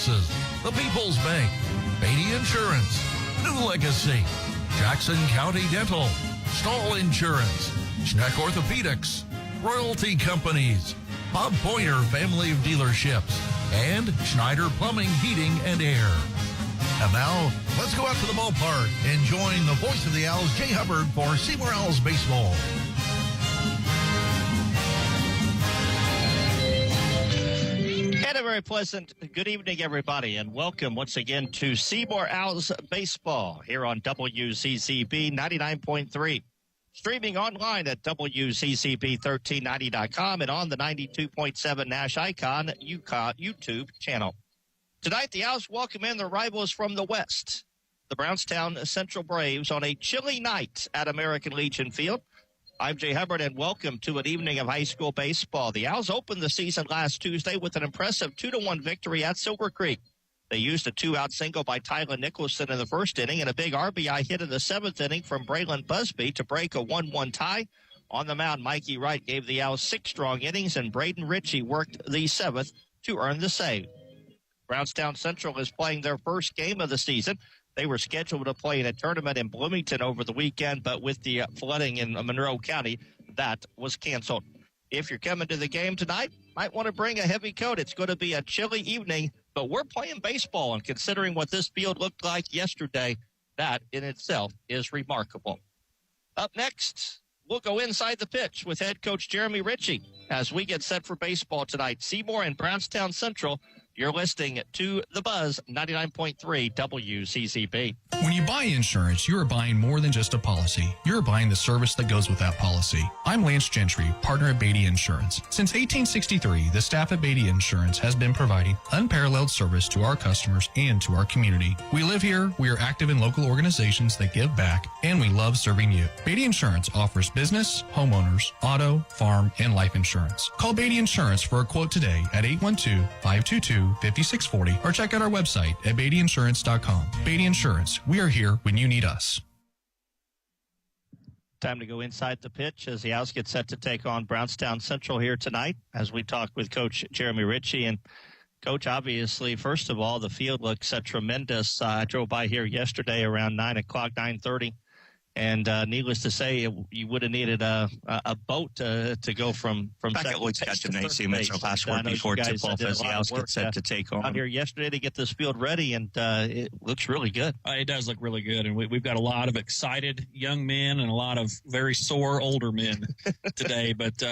Services, The People's Bank, Beatty Insurance, New Legacy, Jackson County Dental, Stall Insurance, Schneck Orthopedics, Royalty Companies, Bob Boyer Family of Dealerships, and Schneider Plumbing, Heating, and Air. And now, let's go out to the ballpark and join the voice of the Owls, Jay Hubbard, for Seymour Owls Baseball. And a very pleasant good evening, everybody, and welcome once again to Seymour Owls Baseball here on WZZB 99.3. Streaming online at WZZB1390.com and on the 92.7 Nash Icon YouTube channel. Tonight, the Owls welcome in their rivals from the West, the Brownstown Central Braves, on a chilly night at American Legion Field. I'm Jay Hubbard, and welcome to an evening of high school baseball. The Owls opened the season last Tuesday with an impressive 2-1 victory at Silver Creek. They used a 2-out single by Tyler Nicholson in the first inning and a big RBI hit in the seventh inning from Braylon Busby to break a 1-1 tie. On the mound, Mikey Wright gave the Owls 6 strong innings, and Braden Ritchie worked the seventh to earn the save. Brownstown Central is playing their first game of the season. They were scheduled to play in a tournament in Bloomington over the weekend, but with the flooding in Monroe County, that was canceled. If you're coming to the game tonight, might want to bring a heavy coat. It's going to be a chilly evening, but we're playing baseball, and considering what this field looked like yesterday, that in itself is remarkable. Up next, we'll go inside the pitch with head coach Jeremy Ritchie as we get set for baseball tonight. Seymour and Brownstown Central. You're listening to The Buzz 99.3 WZZB. When you buy insurance, you are buying more than just a policy. You're buying the service that goes with that policy. I'm Lance Gentry, partner at Beatty Insurance. Since 1863, the staff at Beatty Insurance has been providing unparalleled service to our customers and to our community. We live here, we are active in local organizations that give back, and we love serving you. Beatty Insurance offers business, homeowners, auto, farm, and life insurance. Call Beatty Insurance for a quote today at 812-522-5640 or check out our website at BeattyInsurance.com. Beatty Insurance, we are here when you need us. Time to go inside the pitch as the Owls get set to take on Brownstown Central here tonight as we talk with Coach Jeremy Ritchie. And Coach, obviously, first of all, the field looks tremendous. I drove by here yesterday around 9 o'clock, 9:30. And needless to say, you would have needed a boat to go from back at Lloyd Scott Gymnasium. It's our last word before tip-off as the Owls get set to take on. Out here yesterday to get this field ready, and it looks really good. It does look really good, and we've got a lot of excited young men and a lot of very sore older men today. But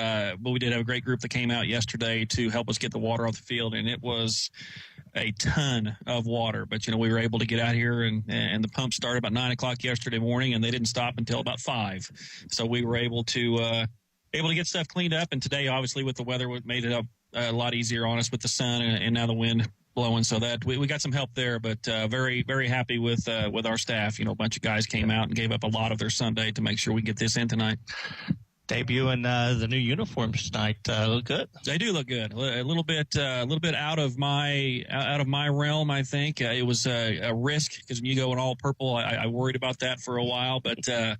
we did have a great group that came out yesterday to help us get the water off the field, and it was a ton of water. But, we were able to get out here, and the pump started about 9 o'clock yesterday morning, and they didn't stop until about 5. So we were able to get stuff cleaned up. And today, obviously, with the weather, it made it a lot easier on us with the sun and now the wind blowing. So that we got some help there, but very, very happy with our staff. A bunch of guys came out and gave up a lot of their Sunday to make sure we get this in tonight. Debuting the new uniforms tonight look good. They do look good. A little bit out of my realm. I think it was a risk because when you go in all purple, I worried about that for a while. But I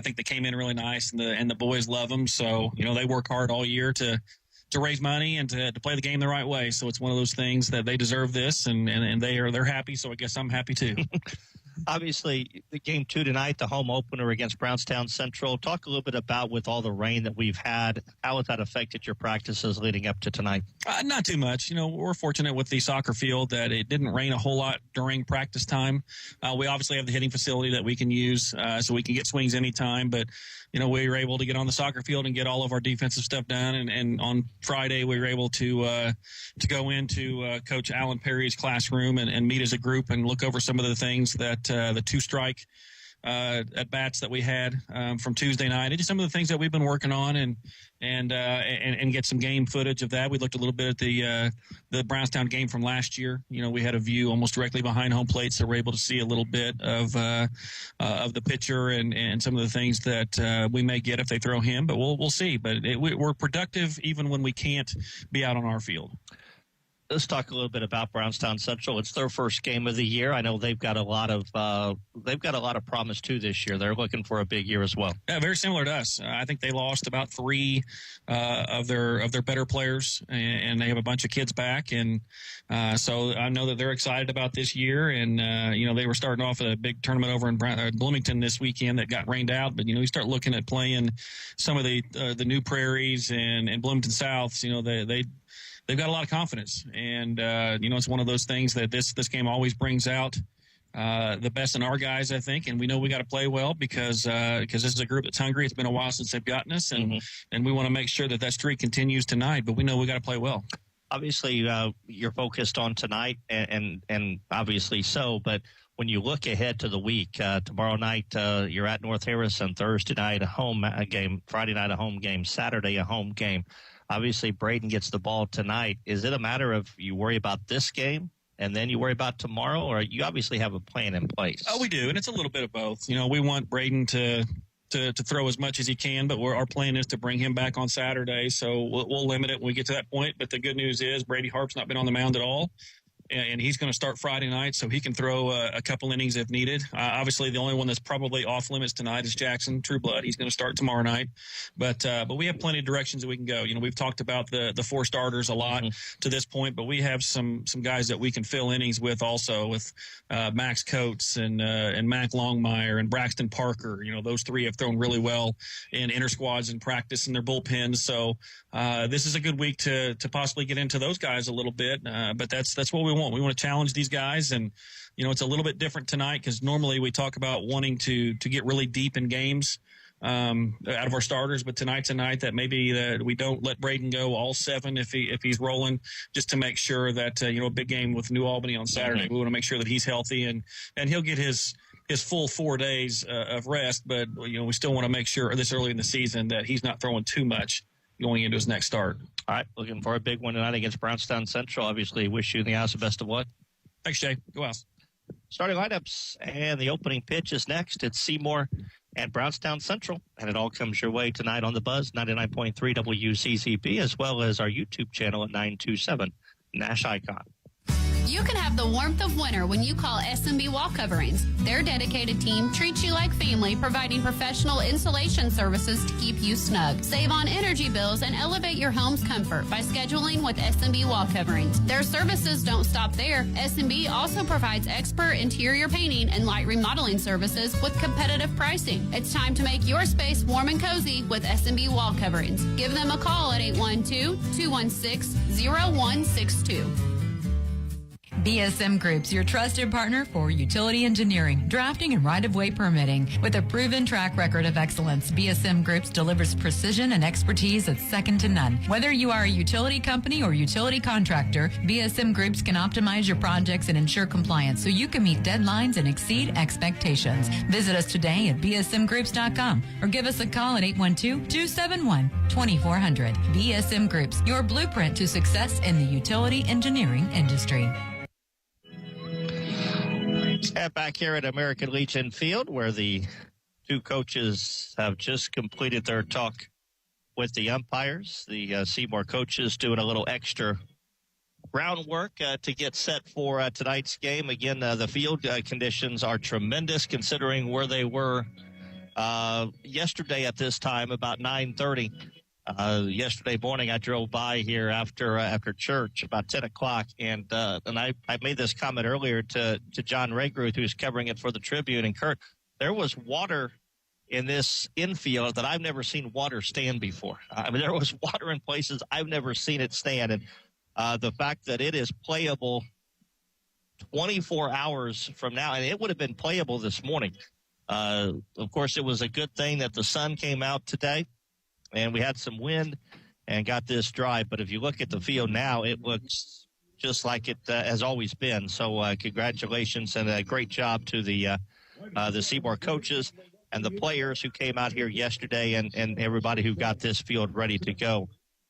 think they came in really nice, and the boys love them. So they work hard all year to raise money and to play the game the right way. So it's one of those things that they deserve this, and they're happy. So I guess I'm happy too. Obviously, the game 2 tonight, the home opener against Brownstown Central. Talk a little bit about, with all the rain that we've had, how has that affected your practices leading up to tonight? Not too much. We're fortunate with the soccer field that it didn't rain a whole lot during practice time. We obviously have the hitting facility that we can use, so we can get swings anytime. But, we were able to get on the soccer field and get all of our defensive stuff done. And on Friday, we were able to go into Coach Alan Perry's classroom and meet as a group and look over some of the things that the 2-strike at bats that we had from Tuesday night, and just some of the things that we've been working on, and get some game footage of that. We looked a little bit at the Brownstown game from last year. We had a view almost directly behind home plate, so we're able to see a little bit of the pitcher and some of the things that we may get if they throw him. But we'll see. But we're productive even when we can't be out on our field. Let's talk a little bit about Brownstown Central. It's their first game of the year. I know they've got a lot of promise too this year. They're looking for a big year as well. Yeah, very similar to us. I think they lost about 3 of their better players, and they have a bunch of kids back, and so I know that they're excited about this year. And they were starting off at a big tournament over in Bloomington this weekend that got rained out. But you start looking at playing some of the New Prairies and Bloomington Souths. They've got a lot of confidence, and it's one of those things that this game always brings out the best in our guys, I think, and we know we got to play well because this is a group that's hungry. It's been a while since they've gotten us, and we want to make sure that streak continues tonight. But we know we got to play well. Obviously, you're focused on tonight, and obviously so. But when you look ahead to the week, tomorrow night you're at North Harrison. Thursday night a home game. Friday night a home game. Saturday a home game. Obviously, Braden gets the ball tonight. Is it a matter of you worry about this game and then you worry about tomorrow, or you obviously have a plan in place? Oh, we do, and it's a little bit of both. We want Braden to throw as much as he can, but our plan is to bring him back on Saturday, so we'll limit it when we get to that point. But the good news is Brady Harp's not been on the mound at all, and he's going to start Friday night, so he can throw a couple innings if needed. Obviously, the only one that's probably off limits tonight is Jackson Trueblood. He's going to start tomorrow night, but we have plenty of directions that we can go. We've talked about the 4 starters a lot to this point, but we have some guys that we can fill innings with also, with Max Coates and Mac Longmire and Braxton Parker. Those 3 have thrown really well in inter squads and practice in their bullpens. So this is a good week to possibly get into those guys a little bit, but that's what we want. We want to challenge these guys, and it's a little bit different tonight because normally we talk about wanting to get really deep in games out of our starters, but tonight's a night that maybe that we don't let Braden go all 7 if he's rolling, just to make sure that a big game with New Albany on Saturday. We want to make sure that he's healthy and he'll get his full 4 days of rest, but we still want to make sure this early in the season that he's not throwing too much going into his next start. All right, looking for a big one tonight against Brownstown Central. Obviously, wish you and the House the best of luck. Thanks, Jay. Go House. Starting lineups and the opening pitch is next. It's Seymour and Brownstown Central, and it all comes your way tonight on the Buzz 99.3 WZZB, as well as our YouTube channel at 927 Nash Icon. You can have the warmth of winter when you call SMB Wall Coverings. Their dedicated team treats you like family, providing professional insulation services to keep you snug. Save on energy bills and elevate your home's comfort by scheduling with SMB Wall Coverings. Their services don't stop there. SMB also provides expert interior painting and light remodeling services with competitive pricing. It's time to make your space warm and cozy with SMB Wall Coverings. Give them a call at 812-216-0162. BSM Group's your trusted partner for utility engineering, drafting, and right-of-way permitting. With a proven track record of excellence, BSM Groups delivers precision and expertise that's second to none. Whether you are a utility company or utility contractor, BSM Groups can optimize your projects and ensure compliance so you can meet deadlines and exceed expectations. Visit us today at bsmgroups.com or give us a call at 812-271-2400. BSM Groups, your blueprint to success in the utility engineering industry. And back here at American Legion Field, where the 2 coaches have just completed their talk with the umpires. The Seymour coaches doing a little extra groundwork to get set for tonight's game. Again, the field conditions are tremendous considering where they were yesterday at this time, about 9:30. Yesterday morning, I drove by here after church about 10 o'clock, and I made this comment earlier to John Raygroth, who's covering it for the Tribune, and Kurt, there was water in this infield that I've never seen water stand before. I mean, there was water in places I've never seen it stand, and the fact that it is playable 24 hours from now, and it would have been playable this morning. Of course, it was a good thing that the sun came out today, and we had some wind and got this dry. But if you look at the field now, it looks just like it has always been. So congratulations and a great job to the Seymour coaches and the players who came out here yesterday, and everybody who got this field ready to go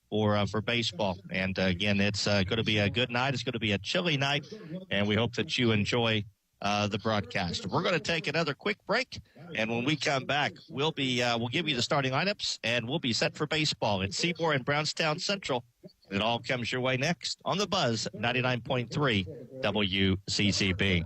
for baseball. And again, it's going to be a good night. It's going to be a chilly night, and we hope that you enjoy the broadcast. We're going to take another quick break, and when we come back, we'll give you the starting lineups, and we'll be set for baseball. It's Seymour and Brownstown Central It all comes your way next on the Buzz 99.3 WZZB.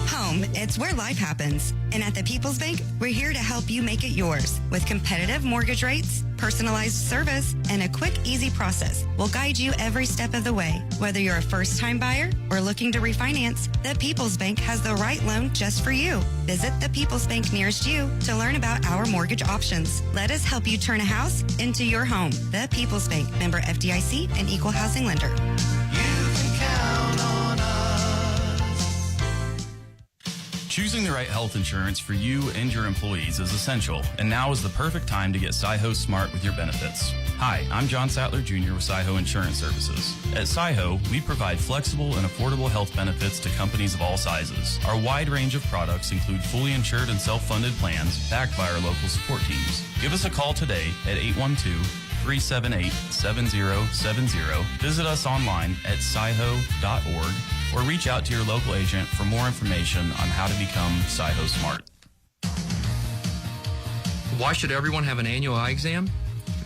Home, it's where life happens. And at the People's Bank, we're here to help you make it yours with competitive mortgage rates, personalized service, and a quick, easy process. We'll guide you every step of the way. Whether you're a first-time buyer or looking to refinance, the People's Bank has the right loan just for you. Visit the People's Bank nearest you to learn about our mortgage options. Let us help you turn a house into your home. The People's Bank, member FDIC and equal housing lender. Choosing the right health insurance for you and your employees is essential, and now is the perfect time to get SciHo Smart with your benefits. Hi, I'm John Sattler Jr. with SciHo Insurance Services. At SciHo, we provide flexible and affordable health benefits to companies of all sizes. Our wide range of products include fully insured and self-funded plans backed by our local support teams. Give us a call today at 812-378-7070. Visit us online at sciho.org or reach out to your local agent for more information on how to become SciHo Smart. Why should everyone have an annual eye exam?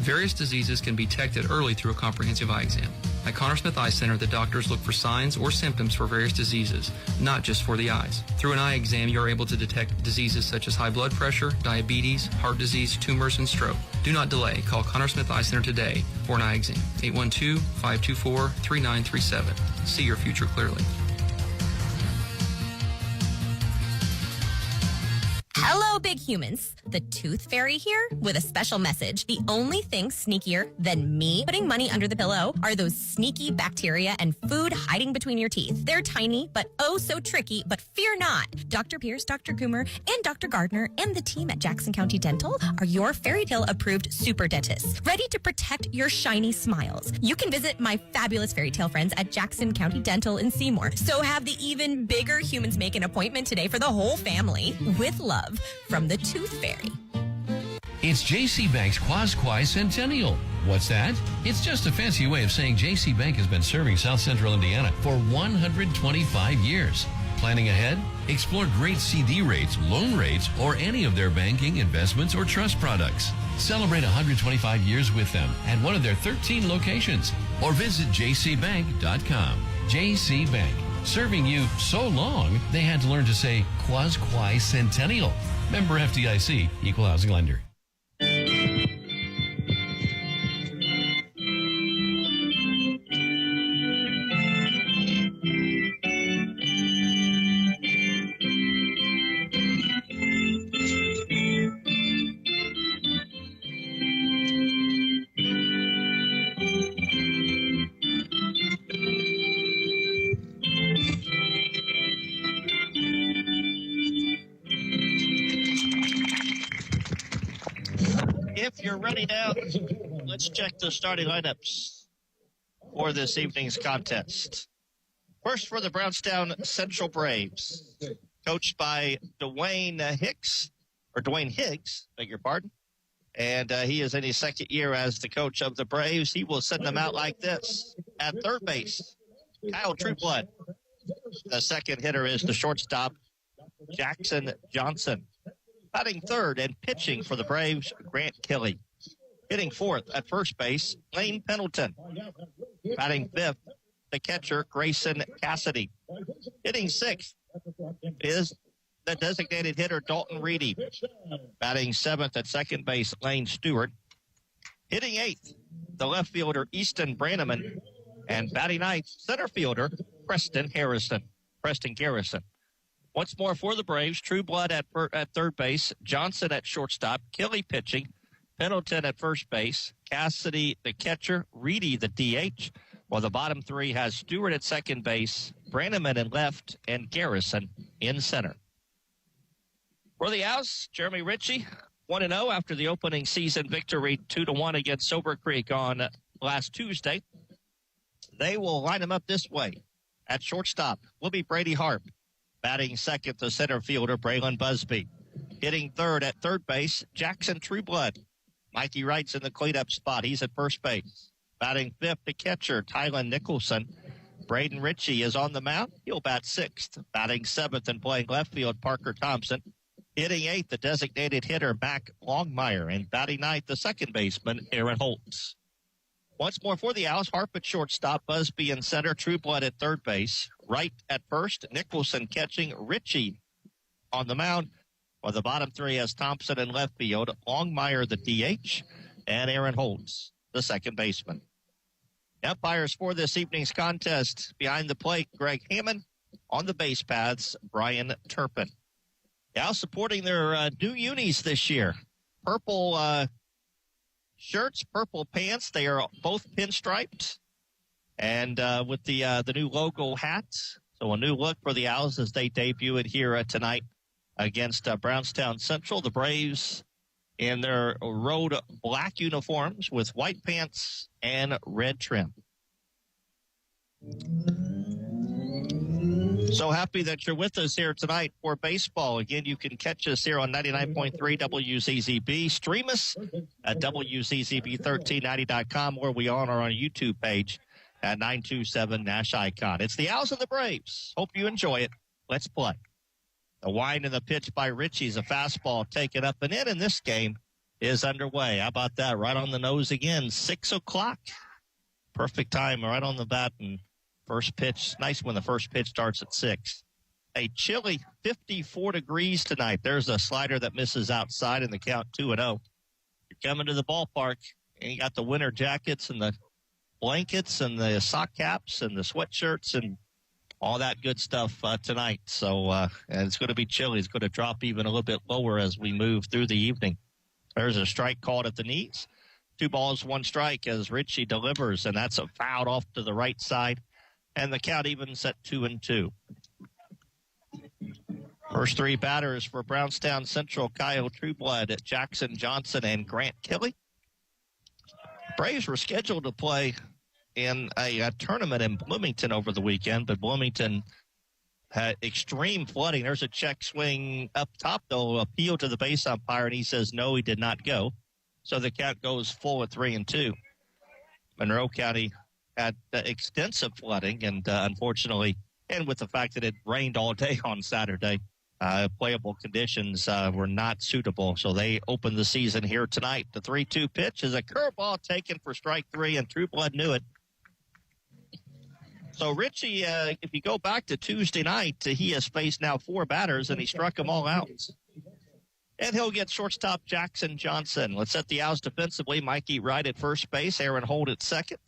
Various diseases can be detected early through a comprehensive eye exam. At Connor Smith Eye Center, the doctors look for signs or symptoms for various diseases, not just for the eyes. Through an eye exam, you are able to detect diseases such as high blood pressure, diabetes, heart disease, tumors, and stroke. Do not delay. Call Connor Smith Eye Center today for an eye exam. 812-524-3937. See your future clearly. Hello, big humans. The Tooth Fairy here with a special message. The only thing sneakier than me putting money under the pillow are those sneaky bacteria and food hiding between your teeth. They're tiny, but oh so tricky, but fear not. Dr. Pierce, Dr. Coomer, and Dr. Gardner and the team at Jackson County Dental are your fairy tale approved super dentists, ready to protect your shiny smiles. You can visit my fabulous fairy tale friends at Jackson County Dental in Seymour. So have the even bigger humans make an appointment today for the whole family. With love from the Tooth Fairy. It's J.C. Bank's Quasquai Centennial. What's that? It's just a fancy way of saying J.C. Bank has been serving South Central Indiana for 125 years. Planning ahead? Explore great CD rates, loan rates, or any of their banking, investments, or trust products. Celebrate 125 years with them at one of their 13 locations or visit jcbank.com. J.C. Bank, serving you so long, they had to learn to say Quasquai Centennial. Member FDIC, equal housing lender. If you're ready now, let's check the starting lineups for this evening's contest. First for the Brownstown Central Braves, coached by Dwayne Higgs, beg your pardon. And he is in his second year as the coach of the Braves. He will send them out like this. At third base, Kyle Trueblood. The second hitter is the shortstop, Jackson Johnson. Batting third and pitching for the Braves, Grant Kelly. Hitting fourth at first base, Lane Pendleton. Batting fifth, the catcher, Grayson Cassidy. Hitting sixth is the designated hitter, Dalton Reedy. Batting seventh at second base, Lane Stewart. Hitting eighth, the left fielder, Easton Brannaman. And batting ninth, center fielder, Preston Garrison. Once more for the Braves, Trueblood at third base, Johnson at shortstop, Kelly pitching, Pendleton at first base, Cassidy the catcher, Reedy the DH, while the bottom three has Stewart at second base, Brannaman in left, and Garrison in center. For the Owls, Jeremy Ritchie, 1-0 after the opening season victory 2-1 against Silver Creek on last Tuesday. They will line them up this way. At shortstop will be Brady Harp. Batting second, the center fielder, Braylon Busby. Hitting third at third base, Jackson Trueblood. Mikey Wright's in the cleanup spot. He's at first base. Batting fifth, the catcher, Tylen Nicholson. Braden Ritchie is on the mound. He'll bat sixth. Batting seventh and playing left field, Parker Thompson. Hitting eighth, the designated hitter, Mac Longmire. And batting ninth, the second baseman, Aaron Holtz. Once more for the Owls, Harp at shortstop, Busby in center, Trueblood at third base, Wright at first, Nicholson catching, Ritchie on the mound. While the bottom three has Thompson in left field, Longmire the DH, and Aaron Holtz, the second baseman. Umpires for this evening's contest, behind the plate, Greg Hammond. On the base paths, Brian Turpin. Now supporting their new unis this year. Purple shirts, purple pants. They are both pinstriped. And with the new logo hats. So a new look for the Owls as they debut it here tonight against Brownstown Central. The Braves in their road black uniforms with white pants and red trim. So happy that you're with us here tonight for baseball. Again, you can catch us here on 99.3 WZZB. Stream us at WZZB1390.com, where we are on our YouTube page at 927 Nash Icon. It's the Owls and the Braves. Hope you enjoy it. Let's play. The wind and the pitch by Ritchie's a fastball taken up and in, and this game is underway. How about that? Right on the nose again, 6 o'clock. Perfect time, right on the bat, and first pitch. Nice when the first pitch starts at 6. A chilly 54 degrees tonight. There's a slider that misses outside in the count 2-0. You're coming to the ballpark, and you got the winter jackets and the blankets and the sock caps and the sweatshirts and all that good stuff tonight. So and it's going to be chilly. It's going to drop even a little bit lower as we move through the evening. There's a strike called at the knees. 2 balls, 1 strike as Ritchie delivers, and that's a foul off to the right side. And the count evens at 2-2. First 3 batters for Brownstown Central, Kyle Trueblood, Jackson Johnson, and Grant Kelly. Braves were scheduled to play in a tournament in Bloomington over the weekend, but Bloomington had extreme flooding. There's a check swing up top, though, appeal to the base umpire, and he says no, he did not go. So the count goes full at 3-2. Monroe County had extensive flooding, and unfortunately, and with the fact that it rained all day on Saturday, playable conditions were not suitable. So they opened the season here tonight. The 3-2 pitch is a curveball taken for strike 3, and Trueblood knew it. So Ritchie, if you go back to Tuesday night, he has faced now 4 batters, and he struck them all out. And he'll get shortstop Jackson Johnson. Let's set the Owls defensively. Mikey Wright at first base, Aaron Holt at second,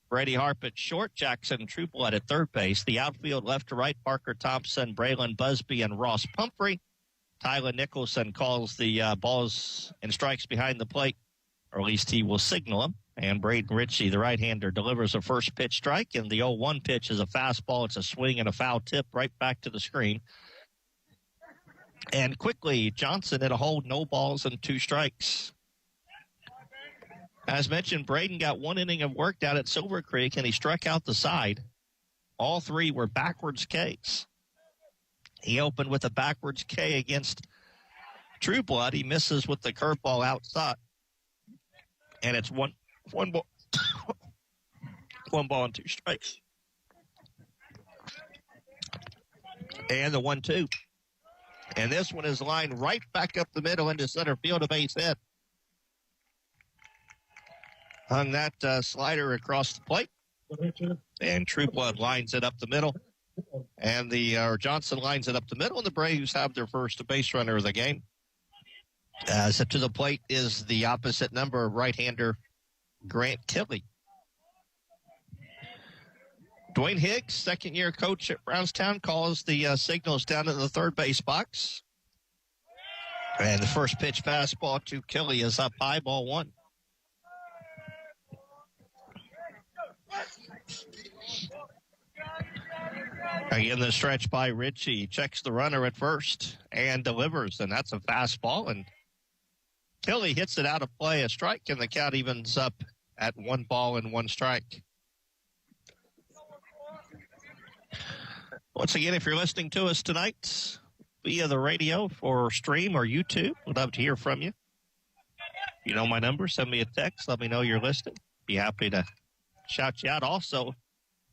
Brady Harp at short, Jackson Trueblood at third base. The outfield left to right, Parker Thompson, Braylon Busby, and Ross Pumphrey. Tyler Nicholson calls the balls and strikes behind the plate, or at least he will signal them. And Braden Ritchie, the right-hander, delivers a first pitch strike, and the 0-1 pitch is a fastball. It's a swing and a foul tip right back to the screen. And quickly, Johnson in a hold, no balls and 2 strikes. As mentioned, Braden got 1 inning of work down at Silver Creek, and he struck out the side. All 3 were backwards Ks. He opened with a backwards K against Trueblood. He misses with the curveball outside. And it's one ball, 1 ball and 2 strikes. And the 1-2. And this one is lined right back up the middle into center field, a base hit. Hung that slider across the plate. And Trueblood lines it up the middle. And Johnson lines it up the middle, and the Braves have their first base runner of the game. So to the plate is the opposite number, right-hander Grant Kelly. Dwayne Higgs, second-year coach at Brownstown, calls the signals down in the third base box. And the first pitch fastball to Kelly is up high, ball 1. Again, the stretch by Ritchie. Checks the runner at first and delivers, and that's a fastball. And Kelly hits it out of play, a strike, and the count evens up at 1 ball and 1 strike. Once again, if you're listening to us tonight via the radio or stream or YouTube, we'd love to hear from you. You know my number. Send me a text. Let me know you're listening. Be happy to shout you out. Also,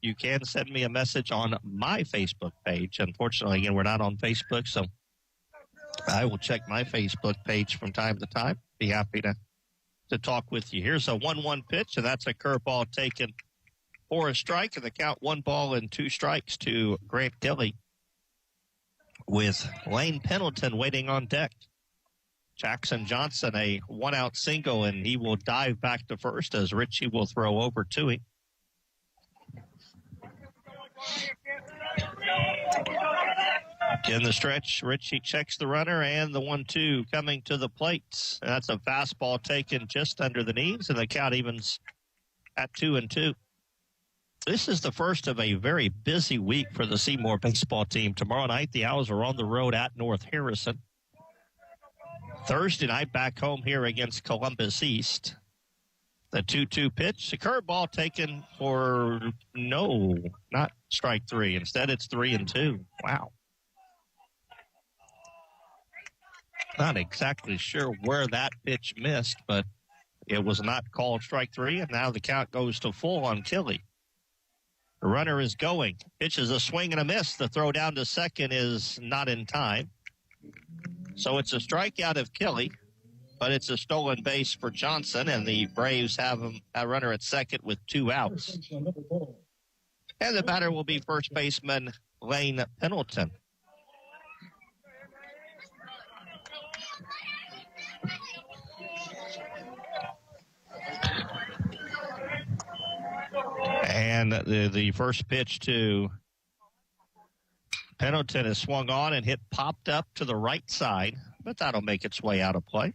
you can send me a message on my Facebook page. Unfortunately, again, we're not on Facebook, so I will check my Facebook page from time to time. Be happy to to talk with you. Here's a 1-1 pitch, and that's a curveball taken for a strike, and the count 1 ball and 2 strikes to Grant Kelly with Lane Pendleton waiting on deck. Jackson Johnson, a 1-out single, and he will dive back to first as Richie will throw over to him. In the stretch, Richie checks the runner, and the 1-2 coming to the plate. And that's a fastball taken just under the knees, and the count evens at 2-2. This is the first of a very busy week for the Seymour baseball team. Tomorrow night, the Owls are on the road at North Harrison. Thursday night, back home here against Columbus East. The 2-2 pitch, a curveball taken for not strike 3. Instead, it's 3-2. Wow. Not exactly sure where that pitch missed, but it was not called strike 3, and now the count goes to full on Kelly. The runner is going. Pitches a swing and a miss. The throw down to second is not in time. So it's a strikeout of Kelly, but it's a stolen base for Johnson, and the Braves have a runner at second with 2 outs. And the batter will be first baseman Lane Pendleton. And the first pitch to Pendleton is swung on and popped up to the right side, but that'll make its way out of play.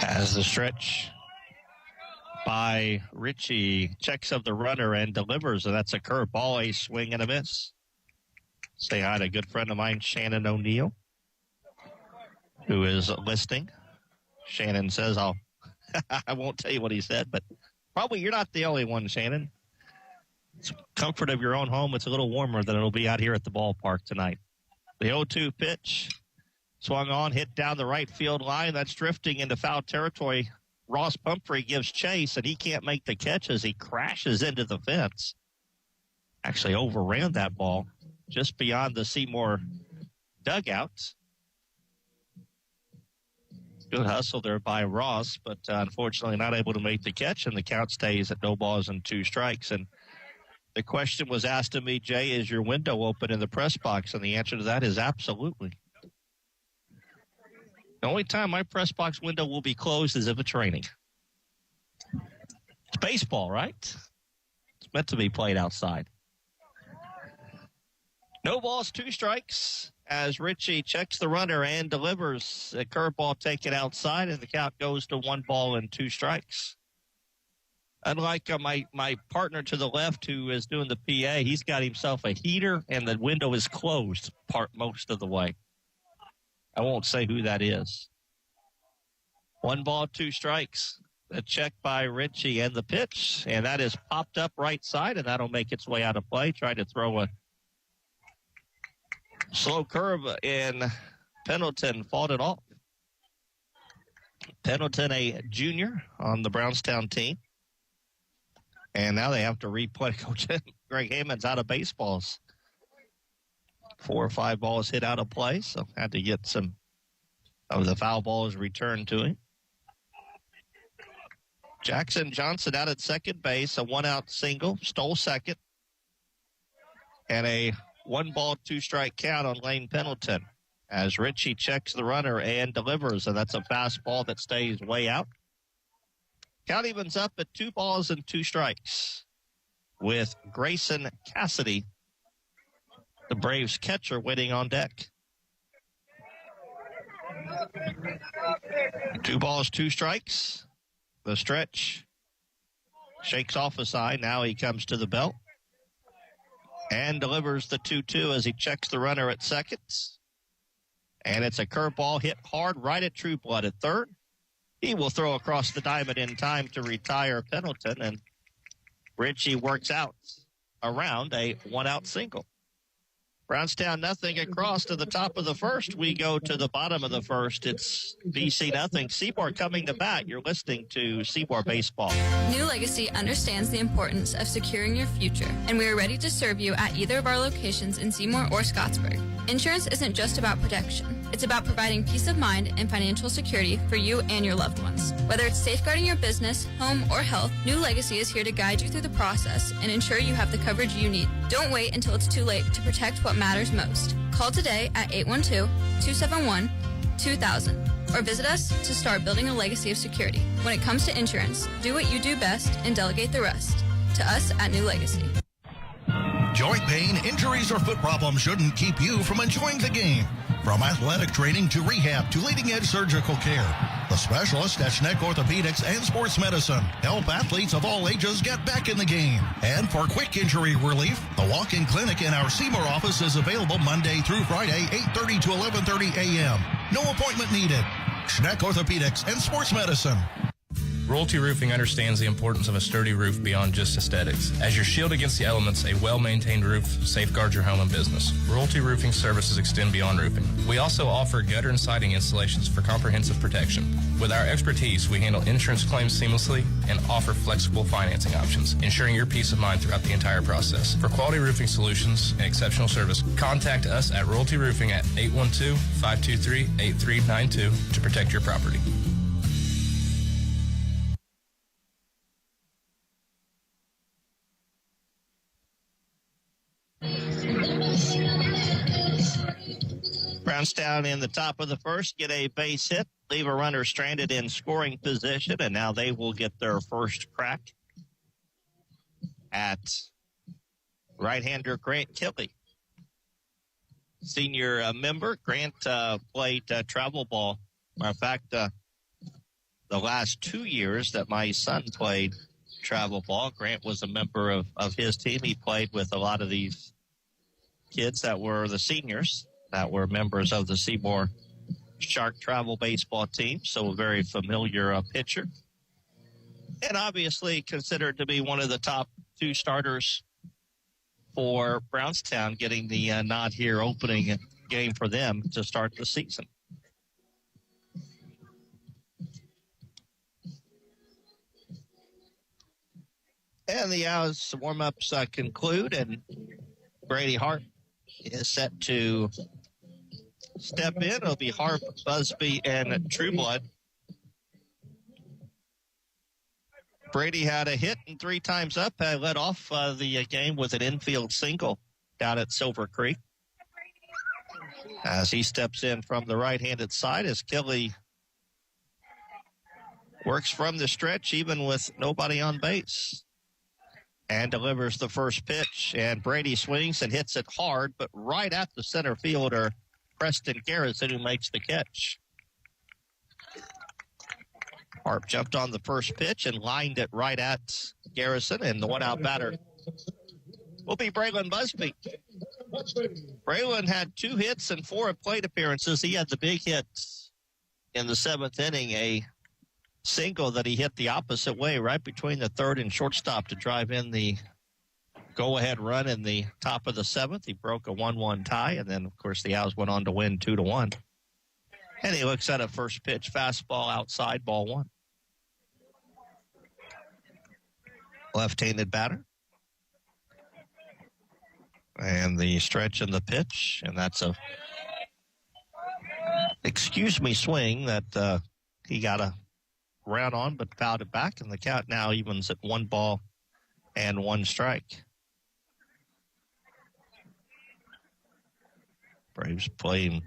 As the stretch by Richie checks of the runner and delivers, and that's a curveball, a swing and a miss. Say hi to a good friend of mine, Shannon O'Neill, who is listening. Shannon says, I won't tell you what he said, but probably you're not the only one, Shannon. It's comfort of your own home. It's a little warmer than it'll be out here at the ballpark tonight. The 0-2 pitch, swung on, hit down the right field line. That's drifting into foul territory. Ross Pumphrey gives chase, and he can't make the catch as he crashes into the fence. Actually overran that ball just beyond the Seymour dugouts. Good hustle there by Ross, but unfortunately not able to make the catch, and the count stays at 0-2 strikes. And the question was asked of me, Jay, is your window open in the press box? And the answer to that is absolutely. The only time my press box window will be closed is if it's raining. It's baseball, right? It's meant to be played outside. 2 strikes as Richie checks the runner and delivers a curveball taken outside, and the count goes to 1-2 strikes. Unlike my partner to the left who is doing the PA, he's got himself a heater, and the window is closed most of the way. I won't say who that is. 1-2 strikes. A check by Richie and the pitch, and that is popped up right side, and that'll make its way out of play. Tried to throw a slow curve, and Pendleton fought it off. Pendleton, a junior on the Brownstown team. And now they have to replay. Coach Greg Hammond's out of baseballs. 4 or 5 balls hit out of play, so had to get some of the foul balls returned to him. Jackson Johnson out at second base, a 1-out single, stole second, and a 1-2 strike count on Lane Pendleton as Richie checks the runner and delivers, and that's a fastball that stays way out. Count evens up at 2-2 strikes with Grayson Cassidy, the Braves catcher, waiting on deck. 2-2 strikes. The stretch shakes off a side. Now he comes to the belt and delivers the 2-2 as he checks the runner at second. And it's a curveball hit hard right at True Blood at third. He will throw across the diamond in time to retire Pendleton, and Richie works out around a 1-out single. Brownstown nothing across to the top of the first. We go to the bottom of the first. It's BC nothing. Seymour coming to bat. You're listening to Seymour Baseball. New Legacy understands the importance of securing your future, and we are ready to serve you at either of our locations in Seymour or Scottsburg. Insurance isn't just about protection. It's about providing peace of mind and financial security for you and your loved ones. Whether it's safeguarding your business, home, or health, New Legacy is here to guide you through the process and ensure you have the coverage you need. Don't wait until it's too late to protect what matters most. Call today at 812-271-2000 or visit us to start building a legacy of security. When it comes to insurance, do what you do best and delegate the rest. To us at New Legacy. Joint pain, injuries, or foot problems shouldn't keep you from enjoying the game. From athletic training to rehab to leading-edge surgical care, the specialists at Schneck Orthopedics and Sports Medicine help athletes of all ages get back in the game. And for quick injury relief, the walk-in clinic in our Seymour office is available Monday through Friday, 8:30 to 11:30 a.m. No appointment needed. Schneck Orthopedics and Sports Medicine. Royalty Roofing understands the importance of a sturdy roof beyond just aesthetics. As your shield against the elements, a well-maintained roof safeguards your home and business. Royalty Roofing services extend beyond roofing. We also offer gutter and siding installations for comprehensive protection. With our expertise, we handle insurance claims seamlessly and offer flexible financing options, ensuring your peace of mind throughout the entire process. For quality roofing solutions and exceptional service, contact us at Royalty Roofing at 812-523-8392 to protect your property. Brownstown in the top of the first, get a base hit, leave a runner stranded in scoring position, and now they will get their first crack at right-hander Grant Kelly. Senior member, Grant played travel ball. Matter of fact, the last 2 years that my son played travel ball, Grant was a member of his team. He played with a lot of these kids that were the seniors that were members of the Seymour Shark travel baseball team, so a very familiar pitcher. And obviously considered to be one of the top two starters for Brownstown, getting the nod here, opening game for them to start the season. And the Owls warm-ups conclude, and Brady Hart is set to step in. It'll be Harp, Busby, and Trueblood. Brady had a hit and 3 times up, led off the game with an infield single down at Silver Creek. As he steps in from the right-handed side, as Kelly works from the stretch, even with nobody on base, and delivers the first pitch. And Brady swings and hits it hard, but right at the center fielder, Preston Garrison, who makes the catch. Harp jumped on the first pitch and lined it right at Garrison, and the one-out batter will be Braylon Busby. Braylon had 2 hits and 4 plate appearances. He had the big hit in the 7th inning, a single that he hit the opposite way right between the third and shortstop to drive in the go-ahead run in the top of the 7th. He broke a 1-1 tie, and then, of course, the Owls went on to win 2-1. And he looks at a first pitch fastball outside, ball 1. Left-handed batter. And the stretch and the pitch, and that's a swing that he got a round on, but fouled it back, and the count now evens at 1 ball and 1 strike. Braves playing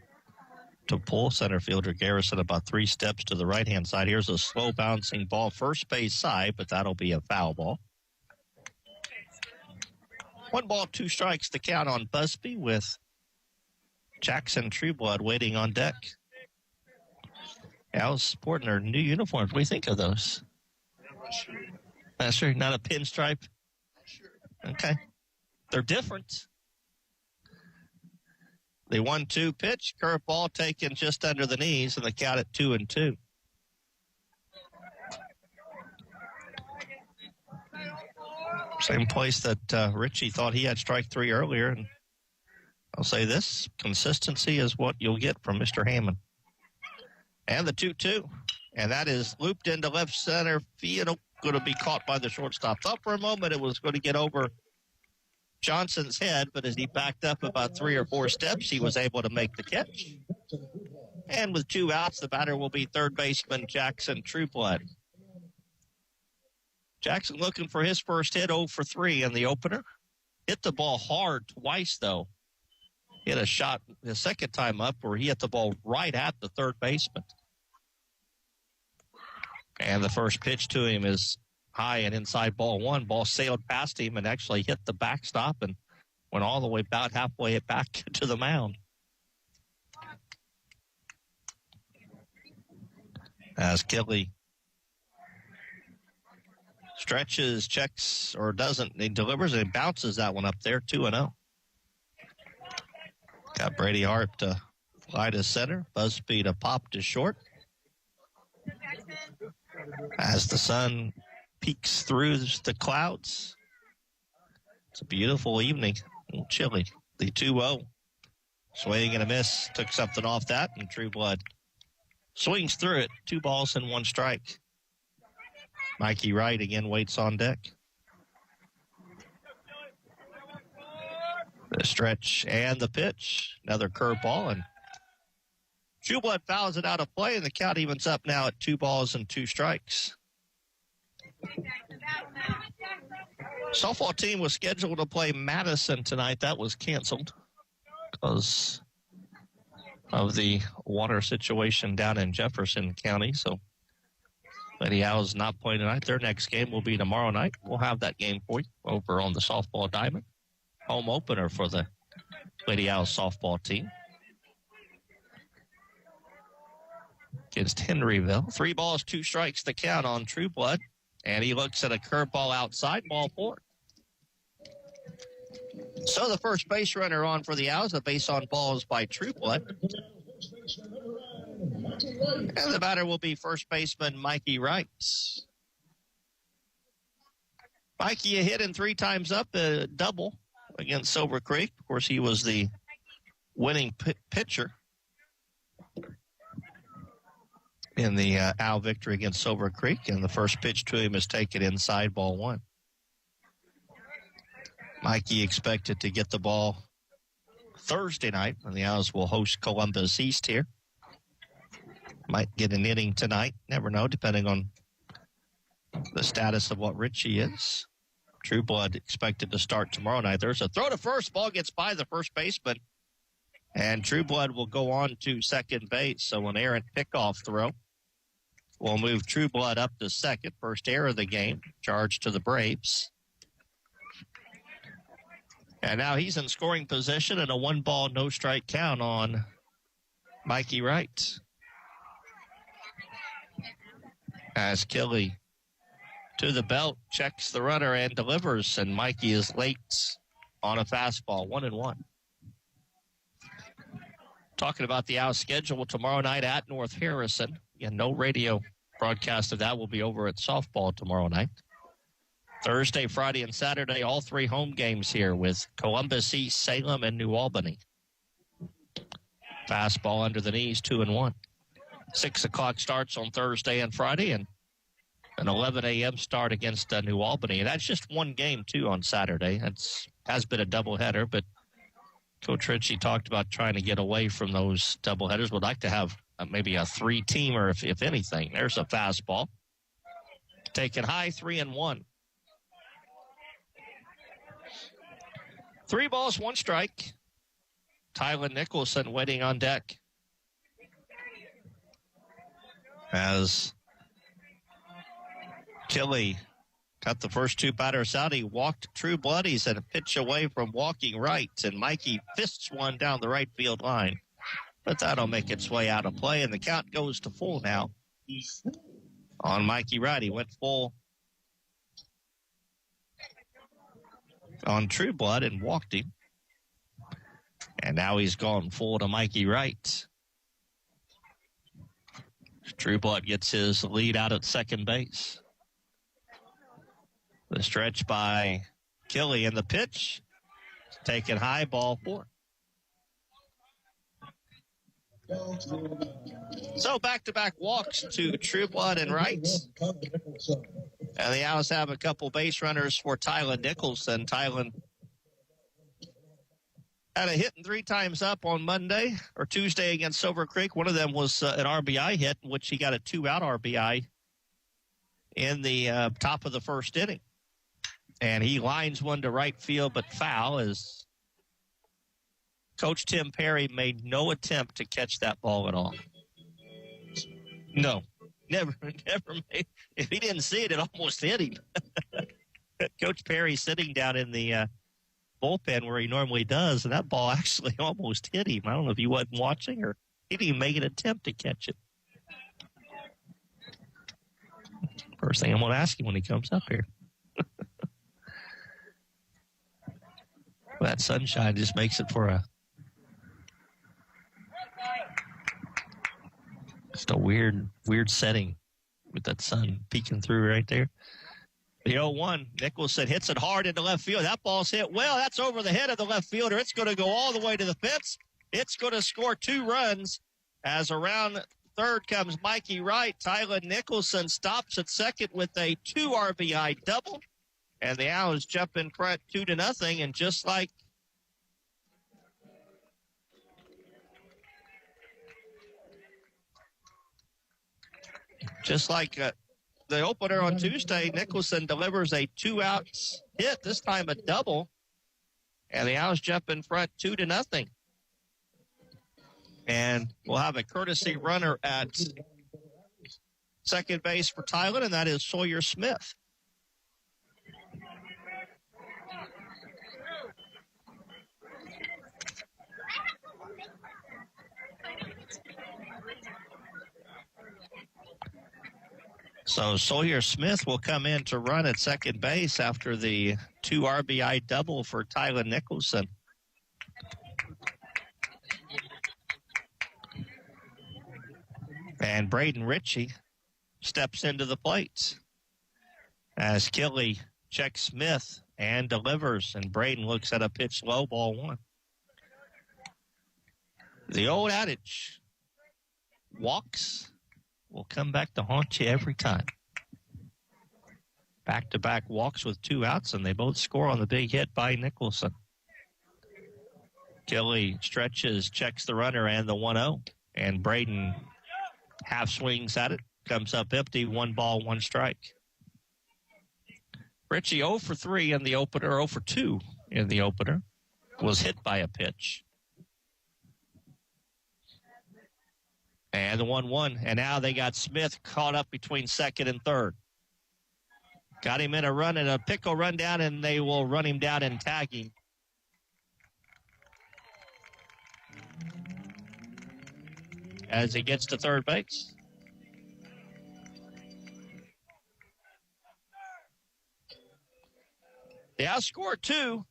to pull center fielder Garrison about 3 steps to the right-hand side. Here's a slow bouncing ball first base side, but that'll be a foul ball. 1 ball, 2 strikes to count on Busby, with Jackson Trueblood waiting on deck. Owls sporting their new uniforms. What do you think of those? Not sure. Not a pinstripe? Okay. They're different. The 1-2 pitch, curveball taken just under the knees, and the count at 2-2. Same place that Richie thought he had strike 3 earlier, and I'll say this, consistency is what you'll get from Mr. Hammond. And the 2-2. And that is looped into left center field. Going to be caught by the shortstop. Thought for a moment it was going to get over Johnson's head, but as he backed up about 3 or 4 steps, he was able to make the catch. And with 2 outs, the batter will be third baseman Jackson Trueblood. Jackson looking for his first hit, 0 for 3 in the opener. Hit the ball hard twice, though. Hit a shot the second time up where he hit the ball right at the third baseman. And the first pitch to him is high and inside ball 1. Ball sailed past him and actually hit the backstop and went all the way about halfway back to the mound. As Kelly stretches, checks, or doesn't, he delivers and bounces that one up there, 2-0. Got Brady Hart to fly to center. Busby to pop to short. As the sun peeks through the clouds. It's a beautiful evening. A little chilly. The 2-0. Swing and a miss. Took something off that, and Trueblood swings through it. 2 balls and 1 strike. Mikey Wright again waits on deck. The stretch and the pitch. Another curveball, and Trueblood fouls it out of play, and the count evens up now at 2 balls and 2 strikes. Softball team was scheduled to play Madison tonight. That was canceled because of the water situation down in Jefferson County. So Lady Owls not playing tonight. Their next game will be tomorrow night. We'll have that game for you over on the Softball Diamond. Home opener for the Lady Owls softball team against Henryville. 3 balls, 2 strikes to count on Trueblood. And he looks at a curveball outside, ball 4. So the first base runner on for the Owls, a base on balls by Trueblood. And the batter will be first baseman Mikey Wright. Mikey a hit and 3 times up, a double against Silver Creek. Of course, he was the winning pitcher in the Owl victory against Silver Creek, and the first pitch to him is taken inside, ball 1. Mikey expected to get the ball Thursday night, and the Owls will host Columbus East here. Might get an inning tonight. Never know, depending on the status of what Richie is. Trueblood expected to start tomorrow night. There's a throw to first. Ball gets by the first baseman, and Trueblood will go on to second base. So an errant pickoff throw will move Trueblood up to second. First error of the game, charge to the Braves. And now he's in scoring position and a 1-ball, no-strike count on Mikey Wright. As Kelly to the belt, checks the runner and delivers, and Mikey is late on a fastball, 1-1. Talking about the Owls schedule tomorrow night at North Harrison. Again, no radio broadcast of that will be over at softball tomorrow night. Thursday, Friday, and Saturday, all 3 home games here with Columbus East, Salem, and New Albany. Fastball under the knees, 2-1. 6 o'clock starts on Thursday and Friday, and an 11 a.m. start against New Albany. And that's just 1 game, too, on Saturday. Has been a doubleheader, but Coach Ritchie talked about trying to get away from those doubleheaders. Would like to have maybe a 3-teamer, if anything. There's a fastball. Taken high, 3-1. 3 balls, 1 strike. Tyler Nicholson waiting on deck. As Kelly got the first 2 batters out, he walked Trueblood. He's at a pitch away from walking right, and Mikey fists one down the right field line. But that'll make its way out of play, and the count goes to full now on Mikey Wright. He went full on Trueblood and walked him. And now he's gone full to Mikey Wright. Trueblood gets his lead out at second base. The stretch by Kelly, and the pitch taken high, ball 4. So back-to-back walks to Trueblood and Wright. And the Owls have a couple base runners for Tylen Nicholson. Tylen had a hit and 3 times up on Monday or Tuesday against Silver Creek. One of them was an RBI hit, in which he got a 2-out RBI in the top of the first inning. And he lines one to right field, but foul, as Coach Tim Perry made no attempt to catch that ball at all. No, never made. If he didn't see it, it almost hit him. Coach Perry sitting down in the bullpen where he normally does, and that ball actually almost hit him. I don't know if he wasn't watching or he didn't even make an attempt to catch it. First thing I'm going to ask him when he comes up here. That sunshine just makes it for just a weird setting with that sun peeking through right there. The 0-1, Nicholson hits it hard into left field. That ball's hit well. That's over the head of the left fielder. It's going to go all the way to the fence. It's going to score 2 runs as around third comes Mikey Wright. Tylen Nicholson stops at second with a 2 RBI double. And the Owls jump in front 2-0. And just like the opener on Tuesday, Nicholson delivers a 2-out hit, this time a double. And the Owls jump in front 2-0. And we'll have a courtesy runner at second base for Tylen, and that is Sawyer Smith. So Sawyer Smith will come in to run at second base after the 2 RBI double for Tylen Nicholson. And Braden Ritchie steps into the plate as Kelly checks Smith and delivers, and Braden looks at a pitch low, ball 1. The old adage, walks will come back to haunt you every time. Back-to-back walks with 2 outs, and they both score on the big hit by Nicholson. Kelly stretches, checks the runner and the 1-0, and Braden half swings at it, comes up empty, 1 ball, 1 strike. Ritchie 0 for 3 in the opener, 0 for 2 in the opener, was hit by a pitch. And the 1-1, and now they got Smith caught up between second and third. Got him in a run and a pickle run down, and they will run him down and tag him. As he gets to third base. They outscored 2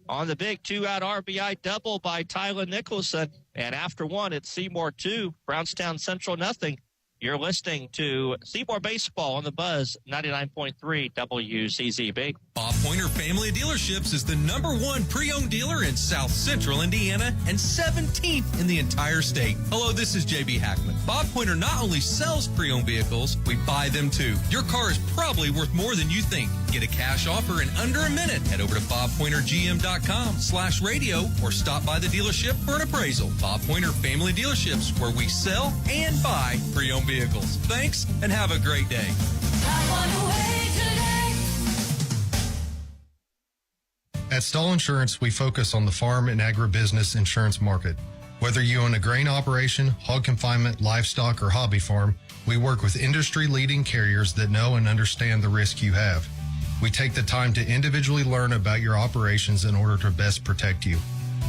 on the big 2-out RBI double by Tylen Nicholson. And after 1, it's Seymour 2, Brownstown Central 0. You're listening to Seymour Baseball on the Buzz 99.3 WZZB. Bob Pointer Family Dealerships is the #1 pre-owned dealer in South Central Indiana and 17th in the entire state. Hello, this is JB Hackman. Bob Pointer not only sells pre-owned vehicles, we buy them too. Your car is probably worth more than you think. Get a cash offer in under a minute. Head over to bobpointergm.com/radio or stop by the dealership for an appraisal. Bob Pointer Family Dealerships, where we sell and buy pre-owned vehicles. Thanks and have a great day. At Stahl Insurance, we focus on the farm and agribusiness insurance market. Whether you own a grain operation, hog confinement, livestock, or hobby farm, we work with industry-leading carriers that know and understand the risk you have. We take the time to individually learn about your operations in order to best protect you.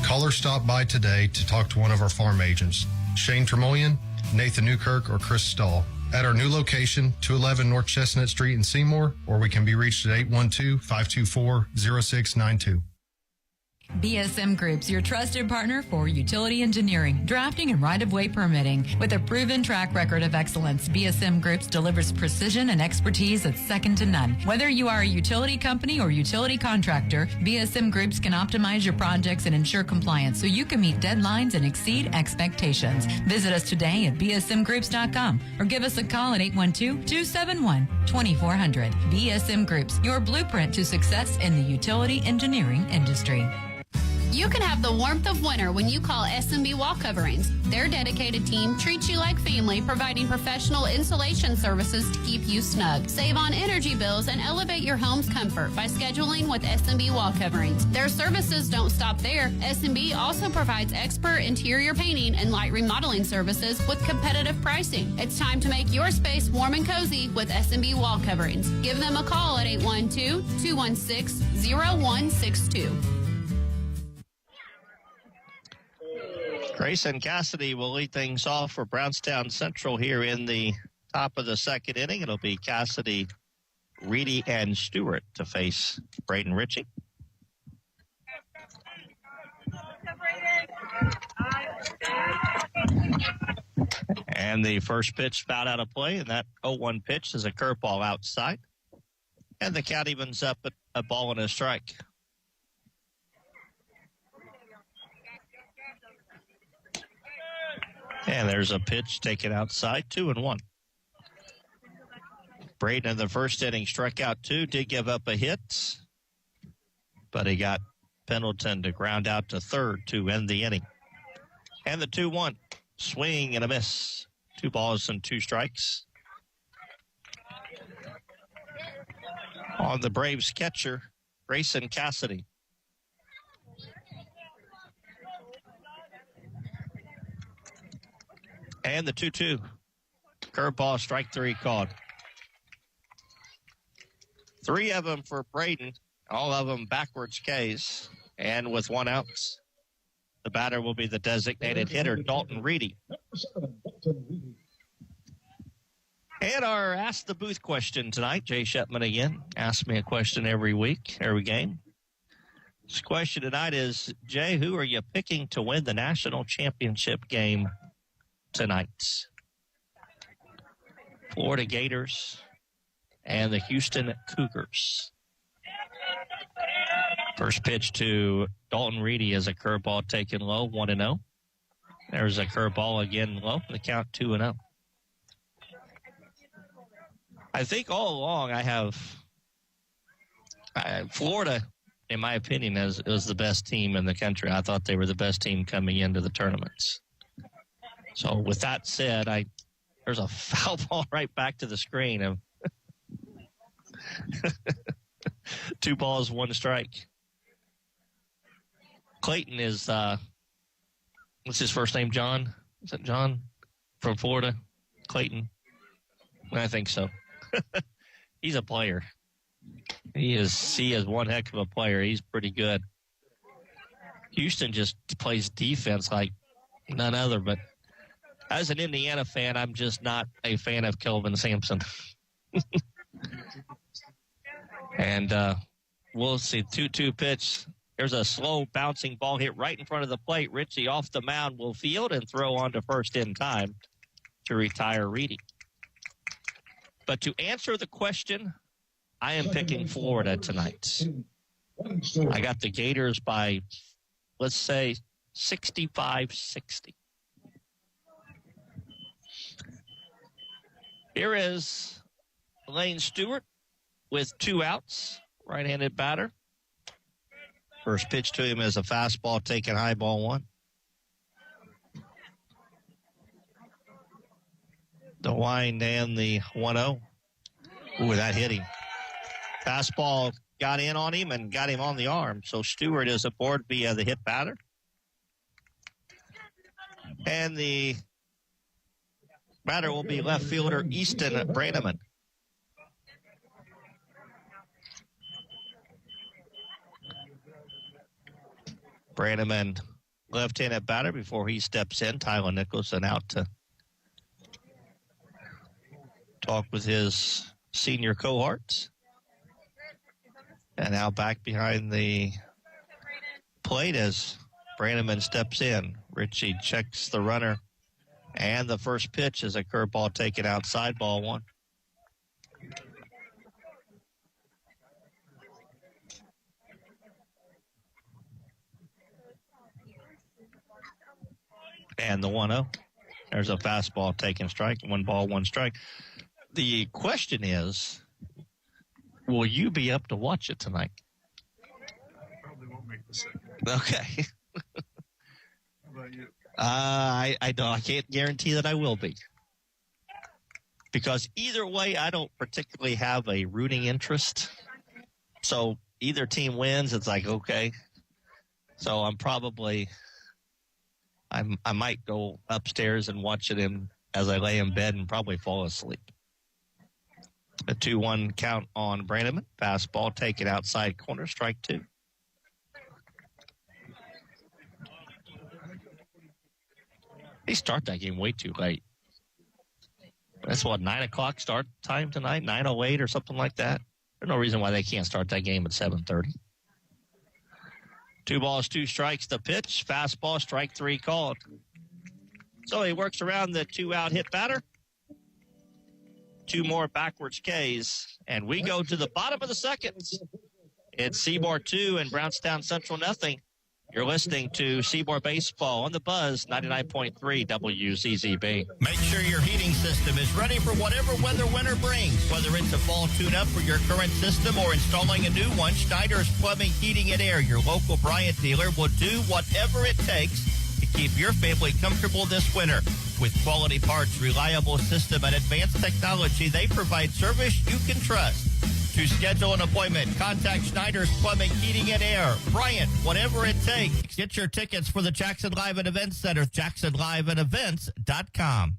Call or stop by today to talk to one of our farm agents, Shane Tremoyan, Nathan Newkirk, or Chris Stahl, at our new location, 211 North Chestnut Street in Seymour, or we can be reached at 812-524-0692. BSM Group's your trusted partner for utility engineering, drafting, and right-of-way permitting. With a proven track record of excellence, BSM Groups delivers precision and expertise that's second to none. Whether you are a utility company or utility contractor, BSM Groups can optimize your projects and ensure compliance so you can meet deadlines and exceed expectations. Visit us today at bsmgroups.com or give us a call at 812-271-2400. BSM Groups, your blueprint to success in the utility engineering industry. You can have the warmth of winter when you call S&B Wall Coverings. Their dedicated team treats you like family, providing professional insulation services to keep you snug. Save on energy bills and elevate your home's comfort by scheduling with S&B Wall Coverings. Their services don't stop there. S&B also provides expert interior painting and light remodeling services with competitive pricing. It's time to make your space warm and cozy with S&B Wall Coverings. Give them a call at 812-216-0162. Grayson Cassidy will lead things off for Brownstown Central here in the top of the second inning. It'll be Cassidy, Reedy, and Stewart to face Braden Ritchie. And the first pitch fouled out of play, and that 0-1 pitch is a curveball outside. And the count evens up at a ball and a strike. And there's a pitch taken outside, 2-1. Braden in the first inning struck out 2, did give up a hit, but he got Pendleton to ground out to third to end the inning. And the 2-1, swing and a miss. 2 balls and 2 strikes. On the Braves catcher, Grayson Cassidy. And the 2-2. Curveball, strike 3 called. 3 of them for Braden, all of them backwards Ks. And with 1 out, the batter will be the designated hitter, Dalton Reedy. And our Ask the Booth question tonight, Jay Shepman again. Asks me a question every week, every game. This question tonight is, Jay, who are you picking to win the national championship game tonight? Florida Gators and the Houston Cougars. First pitch to Dalton Reedy is a curveball taken low, 1-0. There's a curveball again low, the count 2-0. I think all along Florida, in my opinion, is the best team in the country. I thought they were the best team coming into the tournaments. So with that said, there's a foul ball right back to the screen of 2 balls, 1 strike. Clayton is, what's his first name, John? Is it John from Florida? Clayton? I think so. He's a player. He is one heck of a player. He's pretty good. Houston just plays defense like none other, but as an Indiana fan, I'm just not a fan of Kelvin Sampson. And we'll see. 2-2 pitch. There's a slow bouncing ball hit right in front of the plate. Ritchie off the mound will field and throw on to first in time to retire Reedy. But to answer the question, I am picking Florida tonight. I got the Gators by, let's say, 65-60. Here is Lane Stewart with 2 outs, right-handed batter. First pitch to him is a fastball taken high, ball 1. The wind and the 1-0. Ooh, that hit him. Fastball got in on him and got him on the arm. So Stewart is aboard via the hit batter. And the batter will be left fielder Easton Brannaman. Brannaman, left-handed batter before he steps in. Tyler Nicholson out to talk with his senior cohorts. And now back behind the plate as Brannaman steps in. Ritchie checks the runner, and the first pitch is a curveball taken outside, ball one. And the 1-0. There's a fastball taken strike. 1 ball, 1 strike. The question is, will you be up to watch it tonight? Probably won't make the second. Okay. How about you? I can't guarantee that I will be. Because either way, I don't particularly have a rooting interest. So either team wins, it's like, okay. So I'm probably... I might go upstairs and watch it as I lay in bed and probably fall asleep. A 2-1 count on Brannaman. Fastball taken outside corner, strike 2. They start that game way too late. That's 9 o'clock start time tonight, 9:08 or something like that. There's no reason why they can't start that game at 7:30. 2 balls, 2 strikes, the pitch. Fastball, strike 3 called. So he works around the 2-out hit batter. 2 more backwards Ks. And we go to the bottom of the second. It's Seymour 2 and Brownstown Central nothing. You're listening to Seymour Baseball on the Buzz 99.3 WZZB. Make sure your heating system is ready for whatever weather winter brings. Whether it's a fall tune-up for your current system or installing a new one, Schneider's Plumbing, Heating, and Air, your local Bryant dealer, will do whatever it takes to keep your family comfortable this winter. With quality parts, reliable system, and advanced technology, they provide service you can trust. To schedule an appointment, contact Schneider's Plumbing, Heating, and Air. Bryant, whatever it takes. Get your tickets for the Jackson Live and Events Center, jacksonliveandevents.com.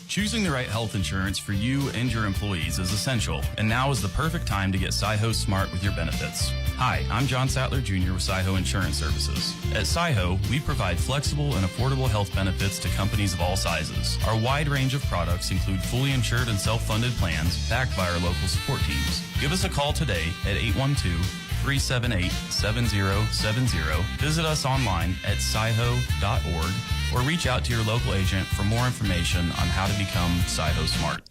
Choosing the right health insurance for you and your employees is essential, and now is the perfect time to get Seyho Smart with your benefits. Hi, I'm John Sattler Jr. with Seyho Insurance Services. At Seyho, we provide flexible and affordable health benefits to companies of all sizes. Our wide range of products include fully insured and self-funded plans backed by our local support teams. Give us a call today at 812-378-7070. Visit us online at seyho.org or reach out to your local agent for more information on how to become Seyho Smart.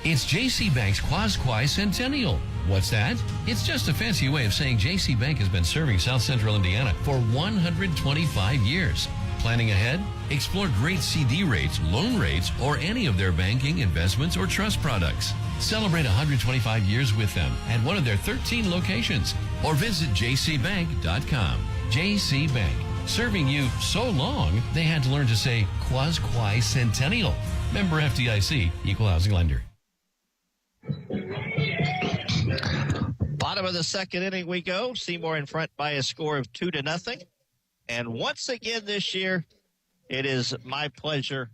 It's J.C. Bank's Quasquai Centennial. What's that? It's just a fancy way of saying J.C. Bank has been serving South Central Indiana for 125 years. Planning ahead? Explore great CD rates, loan rates, or any of their banking, investments, or trust products. Celebrate 125 years with them at one of their 13 locations or visit jcbank.com. J.C. Bank. Serving you so long, they had to learn to say Quasquai Centennial. Member FDIC, Equal Housing Lender. Bottom of the second inning we go. Seymour in front by a score of 2-0. And once again this year, it is my pleasure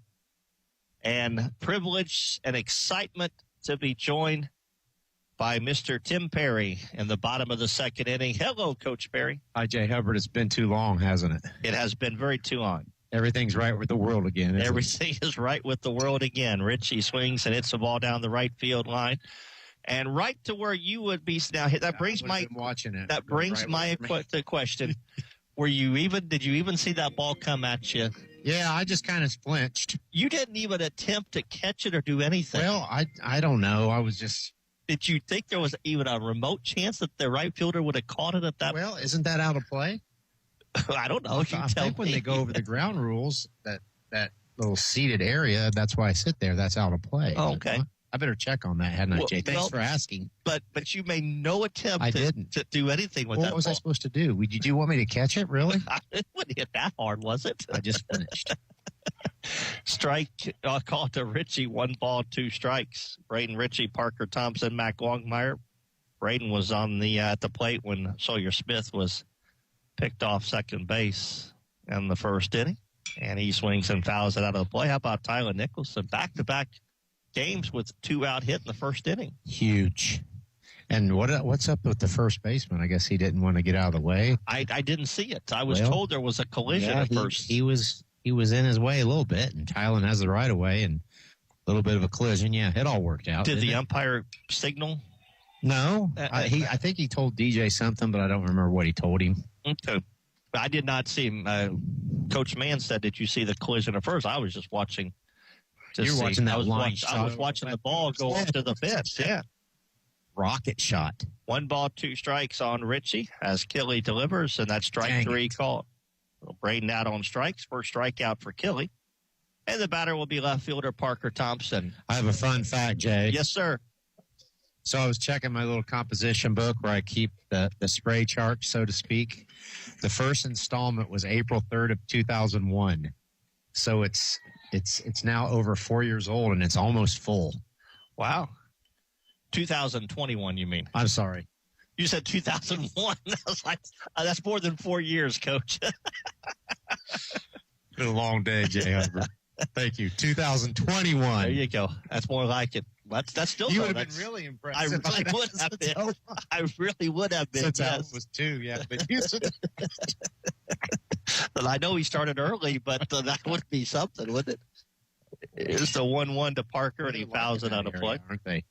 and privilege and excitement to be joined by Mr. Tim Perry in the bottom of the second inning. Hello, Coach Perry. Hi, Jay Hubbard. It's been too long, hasn't it? It has been very too long. Everything's right with the world again. Everything is right with the world again. Ritchie swings and hits the ball down the right field line. And right to where you would be now. That brings my question. Did you even see that ball come at you? Yeah, I just kind of flinched. You didn't even attempt to catch it or do anything. Well, I don't know. I was just. Did you think there was even a remote chance that the right fielder would have caught it at that? Well, isn't that out of play? I don't know. I think when they go over the ground rules, that little seated area, that's why I sit there. That's out of play. Oh, okay. I better check on that, hadn't I, Jay? Thanks for asking. But you made no attempt to do anything with that. What was I supposed to do? Did you want me to catch it, really? It wouldn't hit that hard, was it? I just finished. Strike call to Ritchie. 1 ball, 2 strikes. Braden Ritchie, Parker Thompson, Mac Longmire. Braden was on at the plate when Sawyer Smith was picked off second base in the first inning, and he swings and fouls it out of the play. How about Tyler Nicholson? Back-to-back games with 2-out hit in the first inning. Huge. And what's up with the first baseman? I guess he didn't want to get out of the way. I didn't see it. I was told there was a collision at first. He was in his way a little bit, and Tylen has the right of way, and a little bit of a collision. Yeah, it all worked out. Did the umpire signal? No. I think he told DJ something, but I don't remember what he told him. Okay. I did not see him. Coach Mann said, "Did you see the collision at first?" I was just watching. You're watching that line shot. I was watching the ball go up to the fence. Yeah. Rocket shot. 1 ball, 2 strikes on Richie as Kelly delivers, and that's strike 3 called. Braden out on strikes. First strikeout for Kelly. And the batter will be left fielder Parker Thompson. I have a fun fact, Jay. Yes, sir. So I was checking my little composition book where I keep the spray chart, so to speak. The first installment was April 3rd of 2001. So it's now over 4 years old, and it's almost full. Wow. 2021, you mean? I'm sorry. You said 2001. I was like, that's more than 4 years, Coach. Been a long day, Jay Hubbard. Thank you. 2021. There you go. That's more like it. That's still. You would have been really impressed. I really would have been. I really would have been. Since I was 2, yeah. But you said. But I know he started early, but that would be something, wouldn't it? It's the 1-1 to Parker, and he fouls it out of play. Aren't they?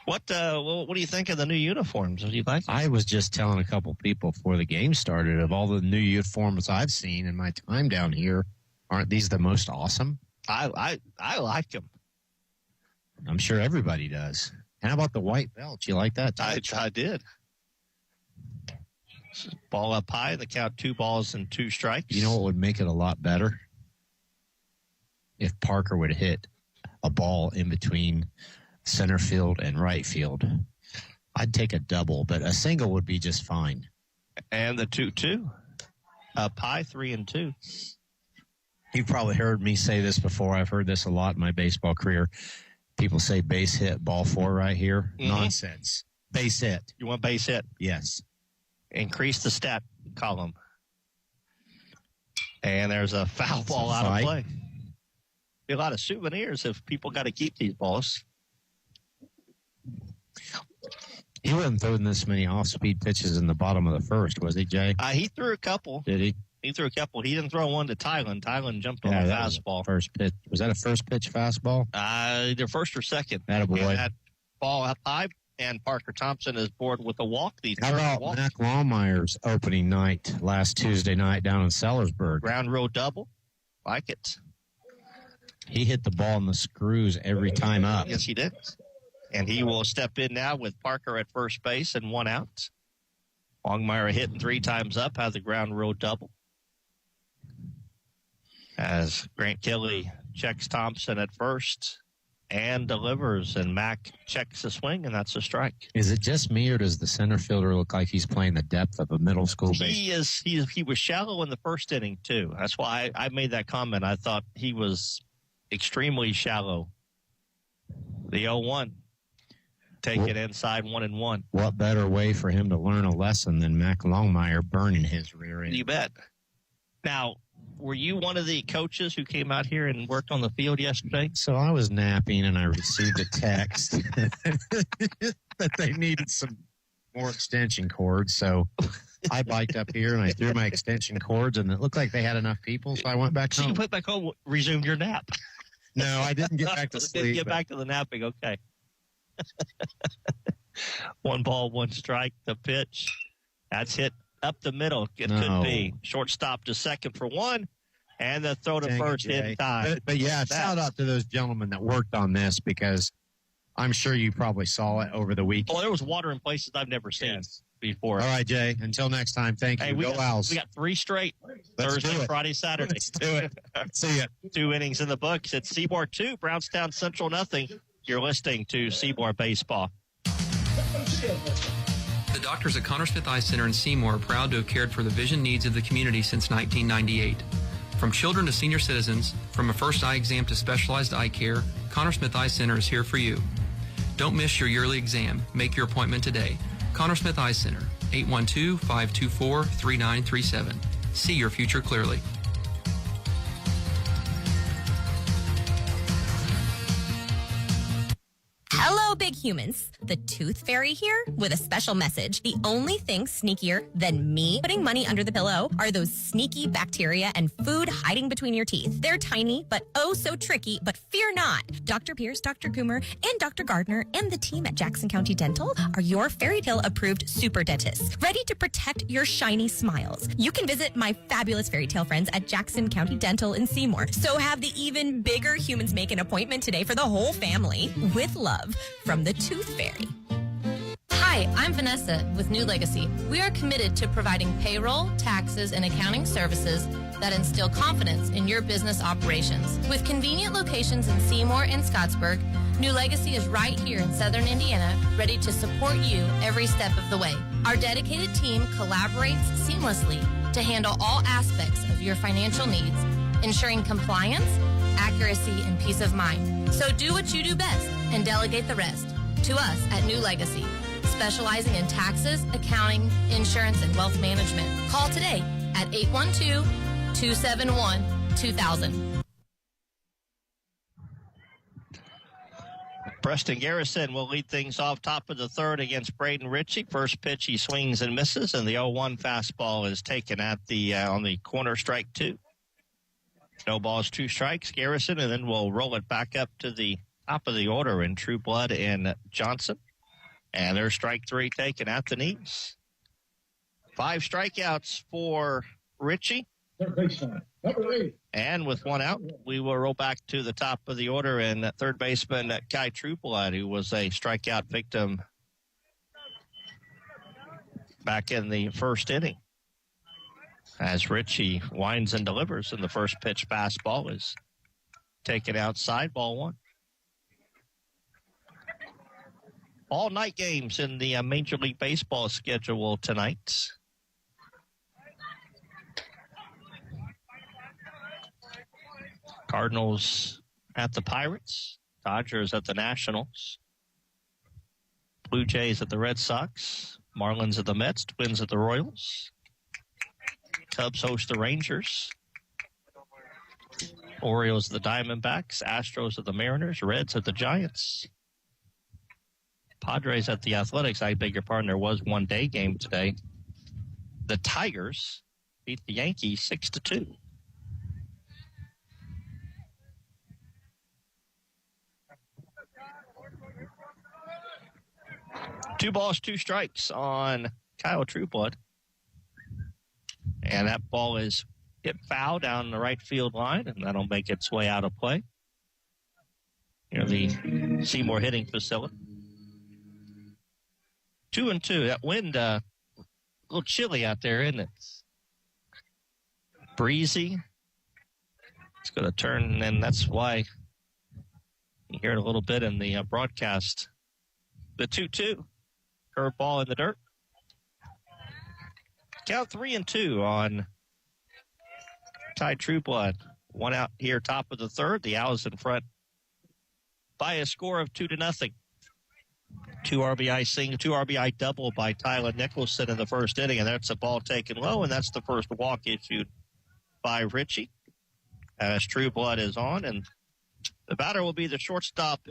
What do you think of the new uniforms? Do you like? I was just telling a couple people before the game started of all the new uniforms I've seen in my time down here. Aren't these the most awesome? I like them. I'm sure everybody does. And how about the white belt? You like that? I did. Ball up high. The count 2 balls and 2 strikes. You know what would make it a lot better? If Parker would hit a ball in between center field and right field. I'd take a double, but a single would be just fine. And the 2-2. Up high, 3-2. You've probably heard me say this before. I've heard this a lot in my baseball career. People say base hit, ball 4 right here. Mm-hmm. Nonsense. Base hit. You want base hit? Yes. Increase the stat column. And there's a foul ball out of play. Be a lot of souvenirs if people got to keep these balls. He wasn't throwing this many off-speed pitches in the bottom of the first, was he, Jay? He threw a couple. Did he? He threw a couple. He didn't throw one to Tylen. Tylen jumped on the fastball. First pitch. Was that a first pitch fastball? Either first or second. Attaboy. That ball up high, and Parker Thompson is bored with a walk. How about Mac Longmire's opening night last Tuesday night down in Sellersburg? Ground rule double. Like it. He hit the ball in the screws every time up. Yes, he did. And he will step in now with Parker at first base and 1 out. Longmire hitting 3 times up, has the ground rule double. As Grant Kelly checks Thompson at first and delivers, and Mac checks the swing, and that's a strike. Is it just me, or does the center fielder look like he's playing the depth of a middle school base? He was shallow in the first inning, too. That's why I made that comment. I thought he was extremely shallow. The 0-1. Take it inside 1-1. What better way for him to learn a lesson than Mac Longmire burning his rear end? You bet. Now, were you one of the coaches who came out here and worked on the field yesterday? So I was napping, and I received a text that they needed some more extension cords. So I biked up here, and I threw my extension cords, and it looked like they had enough people, so I went back home. So you went back home, resumed your nap. No, I didn't get back to sleep. Didn't get back to the napping, okay. 1 ball, 1 strike, the pitch. That's hit up the middle. It could be. Shortstop to second for 1, and the throw to first in time. But yeah, shout out to those gentlemen that worked on this, because I'm sure you probably saw it over the weekend. Oh, there was water in places I've never seen before. All right, Jay. Until next time, thank you. Go Owls. We got 3 straight. Thursday, Friday, Saturday. Let's do it. See ya. 2 innings in the books. It's Seymour 2, Brownstown Central nothing. You're listening to Seymour Baseball. The doctors at Connor Smith Eye Center in Seymour are proud to have cared for the vision needs of the community since 1998. From children to senior citizens, from a first eye exam to specialized eye care, Connor Smith Eye Center is here for you. Don't miss your yearly exam. Make your appointment today. Connor Smith Eye Center, 812-524-3937. See your future clearly. Hello, big humans. The Tooth Fairy here with a special message. The only thing sneakier than me putting money under the pillow are those sneaky bacteria and food hiding between your teeth. They're tiny, but oh so tricky, but fear not. Dr. Pierce, Dr. Coomer, and Dr. Gardner and the team at Jackson County Dental are your fairy tale approved super dentists, ready to protect your shiny smiles. You can visit my fabulous fairy tale friends at Jackson County Dental in Seymour. So have the even bigger humans make an appointment today for the whole family. With love from the Tooth Fairy. Hi, I'm Vanessa with New Legacy. We are committed to providing payroll, taxes, and accounting services that instill confidence in your business operations. With convenient locations in Seymour and Scottsburg, New Legacy is right here in Southern Indiana, ready to support you every step of the way. Our dedicated team collaborates seamlessly to handle all aspects of your financial needs, ensuring compliance, accuracy, and peace of mind. So do what you do best and delegate the rest to us at New Legacy, specializing in taxes, accounting, insurance, and wealth management. Call today at 812-271-2000. Preston Garrison will lead things off top of the third against Braden Ritchie. First pitch, he swings and misses, and the 0-1 fastball is taken at the on the corner, strike two. No balls, two strikes, Garrison, and then we'll roll it back up to the top of the order in Trueblood and Johnson. And there's strike three taken at the knees. 5 strikeouts for Ritchie. And with one out, we will roll back to the top of the order and third baseman Kai Trueblood, who was a strikeout victim back in the first inning. As Ritchie winds and delivers, and the first pitch fastball is taken outside, ball one. All night games in the Major League Baseball schedule tonight. Cardinals at the Pirates, Dodgers at the Nationals, Blue Jays at the Red Sox, Marlins at the Mets, Twins at the Royals, Cubs host the Rangers, Orioles at the Diamondbacks, Astros at the Mariners, Reds at the Giants, Padres at the Athletics. I beg your pardon, there was one day game today. The Tigers beat the Yankees 6-2. Two balls, two strikes on Kyle Trueblood. And that ball is hit foul down the right field line, and that'll make its way out of play near the Seymour hitting facility. 2-2. That wind, a little chilly out there, isn't it? Breezy. It's going to turn, and that's why you hear it a little bit in the broadcast. The 2-2. Curveball in the dirt. Count 3-2 on Ty Trueblood. One out here, top of the third. The Owls in front by a score of 2-0. 2 RBI double by Tyler Nicholson in the first inning, and that's a ball taken low, and that's the first walk issued by Ritchie as Trueblood is on, and the batter will be the shortstop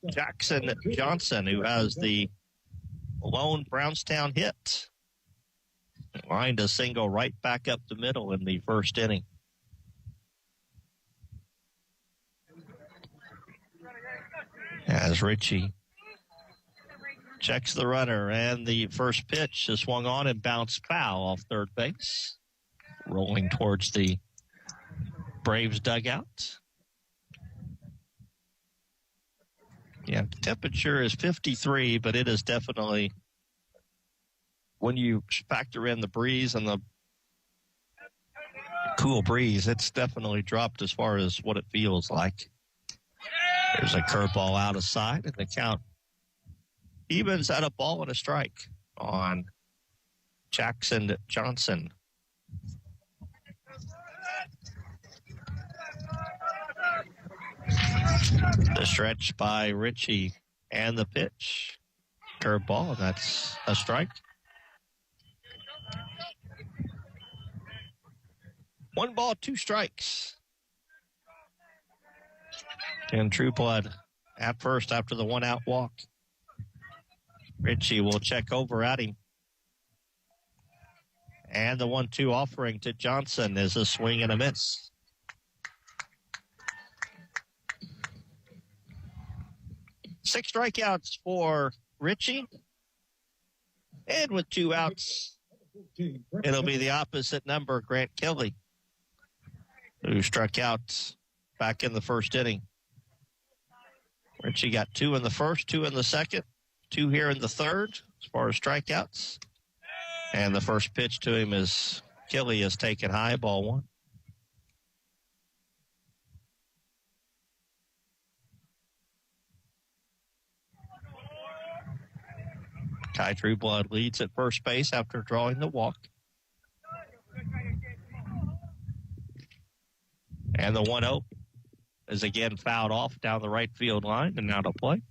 Jackson Johnson, who has the lone Brownstown hit. Lined a single right back up the middle in the first inning. As Ritchie checks the runner, and the first pitch is swung on and bounced foul off third base, rolling towards the Braves dugout. Yeah, the temperature is 53, but it is definitely, when you factor in the breeze and the cool breeze, it's definitely dropped as far as what it feels like. There's a curveball out of sight, and the count evens at a ball and a strike on Jackson Johnson. The stretch by Ritchie and the pitch. Curveball, and that's a strike. 1 ball, 2 strikes. And Trueblood at first after the 1-out walk. Ritchie will check over at him. And the 1-2 offering to Johnson is a swing and a miss. Six strikeouts for Ritchie. And with 2 outs, it'll be the opposite number, Grant Kelly, who struck out back in the first inning. Ritchie got 2 in the first, 2 in the second, 2 here in the third as far as strikeouts. And the first pitch to him is Kelly is taken high, ball 1. Ty Trueblood leads at first base after drawing the walk. And the 1-0 is again fouled off down the right field line and now to play.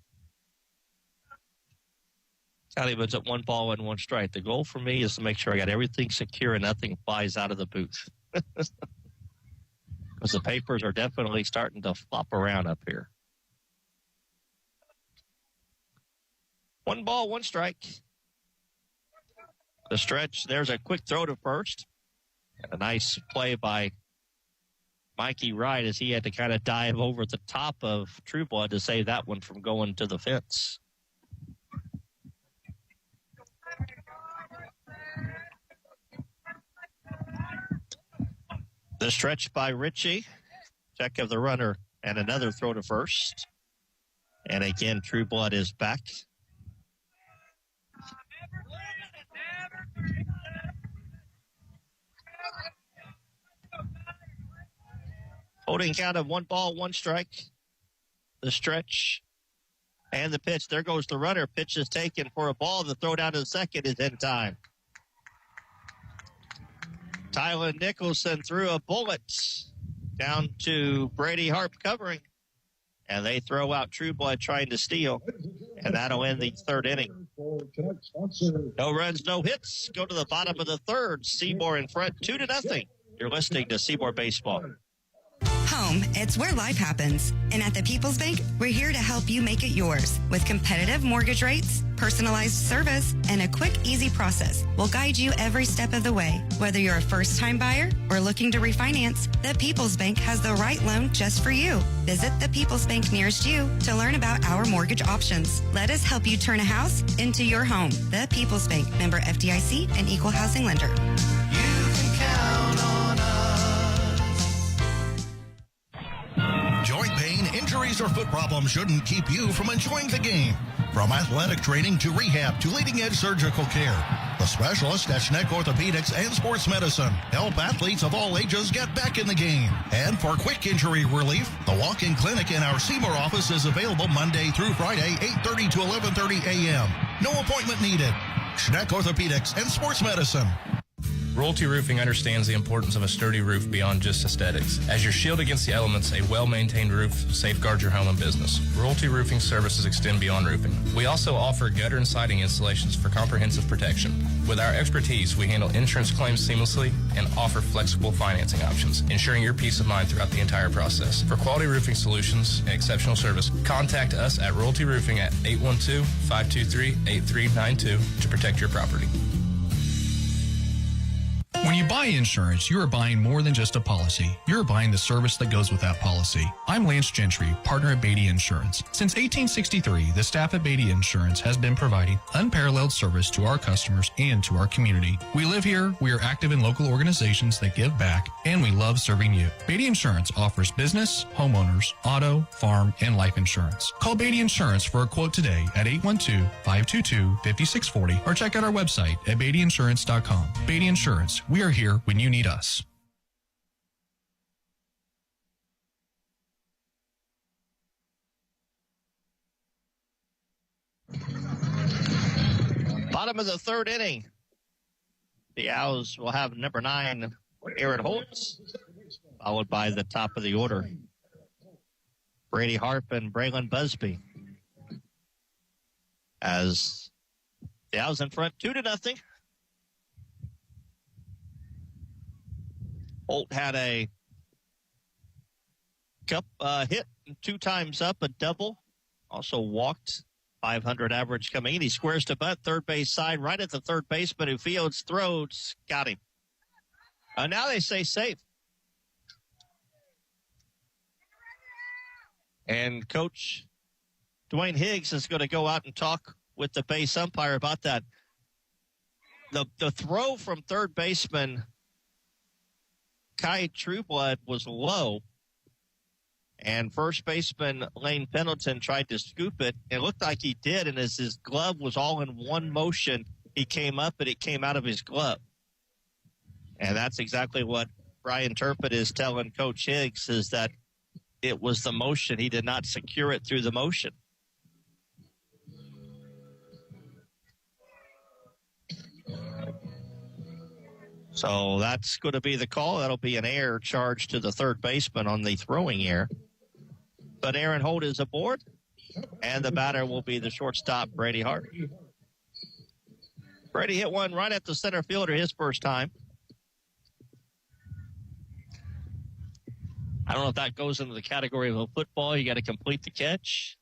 Tallyman's at 1 ball and 1 strike. The goal for me is to make sure I got everything secure and nothing flies out of the booth. Because the papers are definitely starting to flop around up here. 1 ball, 1 strike. The stretch, there's a quick throw to first. And a nice play by Mikey Wright as he had to kind of dive over the top of Trueblood to save that one from going to the fence. The stretch by Ritchie. Check of the runner and another throw to first. And again, Trueblood is back. Holding count of 1 ball, 1 strike. The stretch and the pitch. There goes the runner. Pitch is taken for a ball. The throw down to the second is in time. Tyler Nicholson threw a bullet down to Brady Harp covering. And they throw out Trueblood trying to steal. And that'll end the third inning. No runs, no hits. Go to the bottom of the third. Seymour in front, 2-0. You're listening to Seymour Baseball. Home, it's where life happens. And at the People's Bank, we're here to help you make it yours. With competitive mortgage rates, personalized service, and a quick, easy process. We'll guide you every step of the way. Whether you're a first-time buyer or looking to refinance, the People's Bank has the right loan just for you. Visit the People's Bank nearest you to learn about our mortgage options. Let us help you turn a house into your home. The People's Bank, member FDIC, and equal housing lender. You can count on us. Joint pain, injuries, or foot problems shouldn't keep you from enjoying the game. From athletic training to rehab to leading-edge surgical care, the specialists at Schneck Orthopedics and Sports Medicine help athletes of all ages get back in the game. And for quick injury relief, the walk-in clinic in our Seymour office is available Monday through Friday, 8:30 to 11:30 a.m. No appointment needed. Schneck Orthopedics and Sports Medicine. Royalty Roofing understands the importance of a sturdy roof beyond just aesthetics. As your shield against the elements, a well-maintained roof safeguards your home and business. Royalty Roofing services extend beyond roofing. We also offer gutter and siding installations for comprehensive protection. With our expertise, we handle insurance claims seamlessly and offer flexible financing options, ensuring your peace of mind throughout the entire process. For quality roofing solutions and exceptional service, contact us at Royalty Roofing at 812-523-8392 to protect your property. When you buy insurance, you are buying more than just a policy. You're buying the service that goes with that policy. I'm Lance Gentry, partner at Beatty Insurance. Since 1863, the staff at Beatty Insurance has been providing unparalleled service to our customers and to our community. We live here, we are active in local organizations that give back, and we love serving you. Beatty Insurance offers business, homeowners, auto, farm, and life insurance. Call Beatty Insurance for a quote today at 812-522-5640 or check out our website at beattyinsurance.com. Beatty Insurance. We are here when you need us. Bottom of the third inning. The Owls will have number 9, Aaron Holtz, followed by the top of the order, Brady Harp and Braylon Busby. As the Owls in front, 2-0. Holt had a cup hit 2 times up, a double. Also walked .500 average coming in. He squares to butt, third base side, right at the third baseman who fields, throws, got him. Now they say safe. And Coach Dwayne Higgs is going to go out and talk with the base umpire about that. The throw from third baseman Kai Trueblood was low, and first baseman Lane Pendleton tried to scoop it. It looked like he did, and as his glove was all in one motion, he came up and it came out of his glove. And that's exactly what Brian Turpin is telling Coach Higgs, is that it was the motion. He did not secure it through the motion. So that's going to be the call. That'll be an error charge to the third baseman on the throwing error. But Aaron Holt is aboard, and the batter will be the shortstop, Brady Hart. Brady hit one right at the center fielder his first time. I don't know if that goes into the category of a football. You got to complete the catch.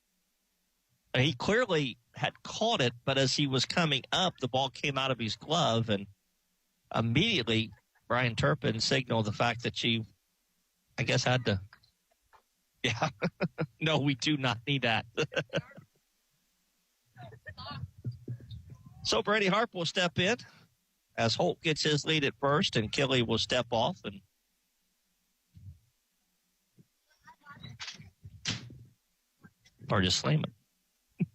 He clearly had caught it, but as he was coming up, the ball came out of his glove, and immediately Brian Turpin signaled the fact that she, I guess, had to. Yeah. No, we do not need that. So Brady Hart will step in as Holt gets his lead at first, and Kelly will step off and or just slam it.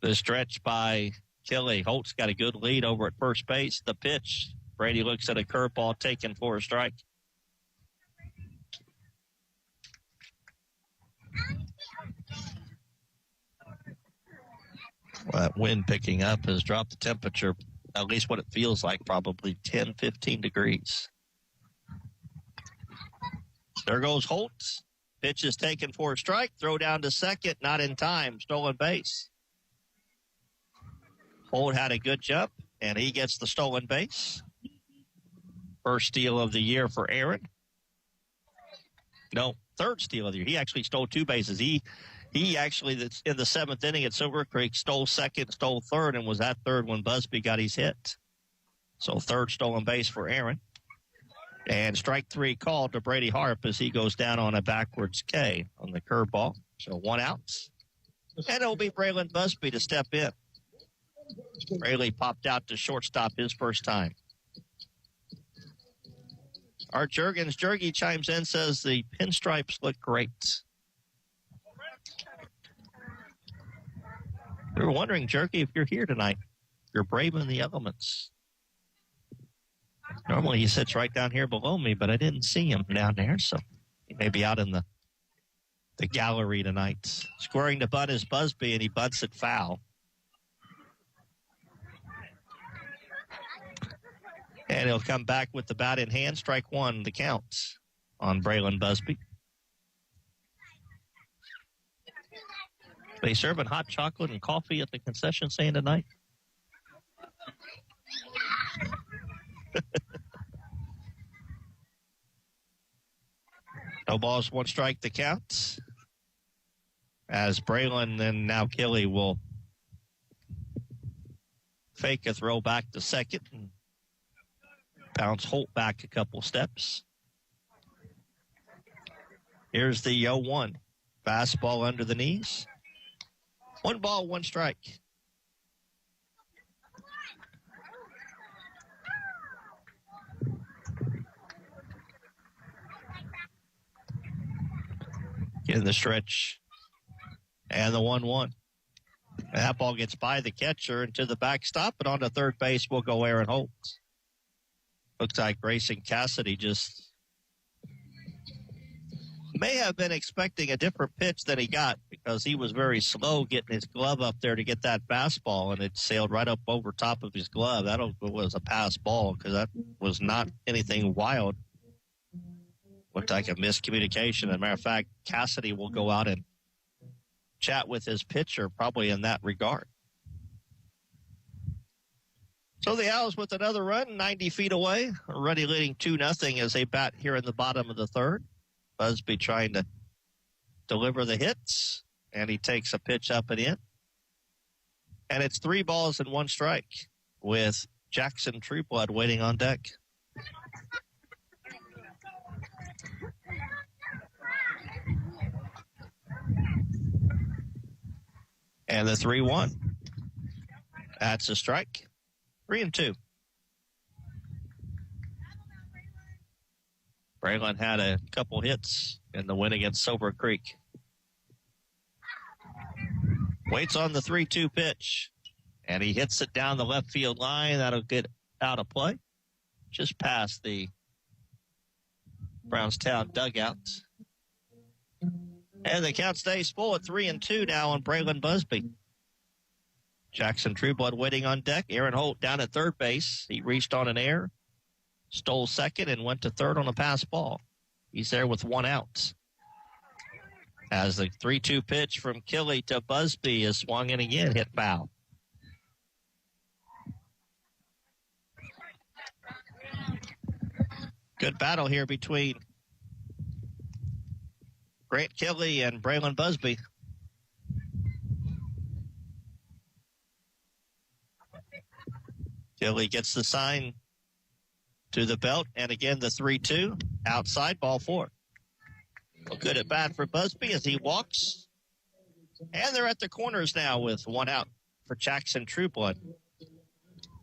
The stretch by Kelly. Holt's got a good lead over at first base. The pitch, Brady looks at a curveball taken for a strike. Well, that wind picking up has dropped the temperature, at least what it feels like, probably 10, 15 degrees. There goes Holt. Pitch is taken for a strike. Throw down to second. Not in time. Stolen base. Holt had a good jump, and he gets the stolen base. First steal of the year for Aaron. No, third steal of the year. He actually stole two bases. He actually, in the seventh inning at Silver Creek, stole second, stole third, and was that third when Busby got his hit. So third stolen base for Aaron. And strike three called to Brady Harp as he goes down on a backwards K on the curveball. So one out. And it'll be Braylon Busby to step in. Braley popped out to shortstop his first time. Art Jergy chimes in, says the pinstripes look great. We were wondering, Jerky, if you're here tonight. You're braving the elements. Normally he sits right down here below me, but I didn't see him down there, so he may be out in the gallery tonight. Squaring the butt is Busby, and he butts it foul. And he'll come back with the bat in hand. Strike one, the count on Braylon Busby. They serving hot chocolate and coffee at the concession stand tonight. No balls, one strike, the count. As Braylon and now Kelly will fake a throw back to second and bounce Holt back a couple steps. Here's the 0-1. Fastball under the knees. One ball, one strike. In the stretch. And the 1-1. That ball gets by the catcher into the backstop, and on to third base will go Aaron Holt. Looks like Grayson Cassidy just may have been expecting a different pitch than he got, because he was very slow getting his glove up there to get that fastball, and it sailed right up over top of his glove. That was a pass ball, because that was not anything wild. Looked like a miscommunication. As a matter of fact, Cassidy will go out and chat with his pitcher probably in that regard. So the Owls with another run, 90 feet away, already leading 2-0 as they bat here in the bottom of the third. Busby trying to deliver the hits. and he takes a pitch up and in. And it's 3 balls and 1 strike with Jackson Trueblood waiting on deck. And the 3-1. That's a strike. 3-2. Braylon had a couple hits in the win against Silver Creek. Waits on the 3-2 pitch, and he hits it down the left field line. That'll get out of play, just past the Brownstown dugout. And the count stays full at 3-2 now on Braylon Busby. Jackson Trueblood waiting on deck. Aaron Holt down at third base. He reached on an error, stole second, and went to third on a pass ball. He's there with 1 out. As the 3-2 pitch from Kelly to Busby is swung in again, hit foul. Good battle here between Grant Kelly and Braylon Busby. Kelly gets the sign to the belt, and again the 3-2, outside, ball 4. Well, good at bat for Busby as he walks. And they're at the corners now with 1 out for Jackson Trueblood.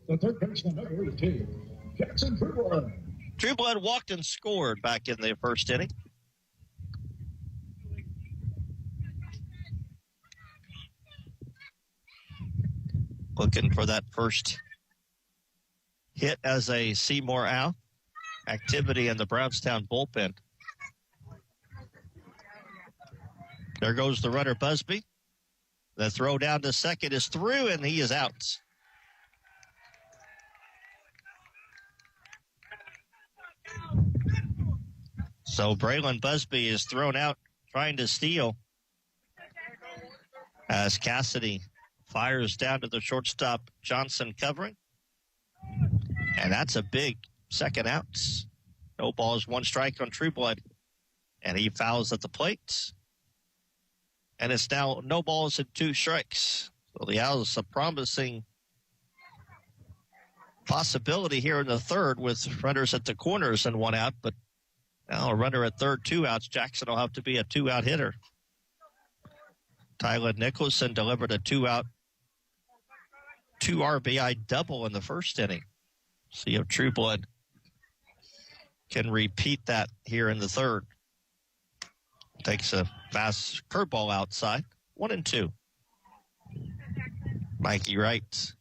The third baseman, number 18, Jackson Trueblood. Trueblood walked and scored back in the first inning. Looking for that first hit as a Seymour out. Activity in the Brownstown bullpen. There goes the runner, Busby. The throw down to second is through, and he is out. So Braylon Busby is thrown out trying to steal as Cassidy fires down to the shortstop, Johnson covering. And that's a big second out. No balls, 1 strike on Trueblood. And he fouls at the plate. And it's now no balls and 2 strikes. So the Owls a promising possibility here in the third with runners at the corners and 1 out. But now a runner at third, 2 outs. Jackson will have to be a 2-out hitter. Tyler Nicholson delivered a 2-out, 2 RBI double in the first inning. See if Trueblood can repeat that here in the third. Takes a fast curveball outside. 1-2. Mikey Wright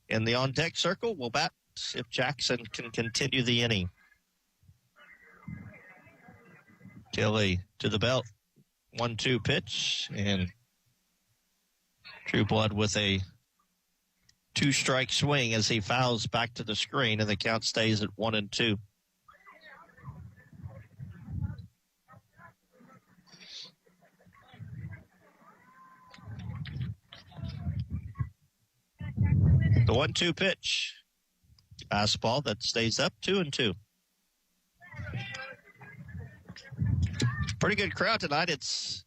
in the on-deck circle will bat if Jackson can continue the inning. Kelly to the belt. 1-2 pitch, and Trueblood with a 2-strike swing as he fouls back to the screen, and the count stays at 1-2. The 1-2 pitch. Fastball that stays up, 2-2. Pretty good crowd tonight. It's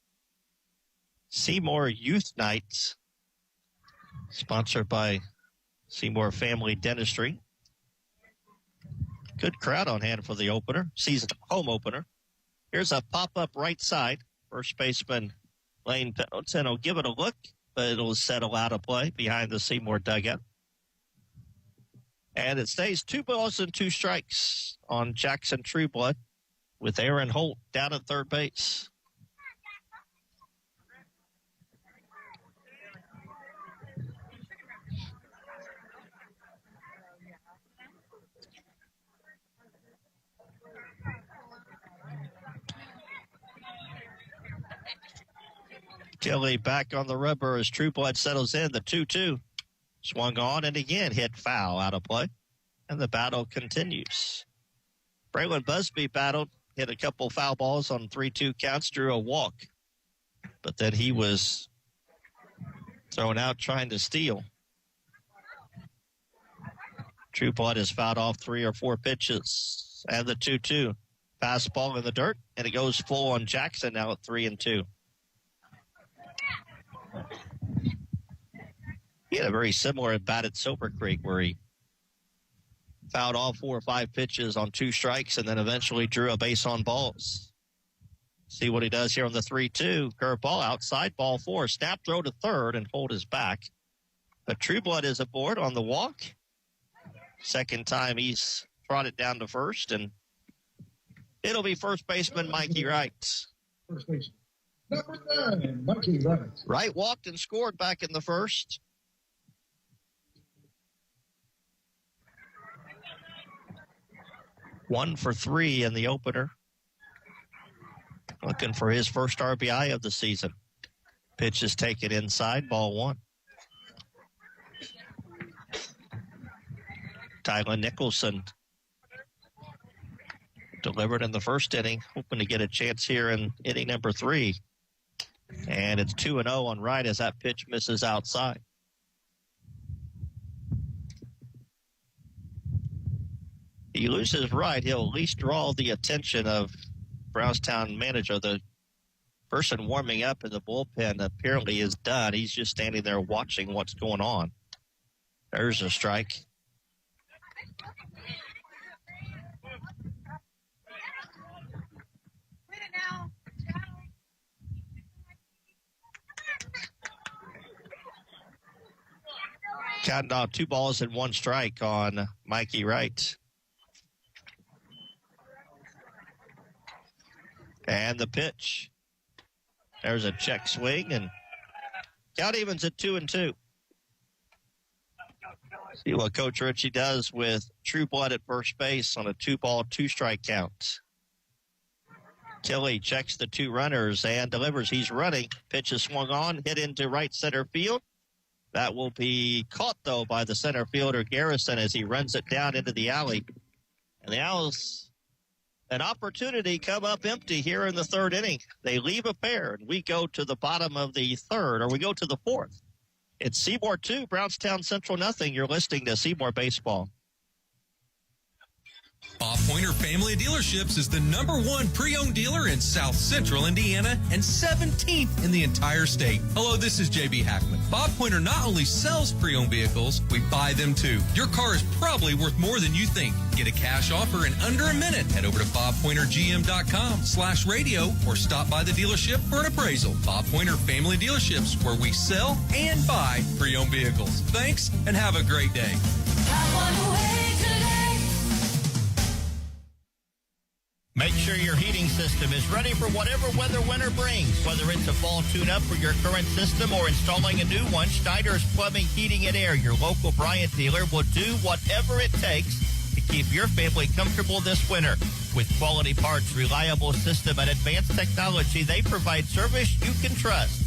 Seymour Youth Night, sponsored by Seymour Family Dentistry. Good crowd on hand for the opener, season home opener. Here's a pop-up right side. First baseman Lane Pendleton will give it a look, but it'll settle out of play behind the Seymour dugout. And it stays 2 balls and 2 strikes on Jackson Trueblood with Aaron Holt down at third base. Kelly back on the rubber as Trueblood settles in. The 2-2 swung on and again hit foul out of play. And the battle continues. Braylon Busby battled, hit a couple foul balls on 3-2 counts, drew a walk. But then he was thrown out trying to steal. Trueblood has fouled off 3 or 4 pitches. And the 2-2 fastball in the dirt, and it goes full on Jackson now at 3-2. He had a very similar at bat at Silver Creek where he fouled all 4 or 5 pitches on 2 strikes and then eventually drew a base on balls. See what he does here on the 3-2. Curveball outside, ball 4. Snap throw to third and hold his back. But Trueblood is aboard on the walk. Second time he's trotted down to first, and it'll be first baseman Mikey Wright. First baseman number 9, Mikey Wright. Wright walked and scored back in the first. One for 3 in the opener. Looking for his first RBI of the season. Pitch is taken inside, ball 1. Tyler Nicholson delivered in the first inning, hoping to get a chance here in inning number 3. And it's 2-0 on Wright as that pitch misses outside. He loses Wright, he'll at least draw the attention of Brownstown manager. The person warming up in the bullpen apparently is done. He's just standing there watching what's going on. There's a strike. Counting out 2 balls and 1 strike on Mikey Wright. And the pitch. There's a check swing, and count evens at 2-2. See what Coach Ritchie does with Trueblood at first base on a 2-ball, 2-strike count. Kelly checks the 2 runners and delivers. He's running. Pitch is swung on, hit into right center field. That will be caught, though, by the center fielder, Garrison, as he runs it down into the alley. And the Owls, an opportunity come up empty here in the 3rd inning. They leave a pair, and we go to the bottom of the 3rd, or we go to the 4th. It's Seymour 2, Brownstown Central nothing. You're listening to Seymour Baseball. Bob Pointer Family Dealerships is the #1 pre-owned dealer in South Central Indiana and 17th in the entire state. Hello, this is JB Hackman. Bob Pointer not only sells pre-owned vehicles, we buy them too. Your car is probably worth more than you think. Get a cash offer in under a minute. Head over to bobpointergm.com/radio or stop by the dealership for an appraisal. Bob Pointer Family Dealerships, where we sell and buy pre-owned vehicles. Thanks and have a great day. Make sure your heating system is ready for whatever weather winter brings. Whether it's a fall tune-up for your current system or installing a new one, Schneider's Plumbing, Heating, and Air, your local Bryant dealer, will do whatever it takes to keep your family comfortable this winter. With quality parts, reliable system, and advanced technology, they provide service you can trust.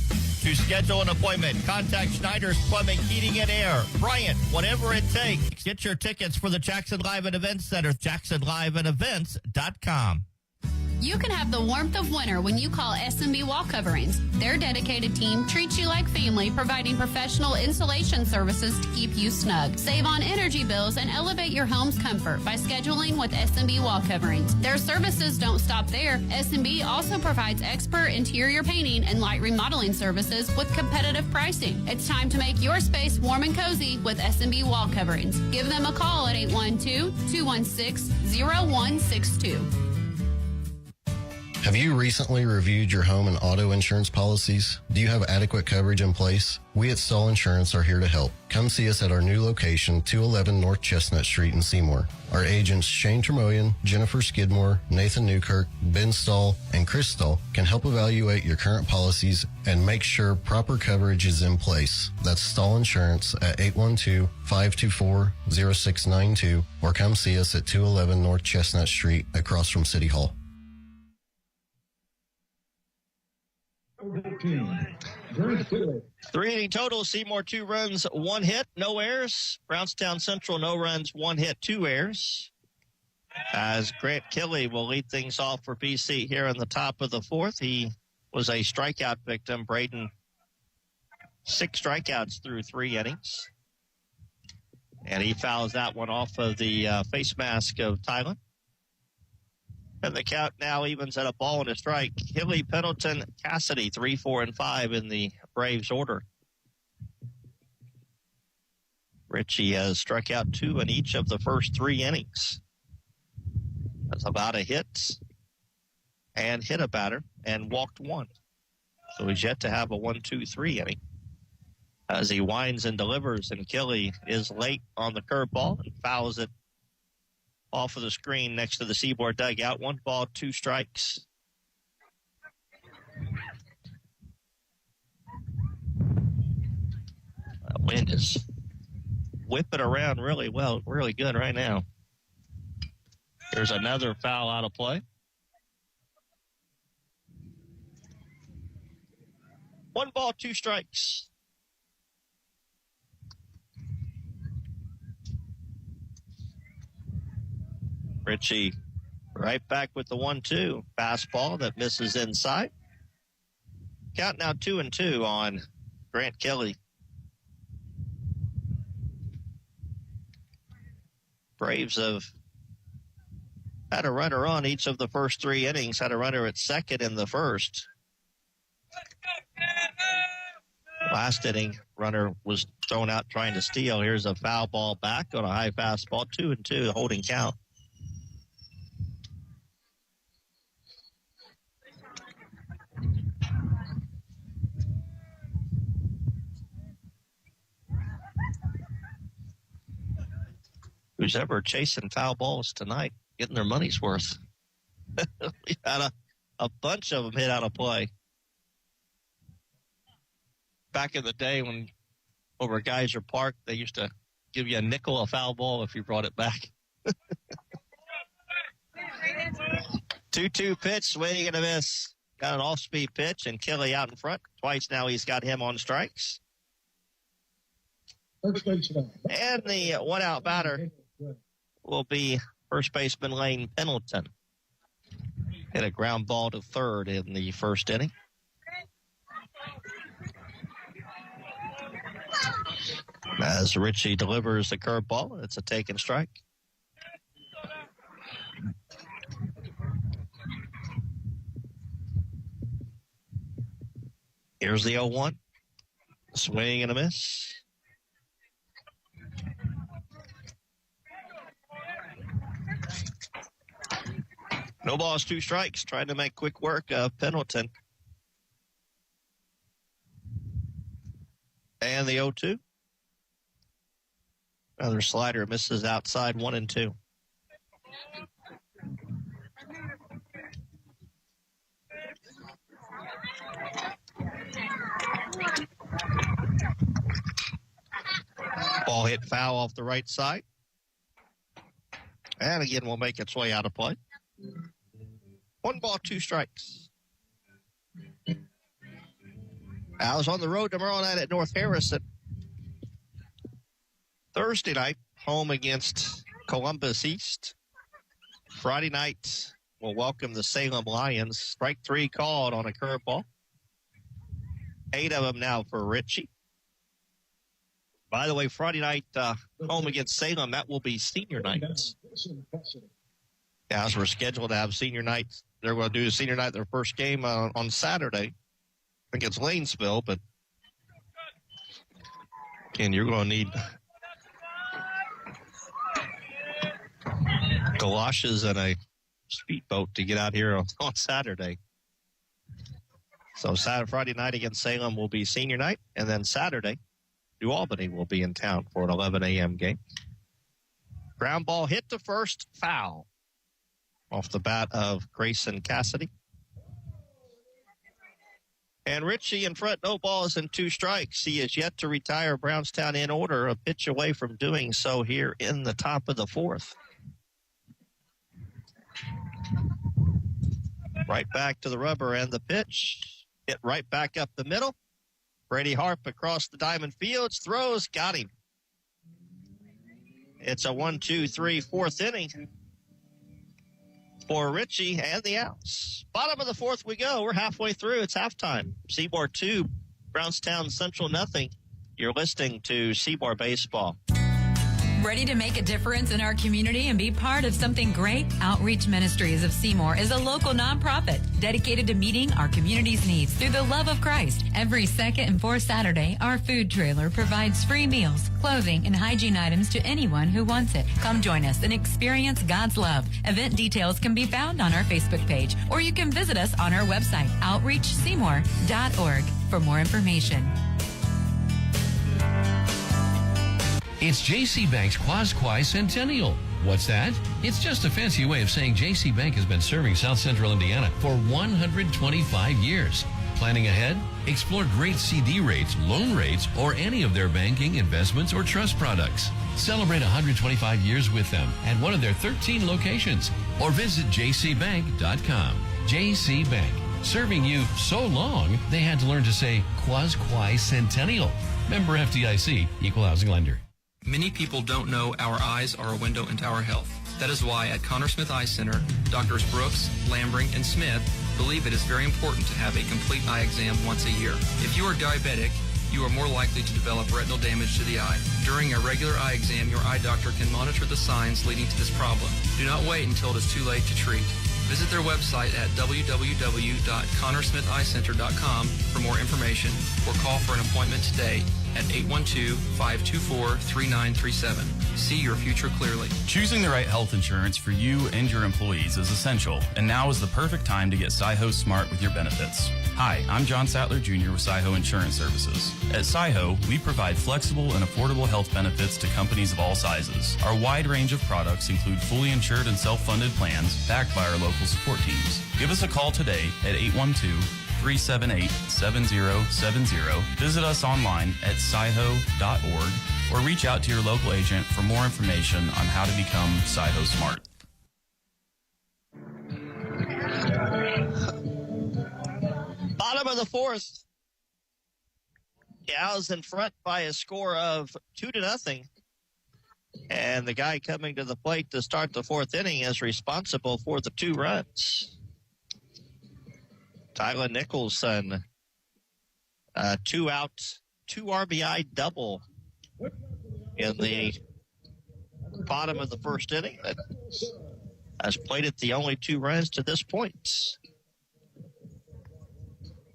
To schedule an appointment, contact Schneider's Plumbing, Heating, and Air. Bryant, whatever it takes. Get your tickets for the Jackson Live and Events Center, jacksonliveandevents.com. You can have the warmth of winter when you call S&B Wall Coverings. Their dedicated team treats you like family, providing professional insulation services to keep you snug. Save on energy bills and elevate your home's comfort by scheduling with S&B Wall Coverings. Their services don't stop there. S&B also provides expert interior painting and light remodeling services with competitive pricing. It's time to make your space warm and cozy with S&B Wall Coverings. Give them a call at 812-216-0162. Have you recently reviewed your home and auto insurance policies? Do you have adequate coverage in place? We at Stahl Insurance are here to help. Come see us at our new location, 211 North Chestnut Street in Seymour. Our agents Shane Tremoyan, Jennifer Skidmore, Nathan Newkirk, Ben Stahl, and Chris Stahl can help evaluate your current policies and make sure proper coverage is in place. That's Stahl Insurance at 812-524-0692 or come see us at 211 North Chestnut Street across from City Hall. 3 inning total. Seymour 2 runs, 1 hit, no errors. Brownstown Central no runs, 1 hit, 2 errors. As Grant Kelly will lead things off for BC here in the top of the 4th. He was a strikeout victim. Braden, 6 strikeouts through 3 innings. And he fouls that one off of the face mask of Tylen. And the count now evens at a ball and a strike. Hilly, Pendleton, Cassidy, 3, 4, and 5 in the Braves order. Richie has struck out 2 in each of the first 3 innings. That's about a hit and hit a batter and walked 1. So he's yet to have a 1-2-3 inning. As he winds and delivers, and Kelly is late on the curveball and fouls it off of the screen next to the Seymour dugout. 1 ball, 2 strikes. That wind is whipping around really well, really good right now. There's another foul out of play. 1 ball, 2 strikes. Richie right back with the 1-2. Fastball that misses inside. Count now 2-2 on Grant Kelly. Braves have had a runner on each of the first 3 innings, had a runner at second in the first. Last inning, runner was thrown out trying to steal. Here's a foul ball back on a high fastball. 2-2, holding count. Who's ever chasing foul balls tonight, getting their money's worth. We had a bunch of them hit out of play. Back in the day when over at Geyser Park, they used to give you a nickel a foul ball if you brought it back. 2-2 pitch, swing and a miss. Got an off-speed pitch, and Kelly out in front. Twice now he's got him on strikes. And the one-out batter will be first baseman Lane Pendleton. Hit a ground ball to third in the first inning. As Richie delivers the curveball, it's a taken strike. Here's the 0-1. Swing and a miss. No balls, 2 strikes. Trying to make quick work of Pendleton. And the 0-2. Another slider misses outside, 1-2. Ball hit foul off the right side. And again, will make its way out of play. 1 ball, 2 strikes. I was on the road tomorrow night at North Harrison. Thursday night, home against Columbus East. Friday night, we'll welcome the Salem Lions. Strike 3 called on a curveball. 8 of them now for Richie. By the way, Friday night, home against Salem, that will be senior night. As we're scheduled to have senior nights, they're going to do senior night, their first game on Saturday against Lanesville, but again, you're going to need galoshes and a speedboat to get out here on Saturday. So Friday night against Salem will be senior night, and then Saturday, New Albany will be in town for an 11 a.m. game. Ground ball hit to first, foul off the bat of Grayson Cassidy. And Richie in front, no balls and 2 strikes. He is yet to retire Brownstown in order, a pitch away from doing so here in the top of the 4th. Right back to the rubber, and the pitch hit right back up the middle. Brady Harp across the diamond fields, throws, got him. It's a 1-2-3 4th inning for Richie and the outs. Bottom of the 4th we go. We're halfway through. It's halftime. Seymour 2, Brownstown Central nothing. You're listening to Seymour Baseball. Ready to make a difference in our community and be part of something great? Outreach Ministries of Seymour is a local nonprofit dedicated to meeting our community's needs through the love of Christ. Every second and fourth Saturday, our food trailer provides free meals, clothing, and hygiene items to anyone who wants it. Come join us and experience God's love. Event details can be found on our Facebook page, or you can visit us on our website, outreachseymour.org, for more information. It's J.C. Bank's Quasquai Centennial. What's that? It's just a fancy way of saying J.C. Bank has been serving South Central Indiana for 125 years. Planning ahead? Explore great CD rates, loan rates, or any of their banking, investments, or trust products. Celebrate 125 years with them at one of their 13 locations, or visit jcbank.com. J.C. Bank, serving you so long, they had to learn to say Quasquai Centennial. Member FDIC, Equal Housing Lender. Many people don't know our eyes are a window into our health. That is why at Connor Smith Eye Center, Doctors Brooks, Lambring, and Smith believe it is very important to have a complete eye exam once a year. If you are diabetic, you are more likely to develop retinal damage to the eye. During a regular eye exam, your eye doctor can monitor the signs leading to this problem. Do not wait until it is too late to treat. Visit their website at www.connorsmitheyecenter.com for more information, or call for an appointment today at 812-524-3937. See your future clearly. Choosing the right health insurance for you and your employees is essential, and now is the perfect time to get Seyho Smart with your benefits. Hi, I'm John Sattler Jr. with Seyho Insurance Services. At Seyho, we provide flexible and affordable health benefits to companies of all sizes. Our wide range of products include fully insured and self-funded plans backed by our local support teams. Give us a call today at 812-378-7070. Visit us online at seyho.org or reach out to your local agent for more information on how to become Seyho Smart. Bottom of the fourth. Gals in front by a score of 2-0. And the guy coming to the plate to start the fourth inning is responsible for the 2 runs. Tyler Nicholson, 2 out, 2 RBI double in the bottom of the first inning that has plated the only 2 runs to this point.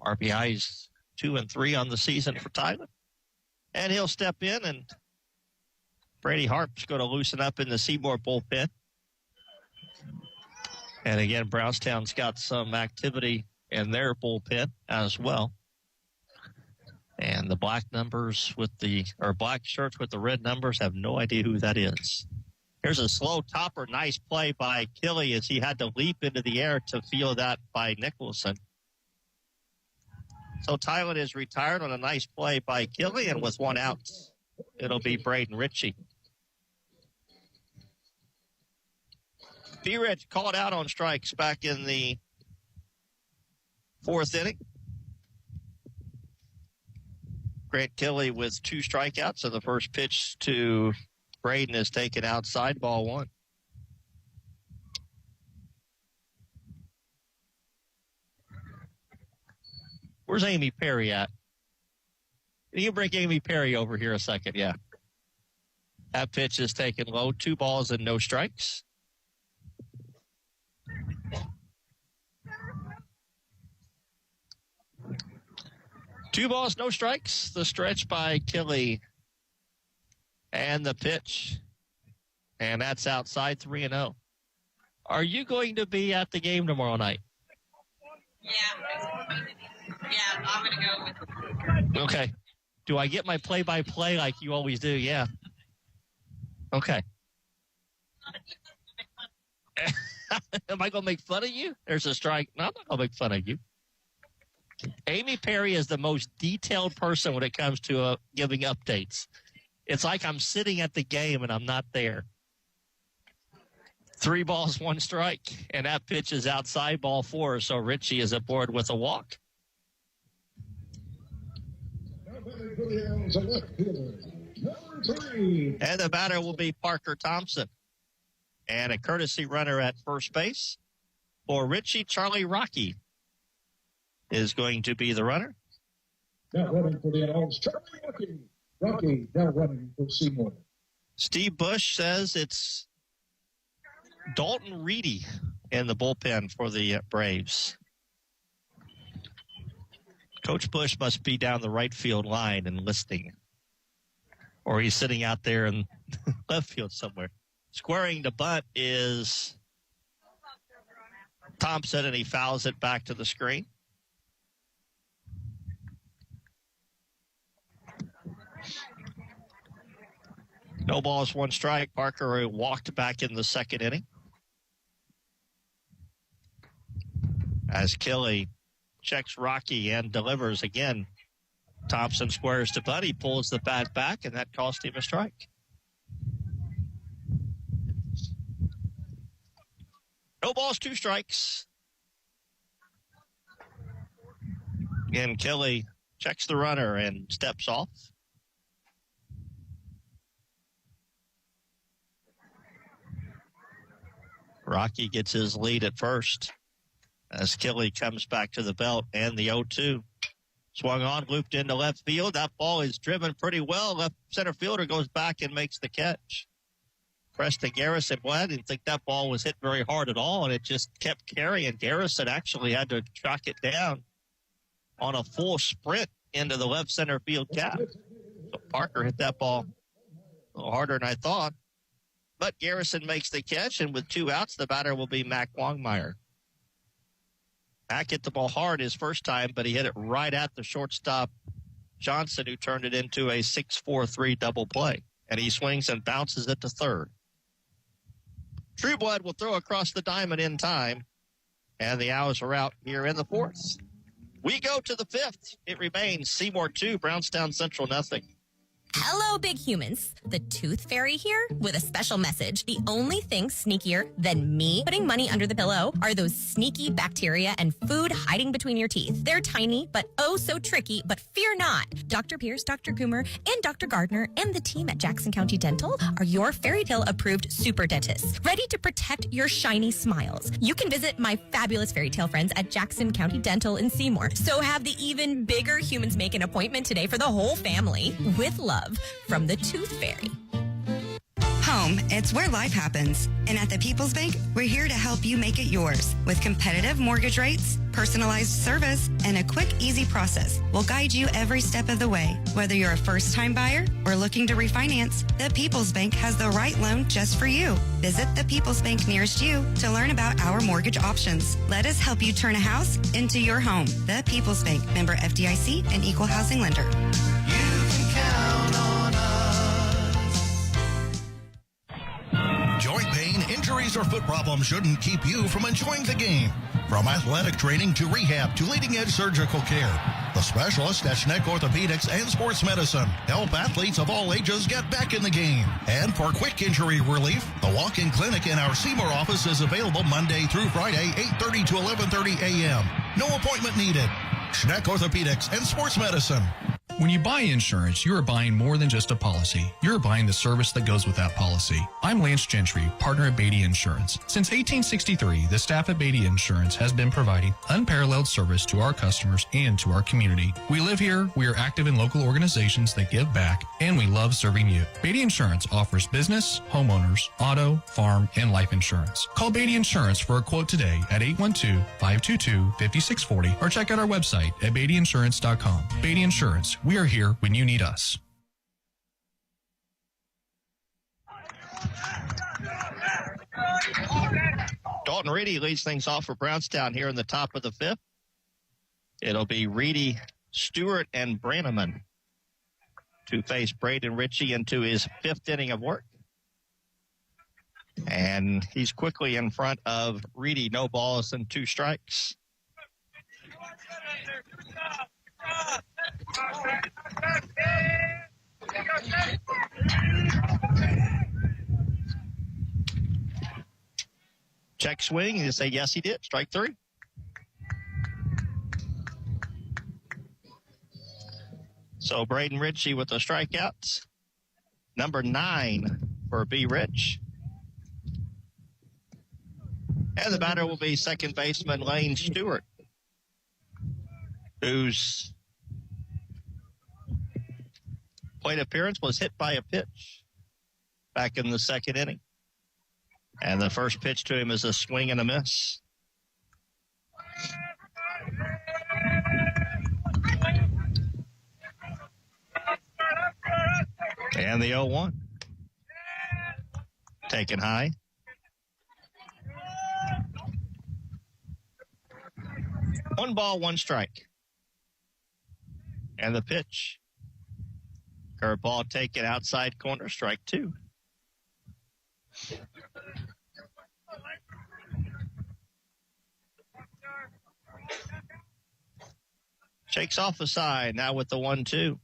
RBIs 2 and 3 on the season for Tyler. And he'll step in, and Brady Harp's going to loosen up in the Seymour bullpen. And again, Brownstown's got some activity in their bullpen as well. And the black numbers with the, or black shirts with the red numbers, have no idea who that is. Here's a slow topper. Nice play by Kelly as he had to leap into the air to feel that by Nicholson. So Tyler is retired on a nice play by Kelly, and with 1 out, it'll be Braden Ritchie. B-Rich called out on strikes back in the 4th inning. Grant Kelly with 2 strikeouts, and the first pitch to Braden is taken outside, ball 1. Where's Amy Perry at? Can you bring Amy Perry over here a second? Yeah. That pitch is taken low. 2 balls and no strikes. Two balls, no strikes. The stretch by Kelly. And the pitch. And that's outside, 3-0. Are you going to be at the game tomorrow night? Yeah, I'm going to go with. Okay. Do I get my play-by-play like you always do? Yeah. Okay. Am I going to make fun of you? There's a strike. No, I'm not going to make fun of you. Amy Perry is the most detailed person when it comes to giving updates. It's like I'm sitting at the game and I'm not there. 3 balls, 1 strike, and that pitch is outside, ball 4, so Ritchie is aboard with a walk. And the batter will be Parker Thompson. And a courtesy runner at first base for Ritchie. Charlie Rocky is going to be the runner. Now running for the Elves, Charlie Rocky. Rocky now running for Seymour. Steve Bush says it's Dalton Reedy in the bullpen for the Braves. Coach Bush must be down the right field line and listening. Or he's sitting out there in left field somewhere. Squaring the bunt is Thompson, and he fouls it back to the screen. No balls, one strike. Parker walked back in the second inning. As Kelly checks Rocky and delivers again. Thompson squares to bunt. He pulls the bat back, and that cost him a strike. No balls, two strikes. Again, Kelly checks the runner and steps off. Rocky gets his lead at first as Kelly comes back to the belt, and the 0-2. Swung on, looped into left field. That ball is driven pretty well. Left center fielder goes back and makes the catch. Preston Garrison, well, I didn't think that ball was hit very hard at all, and it just kept carrying. Garrison actually had to track it down on a full sprint into the left center field gap. So Parker hit that ball a little harder than I thought. But Garrison makes the catch, and with two outs, the batter will be Mac Longmire. Mac hit the ball hard his first time, but he hit it right at the shortstop, Johnson, who turned it into a 6-4-3 double play. And he swings and bounces it to third. Trueblood will throw across the diamond in time, and the Owls are out here in the fourth. We go to the fifth. It remains Seymour 2, Brownstown Central nothing. Hello, big humans. The Tooth Fairy here with a special message. The only thing sneakier than me putting money under the pillow are those sneaky bacteria and food hiding between your teeth. They're tiny, but oh so tricky, but fear not. Dr. Pierce, Dr. Coomer, and Dr. Gardner and the team at Jackson County Dental are your fairy tale approved super dentists, ready to protect your shiny smiles. You can visit my fabulous fairy tale friends at Jackson County Dental in Seymour. So have the even bigger humans make an appointment today for the whole family. With love from the Tooth Fairy. Home, it's where life happens. And at the People's Bank, we're here to help you make it yours. With competitive mortgage rates, personalized service, and a quick, easy process. We'll guide you every step of the way. Whether you're a first-time buyer or looking to refinance, the People's Bank has the right loan just for you. Visit the People's Bank nearest you to learn about our mortgage options. Let us help you turn a house into your home. The People's Bank, member FDIC and equal housing lender. Joint pain, injuries, or foot problems shouldn't keep you from enjoying the game. From athletic training to rehab to leading-edge surgical care, the specialists at Schneck Orthopedics and Sports Medicine help athletes of all ages get back in the game. And for quick injury relief, the walk-in clinic in our Seymour office is available Monday through Friday, 8:30 to 11:30 a.m. No appointment needed. Schneck Orthopedics and Sports Medicine. When you buy insurance, you are buying more than just a policy. You're buying the service that goes with that policy. I'm Lance Gentry, partner at Beatty Insurance. Since 1863, the staff at Beatty Insurance has been providing unparalleled service to our customers and to our community. We live here, we are active in local organizations that give back, and we love serving you. Beatty Insurance offers business, homeowners, auto, farm, and life insurance. Call Beatty Insurance for a quote today at 812-522-5640 or check out our website at BeattyInsurance.com. Beatty Insurance. We are here when you need us. Dalton Reedy leads things off for Brownstown here in the top of the fifth. It'll be Reedy, Stewart, and Brannaman to face Braden Ritchie into his fifth inning of work. And he's quickly in front of Reedy, no balls and two strikes. Check swing, and you say, yes, he did. Strike three. So Braden Ritchie with the strikeouts. Number 9 for B. Rich. And the batter will be second baseman Lane Stewart, whose plate appearance was hit by a pitch. back in the second inning. And the first pitch to him is a swing and a miss. And the 0-1. Taken high. One ball, one strike. And the pitch. Curveball taken outside corner, strike two. Shakes off the side now with the 1-2.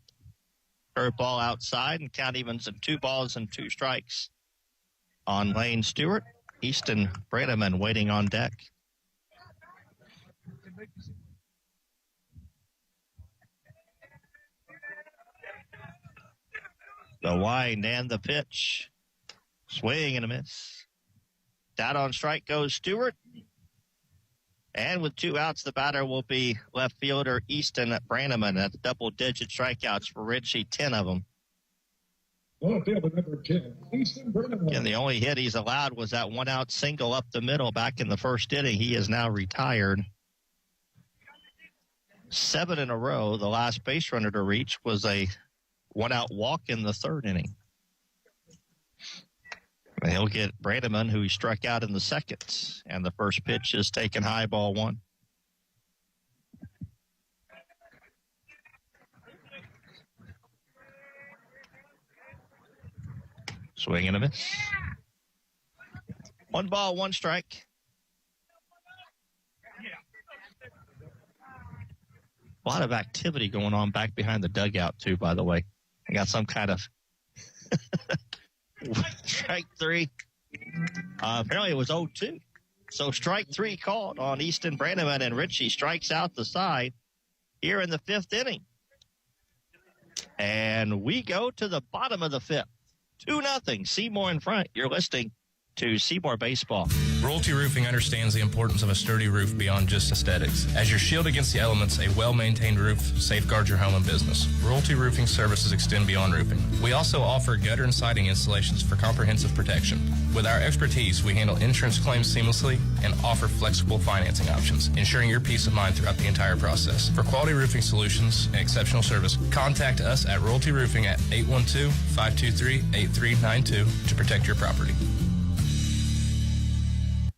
Curveball outside and count evens at 2 balls and 2 strikes. On Lane Stewart, Easton Brademan waiting on deck. The wind and the pitch. Swing and a miss. Down on strike goes Stewart. And with 2 outs, the batter will be left fielder Easton Brademan at double-digit strikeouts for Ritchie, 10 of them. Fielder number 10, Easton Brademan. And the only hit he's allowed was that 1-out single up the middle back in the first inning. He is now retired. 7 in a row. The last base runner to reach was a 1-out walk in the third inning. And he'll get Brademan, who he struck out in the second. And the first pitch is taken high, ball 1. Swing and a miss. 1 ball, 1 strike. A lot of activity going on back behind the dugout, too, by the way. I got some kind of strike 3. Apparently it was 0-2. So strike 3 called on Easton Brademan, and Ritchie strikes out the side here in the 5th inning. And we go to the bottom of the 5th. 2-0, Seymour in front. You're listening to Seymour Baseball. Royalty Roofing understands the importance of a sturdy roof beyond just aesthetics. As your shield against the elements, a well-maintained roof safeguards your home and business. Royalty Roofing services extend beyond roofing. We also offer gutter and siding installations for comprehensive protection. With our expertise, we handle insurance claims seamlessly and offer flexible financing options, ensuring your peace of mind throughout the entire process. For quality roofing solutions and exceptional service, contact us at Royalty Roofing at 812-523-8392 to protect your property.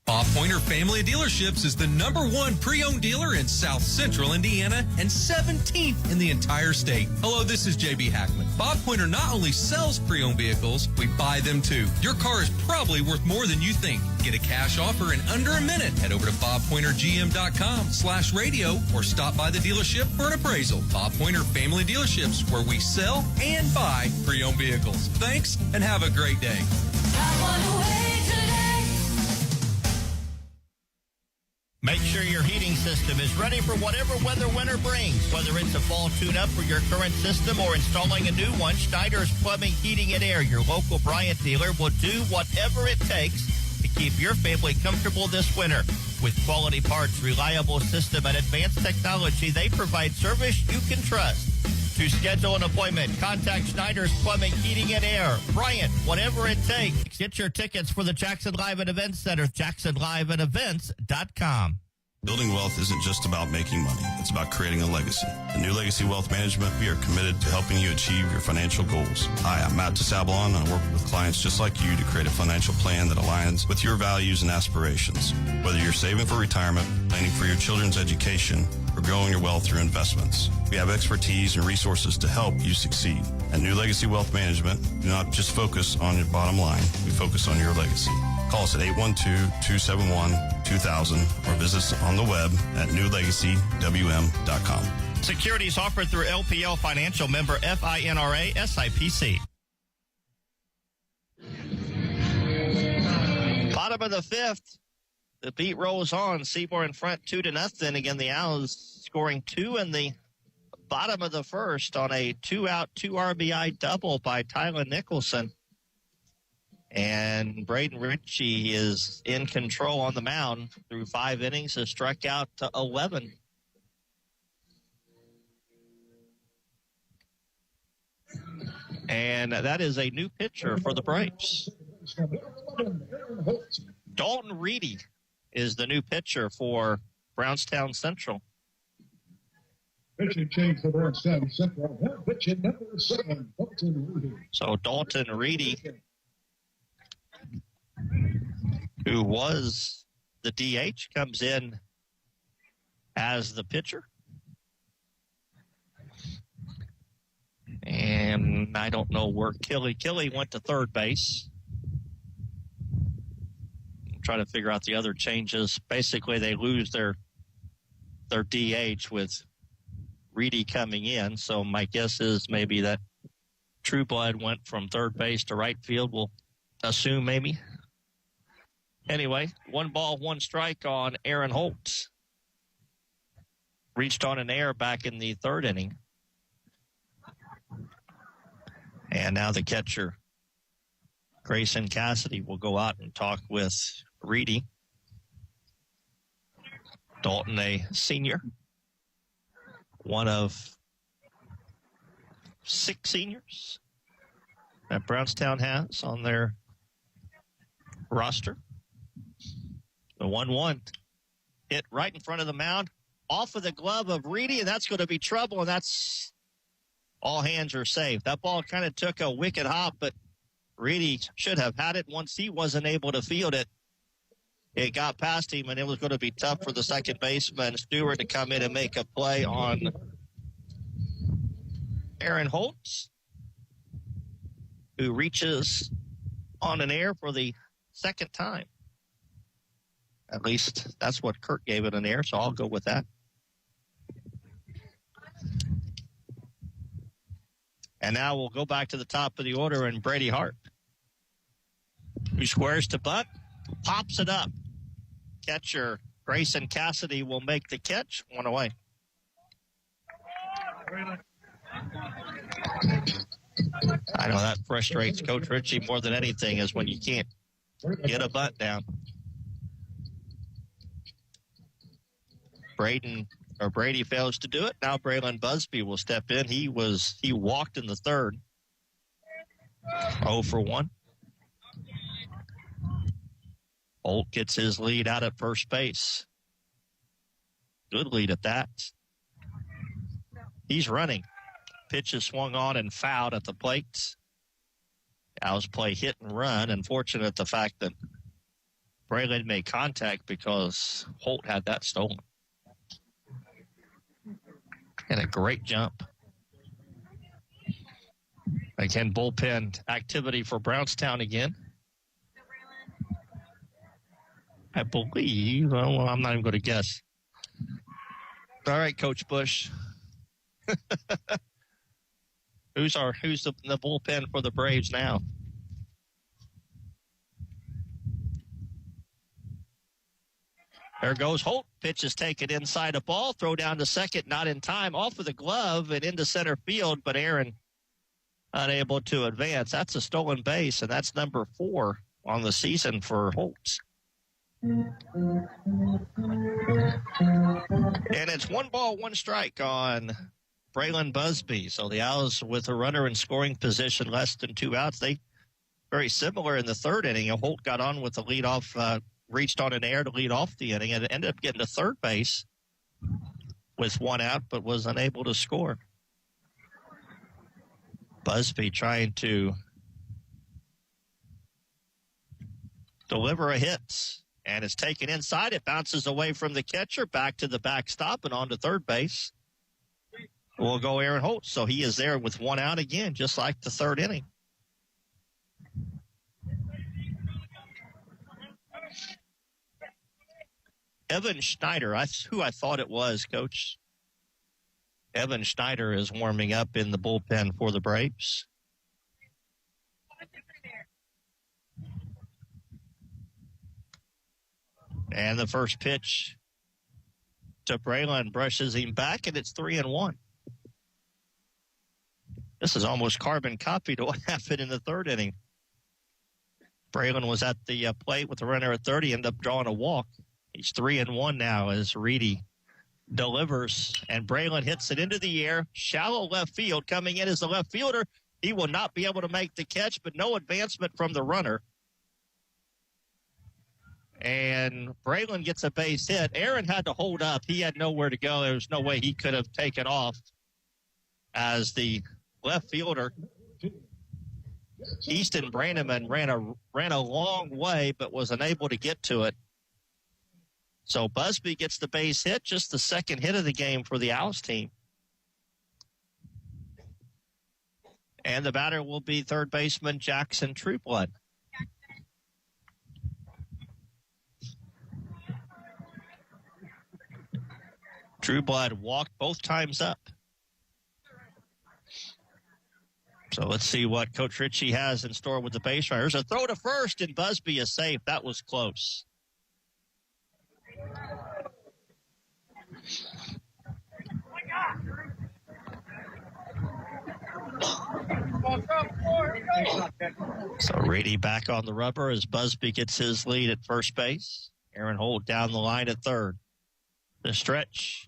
Bob Pointer Family Dealerships is the #1 pre-owned dealer in South Central Indiana and 17th in the entire state. Hello, this is JB Hackman. Bob Pointer not only sells pre-owned vehicles, we buy them too. Your car is probably worth more than you think. Get a cash offer in under a minute. Head over to bobpointergm.com/radio or stop by the dealership for an appraisal. Bob Pointer Family Dealerships, where we sell and buy pre-owned vehicles. Thanks and have a great day. Make sure your heating system is ready for whatever weather winter brings. Whether it's a fall tune-up for your current system or installing a new one, Schneider's Plumbing, Heating, and Air, your local Bryant dealer, will do whatever it takes to keep your family comfortable this winter. With quality parts, reliable system, and advanced technology, they provide service you can trust. To schedule an appointment, contact Schneider's Plumbing, Heating, and Air. Bryant, whatever it takes. Get your tickets for the Jackson Live and Events Center, jacksonliveandevents.com. Building wealth isn't just about making money. It's about creating a legacy. At New Legacy Wealth Management, we are committed to helping you achieve your financial goals. Hi, I'm Matt DeSablon, and I work with clients just like you to create a financial plan that aligns with your values and aspirations. Whether you're saving for retirement, planning for your children's education, or growing your wealth through investments, we have expertise and resources to help you succeed. At New Legacy Wealth Management, do not just focus on your bottom line. We focus on your legacy. Call us at 812-271-2000 or visit us on the web at newlegacywm.com. Securities offered through LPL Financial, member FINRA SIPC. Bottom of the 5th. The beat rolls on. Seymour in front 2-0. Again, the Owls scoring 2 in the bottom of the 1st on a 2-out, 2 RBI double by Tyler Nicholson. And Braden Ritchie is in control on the mound through 5 innings, has struck out to 11. And that is a new pitcher for the Braves. Dalton Reedy is the new pitcher for Brownstown Central. Pitching change for Brownstown Central. Pitching number 7, Dalton Reedy. So Dalton Reedy, who was the DH, comes in as the pitcher. And I don't know where Kelly went to third base. I'm trying to figure out the other changes. Basically, they lose their DH with Reedy coming in. So my guess is maybe that Trueblood went from third base to right field. We'll assume maybe. Anyway, 1 ball, 1 strike on Aaron Holt. Reached on an error back in the 3rd inning. And now the catcher, Grayson Cassidy, will go out and talk with Reedy. Dalton, a senior, one of 6 seniors that Brownstown has on their roster. The 1-1 hit right in front of the mound, off of the glove of Reedy, and that's going to be trouble, and that's all hands are safe. That ball kind of took a wicked hop, but Reedy should have had it. Once he wasn't able to field it, it got past him, and it was going to be tough for the second baseman, Stewart, to come in and make a play on Aaron Holtz, who reaches on an air for the 2nd time. At least that's what Kurt gave it, an air, so I'll go with that. And now we'll go back to the top of the order, and Brady Hart, who squares to butt, pops it up. Catcher Grayson Cassidy will make the catch. 1 away. I know that frustrates Coach Ritchie more than anything, is when you can't get a butt down. Brady fails to do it. Now Braylon Busby will step in. He walked in the 3rd. 0 for 1. Holt gets his lead out at first base. Good lead at that. He's running. Pitch is swung on and fouled at the plate. Owls play hit and run. Unfortunate the fact that Braylon made contact because Holt had that stolen. And a great jump. Again, bullpen activity for Brownstown again. I believe, well, I'm not even going to guess. All right, Coach Bush. Who's the bullpen for the Braves now? There goes Holt. Pitch is taken inside a ball. Throw down to second, not in time. Off of the glove and into center field, but Aaron unable to advance. That's a stolen base, and that's number 4 on the season for Holt. And it's 1 ball, 1 strike on Braylon Busby. So the Owls with a runner in scoring position, less than 2 outs. They very similar in the 3rd inning. Holt got on with the leadoff, reached on an air to lead off the inning, and ended up getting to third base with 1 out, but was unable to score. Busby trying to deliver a hit, and it's taken inside. It bounces away from the catcher, back to the backstop, and on to third base. Will go Aaron Holt. So he is there with 1 out again, just like the 3rd inning. Evan Schneider, who I thought it was, Coach. Evan Schneider is warming up in the bullpen for the Braves. And the first pitch to Braylon brushes him back, and it's 3-1. This is almost carbon copy to what happened in the 3rd inning. Braylon was at the plate with the runner at 30, ended up drawing a walk. He's 3-1 now as Reedy delivers, and Braylon hits it into the air. Shallow left field. Coming in as the left fielder. He will not be able to make the catch, but no advancement from the runner. And Braylon gets a base hit. Aaron had to hold up. He had nowhere to go. There was no way he could have taken off as the left fielder, Easton Brannaman, ran a long way but was unable to get to it. So Busby gets the base hit, just the second hit of the game for the Owls team. And the batter will be third baseman Jackson Trueblood. Trueblood walked both times up. So let's see what Coach Ritchie has in store with the base runners. A throw to first, and Busby is safe. That was close. So Rady back on the rubber as Busby gets his lead at first base. Aaron Holt down the line at third. The stretch.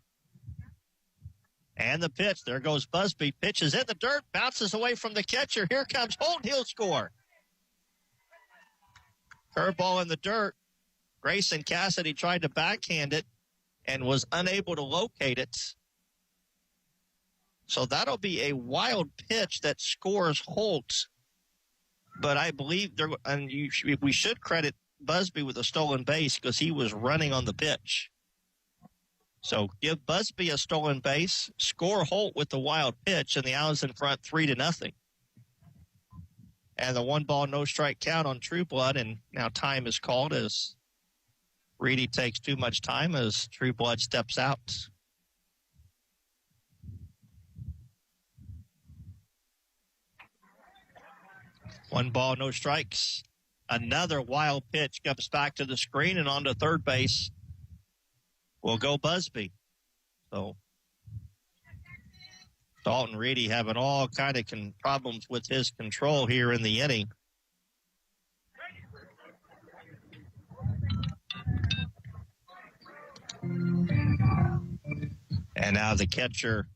And the pitch. There goes Busby. Pitches in the dirt. Bounces away from the catcher. Here comes Holt. He'll score. Curveball in the dirt. Grayson Cassidy tried to backhand it and was unable to locate it. So that'll be a wild pitch that scores Holt. But I believe we should credit Busby with a stolen base because he was running on the pitch. So give Busby a stolen base, score Holt with the wild pitch, and the Owls in front 3-0. And the 1-ball, no-strike count on Trueblood, and now time is called as Reedy takes too much time as Trueblood steps out. One ball, no strikes. Another wild pitch comes back to the screen and onto third base. Will go Busby. So Dalton Reedy having all kind of problems with his control here in the inning. And now the catcher,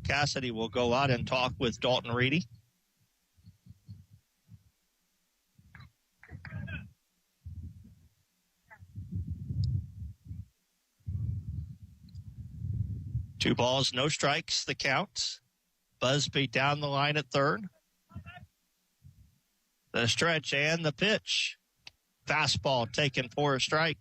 Cassidy, will go out and talk with Dalton Reedy. Two balls, no strikes, the count. Busby down the line at third. The stretch and the pitch. Fastball taken for a strike.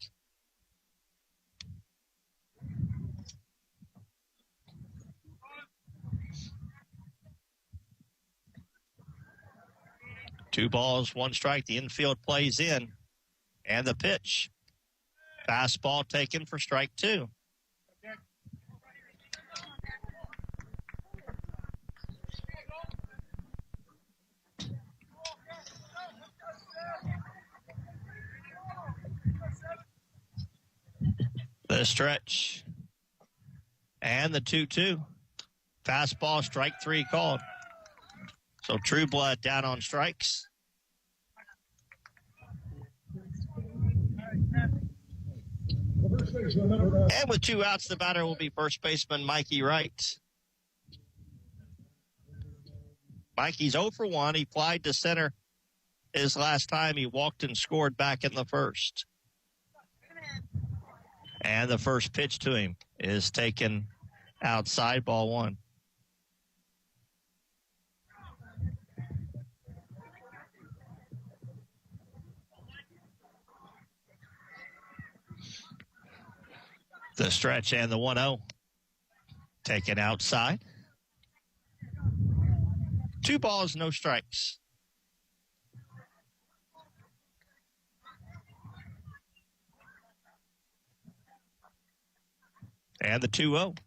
Two balls, one strike. The infield plays in. And the pitch. Fastball taken for strike two. The stretch. And the 2-2. Fastball, strike three called. So Trueblood down on strikes. And with two outs, the batter will be first baseman Mikey Wright. Mikey's 0 for 1. He flied to center his last time. He walked and scored back in the first. And the first pitch to him is taken outside, ball one. The stretch and the 1-0 taken outside. Two balls, no strikes. And the 2-0.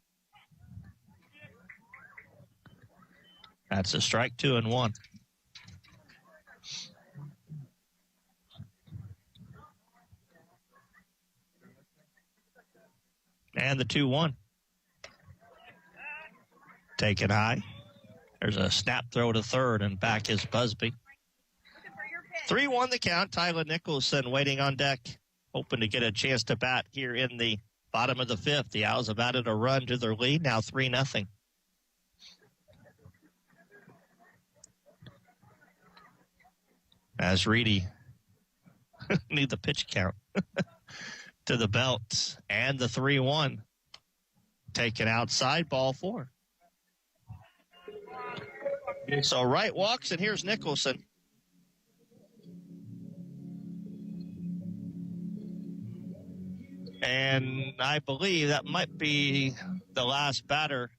That's a strike, 2-1. And the 2-1. Taken high. There's a snap throw to third, and back is Busby. 3-1 the count. Tyler Nicholson waiting on deck, hoping to get a chance to bat here in the bottom of the fifth. The Owls have added a run to their lead, now 3-0. As Reedy need the pitch count to the belt and the 3-1. Taken outside, ball 4. So Wright walks, and here's Nicholson. And I believe that might be the last batter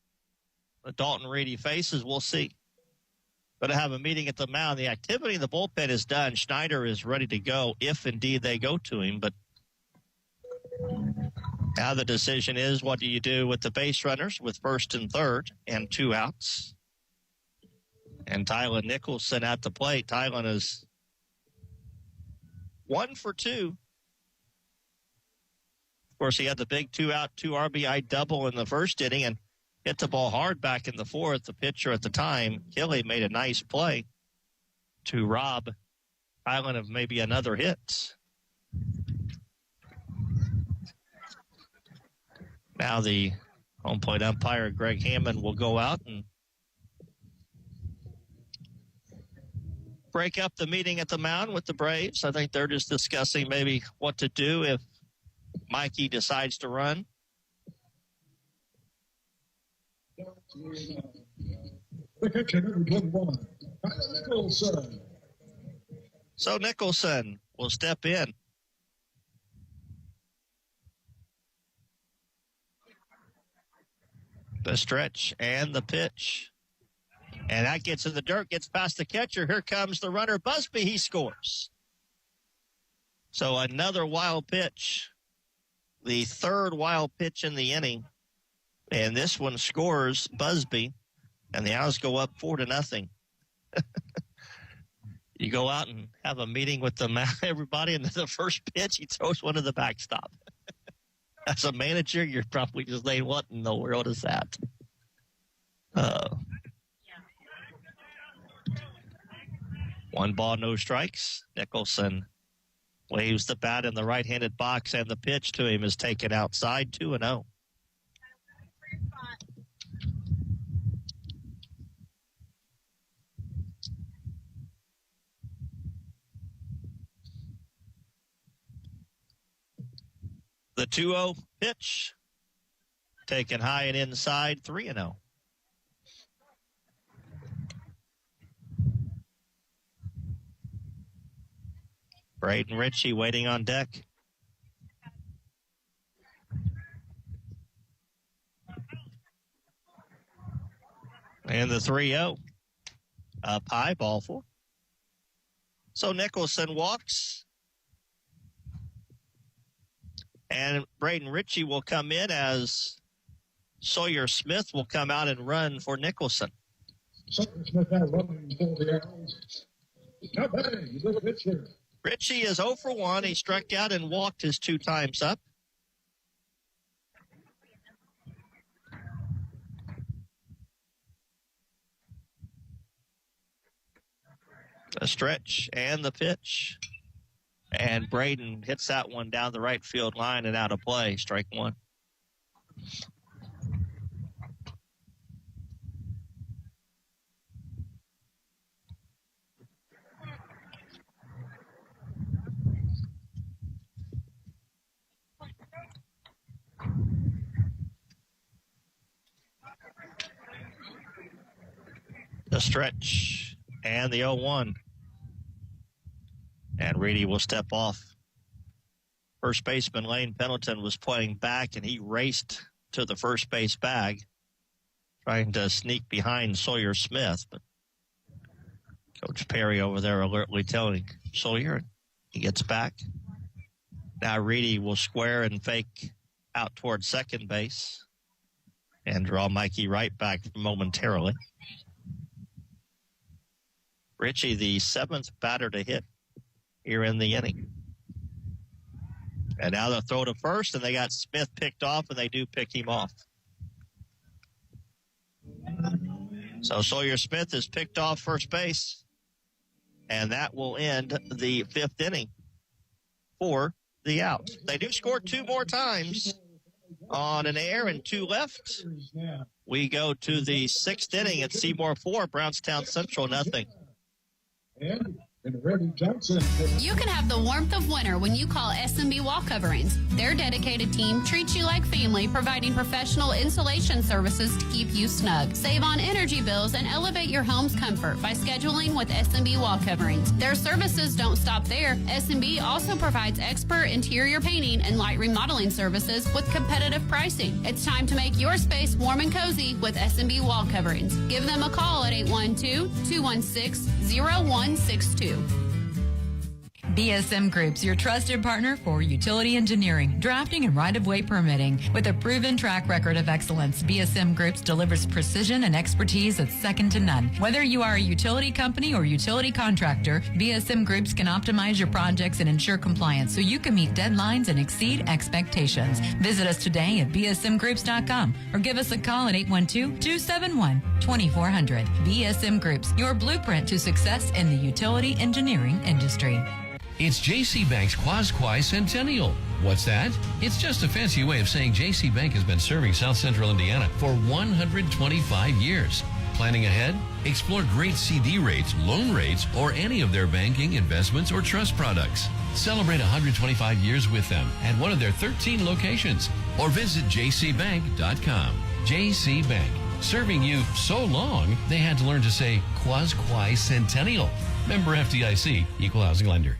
that Dalton Reedy faces. We'll see. Going to have a meeting at the mound. The activity in the bullpen is done. Schneider is ready to go if indeed they go to him. But now the decision is, what do you do with the base runners with first and third and 2 outs? And Tylen Nicholson at the plate. Tylen is 1 for 2. Of course, he had the big 2-out, 2 RBI double in the first inning and hit the ball hard back in the fourth. The pitcher at the time, Kelly, made a nice play to rob Tylen of maybe another hit. Now the home plate umpire, Greg Hammond, will go out and break up the meeting at the mound with the Braves. I think they're just discussing maybe what to do if Mikey decides to run. The pitcher, number 21, Nicholson. So Nicholson will step in. The stretch and the pitch. And that gets in the dirt, gets past the catcher. Here comes the runner, Busby. He scores. So another wild pitch. The third wild pitch in the inning. And this one scores Busby. And the Owls go up 4-0. You go out and have a meeting with everybody, and the first pitch, he throws one to the backstop. As a manager, you're probably just saying, what in the world is that? One ball, no strikes. Nicholson waves the bat in the right-handed box, and the pitch to him is taken outside, 2-0. The 2-0 pitch, taken high and inside, 3-0. Braden Ritchie waiting on deck. And the 3-0. Up high, ball 4. So Nicholson walks. And Braden Ritchie will come in as Sawyer Smith will come out and run for Nicholson. Sawyer Smith now running for the Owls. Not bad. He's a little pitcher. Ritchie is 0 for 1. He struck out and walked his 2 times up. The stretch and the pitch. And Braden hits that one down the right field line and out of play. Strike 1. The stretch and the 0-1. And Reedy will step off. First baseman Lane Pendleton was playing back, and he raced to the first base bag, trying to sneak behind Sawyer Smith. But Coach Perry over there alertly telling Sawyer, he gets back. Now Reedy will square and fake out towards second base and draw Mikey Wright back momentarily. Ritchie, the 7th batter to hit here in the inning. And now they'll throw to first, and they got Smith picked off, and they do pick him off. So Sawyer Smith is picked off first base, and that will end the 5th inning for the out. They do score 2 more times on an air and 2 left. We go to the 6th inning at Seymour 4, Brownstown Central 0. And And Reggie Johnson. You can have the warmth of winter when you call SMB Wall Coverings. Their dedicated team treats you like family, providing professional insulation services to keep you snug. Save on energy bills and elevate your home's comfort by scheduling with SMB Wall Coverings. Their services don't stop there. SMB also provides expert interior painting and light remodeling services with competitive pricing. It's time to make your space warm and cozy with SMB Wall Coverings. Give them a call at 812-216-0162. BSM Group's your trusted partner for utility engineering, drafting, and right-of-way permitting. With a proven track record of excellence, BSM Groups delivers precision and expertise that's second to none. Whether you are a utility company or utility contractor, BSM Groups can optimize your projects and ensure compliance so you can meet deadlines and exceed expectations. Visit us today at bsmgroups.com or give us a call at 812-271-2400. BSM Groups, your blueprint to success in the utility engineering industry. It's JC Bank's Quasquai Centennial. What's that? It's just a fancy way of saying JC Bank has been serving South Central Indiana for 125 years. Planning ahead? Explore great CD rates, loan rates, or any of their banking, investments, or trust products. Celebrate 125 years with them at one of their 13 locations or visit jcbank.com. JC Bank, serving you so long, they had to learn to say Quasquai Centennial. Member FDIC, Equal Housing Lender.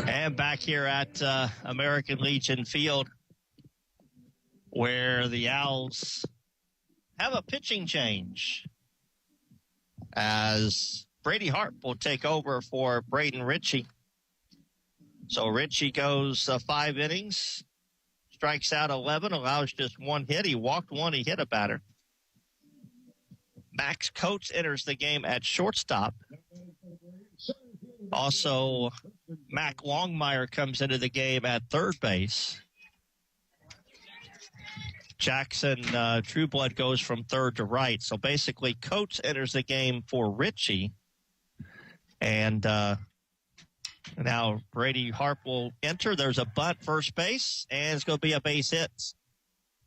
And back here at American Legion Field, where the Owls have a pitching change, as Brady Harp will take over for Braden Ritchie. So Ritchie goes 5 innings, strikes out 11, allows just 1 hit. He walked 1, he hit a batter. Max Coates enters the game at shortstop. Also, Mac Longmire comes into the game at third base. Jackson Trueblood goes from third to right. So basically, Coates enters the game for Ritchie. And now Brady Harp will enter. There's a bunt first base, and it's going to be a base hit.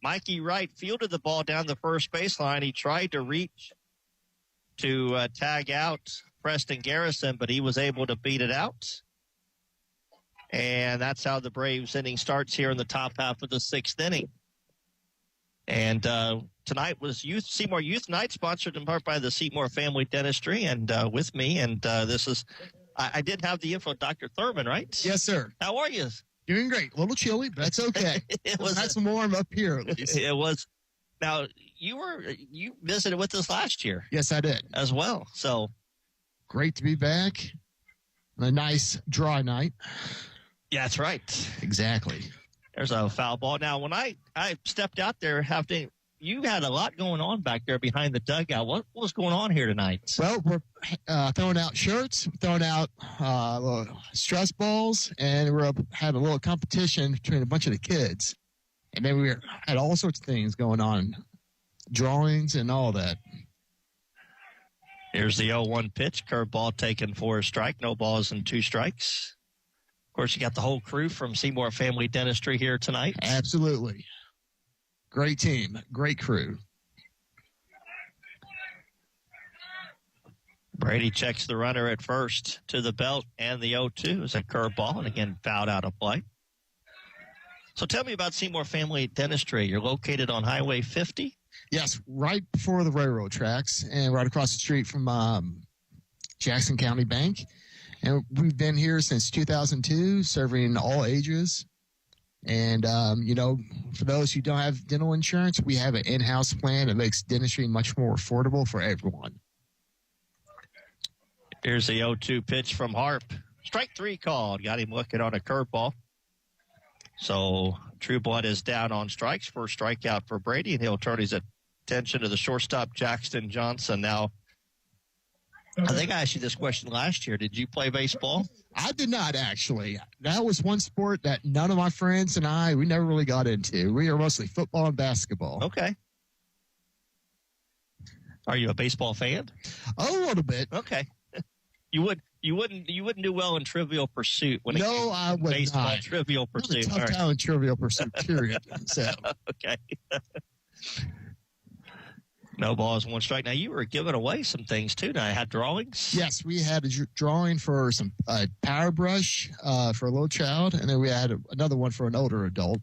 Mikey Wright fielded the ball down the first baseline. He tried to reach to tag out Preston Garrison, but he was able to beat it out. And that's how the Braves inning starts here in the top half of the 6th inning. And tonight was Seymour Youth Night, sponsored in part by the Seymour Family Dentistry, and with me. And this is, I did have the info, Dr. Thurman, right? Yes, sir. How are you? Doing great. A little chilly, but that's okay. It was nice and warm up here, at least. It was. Now, you visited with us last year. Yes, I did. As well. So great to be back. A nice dry night. Yeah, that's right. Exactly. There's a foul ball. Now, when I stepped out there, you had a lot going on back there behind the dugout. What was going on here tonight? Well, we're throwing out shirts, throwing out little stress balls, and we had a little competition between a bunch of the kids. And then we had all sorts of things going on, drawings and all that. Here's the 0-1 pitch. Curveball taken for a strike. No balls and 2 strikes. Of course, you got the whole crew from Seymour Family Dentistry here tonight. Absolutely. Great team. Great crew. Brady checks the runner at first to the belt, and the 0-2 is a curveball, and again, fouled out of play. So tell me about Seymour Family Dentistry. You're located on Highway 50? Yes, right before the railroad tracks and right across the street from Jackson County Bank. And we've been here since 2002, serving all ages. And, for those who don't have dental insurance, we have an in-house plan that makes dentistry much more affordable for everyone. Here's the 0-2 pitch from Harp. Strike 3 called. Got him looking on a curveball. So Trueblood is down on strikes. First strikeout for Brady, and he'll turn his attention to the shortstop, Jackson Johnson. Now, I think I asked you this question last year. Did you play baseball? I did not, actually. That was one sport that none of my friends and we never really got into. We were mostly football and basketball. Okay. Are you a baseball fan? A little bit. Okay. You wouldn't do well in Trivial Pursuit when it came to I would baseball not. Trivial I have a Pursuit. tough All right. time in Trivial Pursuit, period. So, Okay. No balls, one strike. Now, you were giving away some things, too. Now, I had drawings. yes, we had a drawing for some power brush for a little child, and then we had another one for an older adult.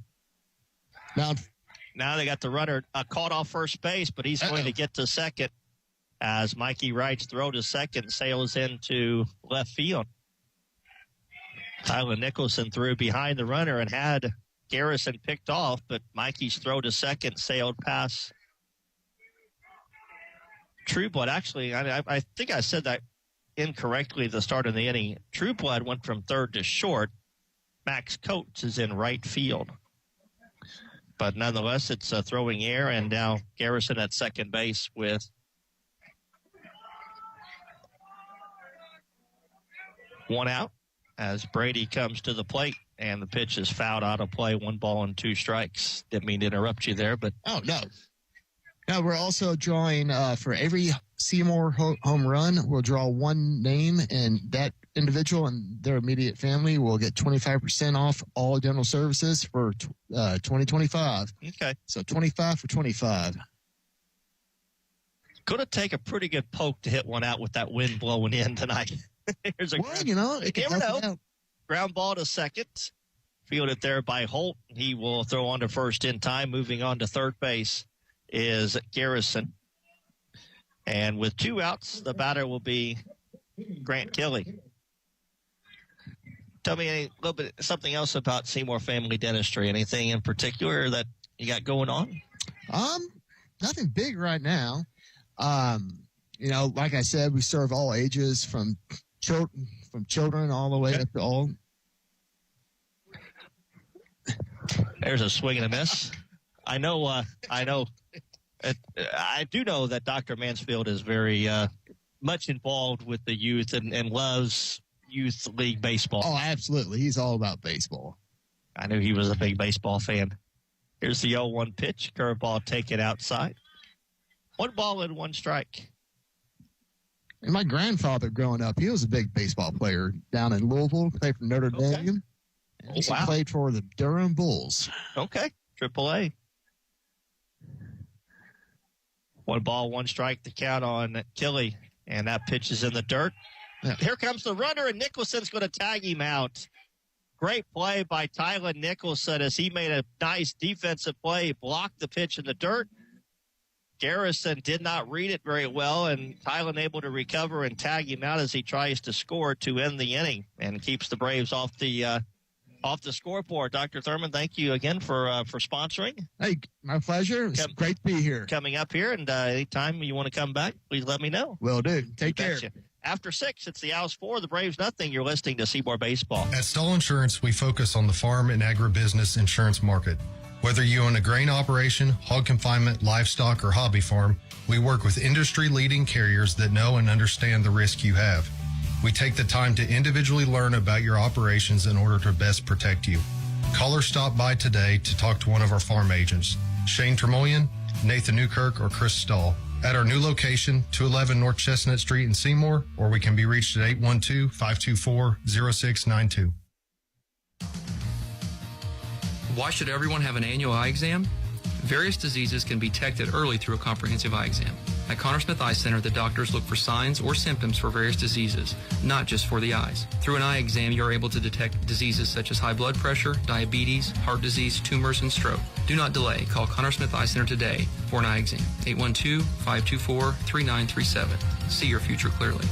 Now they got the runner caught off first base, but he's going to get to second as Mikey Wright's throw to second sails into left field. Tyler Nicholson threw behind the runner and had Garrison picked off, but Mikey's throw to second sailed past Trueblood. Actually, I think I said that incorrectly at the start of the inning. Trueblood went from third to short. Max Coates is in right field. But nonetheless, it's throwing air, and now Garrison at second base with one out as Brady comes to the plate, and the pitch is fouled out of play. 1 ball and 2 strikes. Didn't mean to interrupt you there, but. Oh, no. Now, we're also drawing for every Seymour home run, we'll draw one name, and that individual and their immediate family will get 25% off all dental services for 2025. Okay. So 25 for 25. Going to take a pretty good poke to hit one out with that wind blowing in tonight. Here's a you never know. Ground ball to second. Fielded there by Holt. He will throw on to first in time. Moving on to third base is Garrison. And with 2 outs, the batter will be Grant Kelly. Tell me a little bit something else about Seymour Family Dentistry. Anything in particular that you got going on? Nothing big right now. Like I said, we serve all ages from children all the way up to all. There's a swing and a miss. I know. I do know that Dr. Mansfield is very much involved with the youth and loves youth league baseball. Oh, absolutely. He's all about baseball. I knew he was a big baseball fan. Here's the 0-1 pitch. Curveball taken outside. 1 ball and 1 strike. And my grandfather growing up, he was a big baseball player down in Louisville, played for Notre Dame. And he played for the Durham Bulls. Okay. AAA. 1 ball, 1 strike, the count on Kelly. And that pitch is in the dirt. Yeah. Here comes the runner, and Nicholson's going to tag him out. Great play by Tyler Nicholson as he made a nice defensive play. He blocked the pitch in the dirt. Garrison did not read it very well, and Tyler able to recover and tag him out as he tries to score to end the inning and keeps the Braves off the scoreboard. Dr. Thurman, thank you again for sponsoring. Hey, my pleasure. It's great to be here. Coming up here, and anytime you want to come back, please let me know. Will do. Take care. After 6, it's the Owls 4, the Braves nothing. You're listening to Seymour Baseball. At Stoll Insurance, we focus on the farm and agribusiness insurance market. Whether you own a grain operation, hog confinement, livestock, or hobby farm, we work with industry-leading carriers that know and understand the risk you have. We take the time to individually learn about your operations in order to best protect you. Call or stop by today to talk to one of our farm agents, Shane Tremoyan, Nathan Newkirk, or Chris Stahl, at our new location, 211 North Chestnut Street in Seymour, or we can be reached at 812-524-0692. Why should everyone have an annual eye exam? Various diseases can be detected early through a comprehensive eye exam. At Connor Smith Eye Center, the doctors look for signs or symptoms for various diseases, not just for the eyes. Through an eye exam, you're able to detect diseases such as high blood pressure, diabetes, heart disease, tumors, and stroke. Do not delay. Call Connor Smith Eye Center today for an eye exam. 812-524-3937. See your future clearly.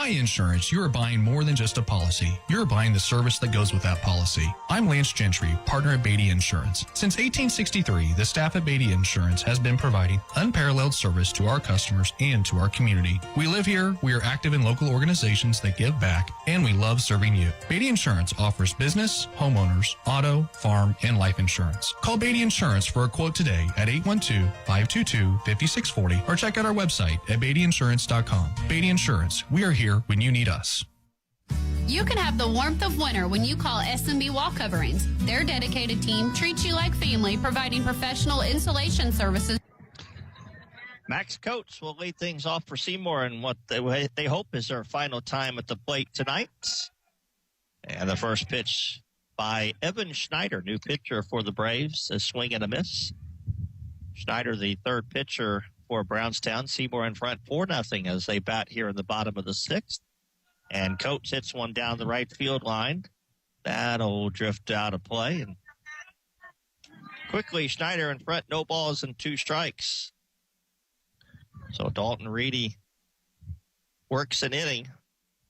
buying insurance, you are buying more than just a policy. You're buying the service that goes with that policy. I'm Lance Gentry, partner at Beatty Insurance. Since 1863, the staff at Beatty Insurance has been providing unparalleled service to our customers and to our community. We live here, we are active in local organizations that give back, and we love serving you. Beatty Insurance offers business, homeowners, auto, farm, and life insurance. Call Beatty Insurance for a quote today at 812-522-5640 or check out our website at BeattyInsurance.com. Beatty Insurance, we are here when you need us. You can have the warmth of winter when you call S&B Wall Coverings. Their dedicated team treats you like family, providing professional insulation services. Max Coates will lead things off for Seymour in what they hope is their final time at the plate tonight. And the first pitch by Evan Schneider, new pitcher for the Braves, a swing and a miss. Schneider, the third pitcher for Brownstown. Seymour in front 4-0 as they bat here in the bottom of the sixth. And Coates hits one down the right field line. That'll drift out of play. And quickly, Schneider in front, no balls and 2 strikes. So Dalton Reedy works an inning,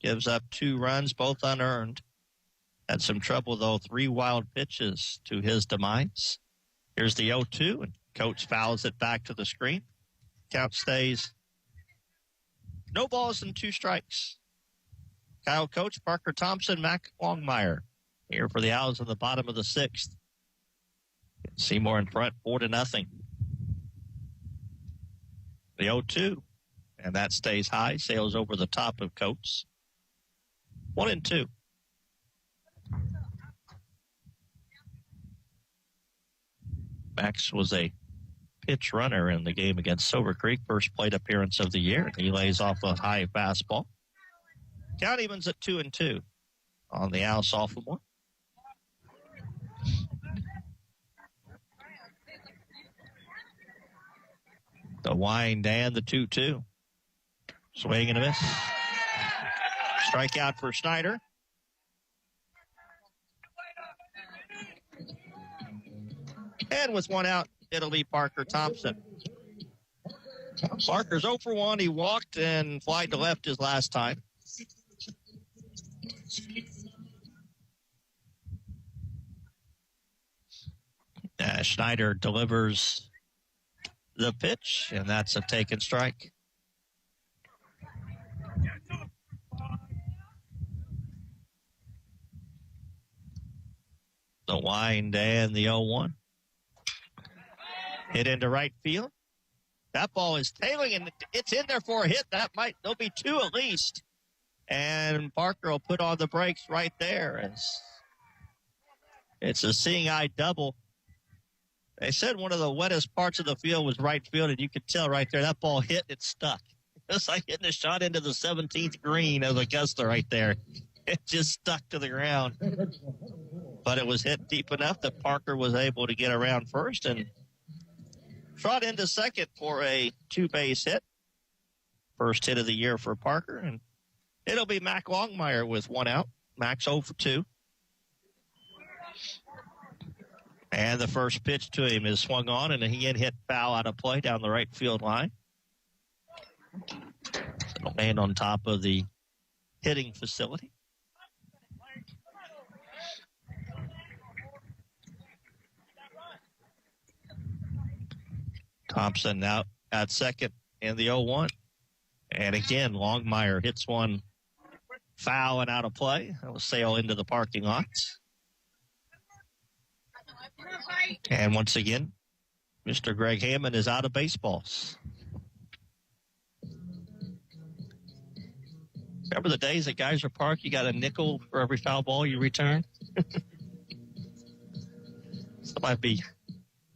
gives up 2 runs, both unearned. Had some trouble, though, 3 wild pitches to his demise. Here's the 0-2, and Coates fouls it back to the screen. Count stays no balls and 2 strikes. Kyle Coates, Parker Thompson, Mac Longmire here for the Owls in the bottom of the sixth. Seymour in front, 4-0. The 0-2, and that stays high, sails over the top of Coates. 1-2. Max was a pitch runner in the game against Silver Creek, first plate appearance of the year, and he lays off a high fastball. Count evens at 2-2 on the Owl sophomore. The wind and the 2-2. Swing and a miss. Strikeout for Schneider. And with 1 out, it'll be Parker Thompson. Parker's 0 for 1. He walked and flied to left his last time. Schneider delivers the pitch, and that's a taken strike. The wind and the 0-1. Hit into right field. That ball is tailing, and it's in there for a hit. There'll be 2 at least. And Parker will put on the brakes right there. It's a seeing eye double. They said one of the wettest parts of the field was right field, and you could tell right there that ball hit, it stuck. It's like hitting a shot into the 17th green of Augusta right there. It just stuck to the ground. But it was hit deep enough that Parker was able to get around first and trot into second for a 2-base hit. First hit of the year for Parker, and it'll be Mac Longmire with 1 out. Mac's 0 for 2. And the first pitch to him is swung on, and he hit foul out of play down the right field line. It'll land on top of the hitting facility. Thompson out at second in the 0-1. And again, Longmire hits one foul and out of play. That'll sail into the parking lot. And once again, Mr. Greg Hammond is out of baseballs. Remember the days at Geyser Park, you got a nickel for every foul ball you return? Somebody would be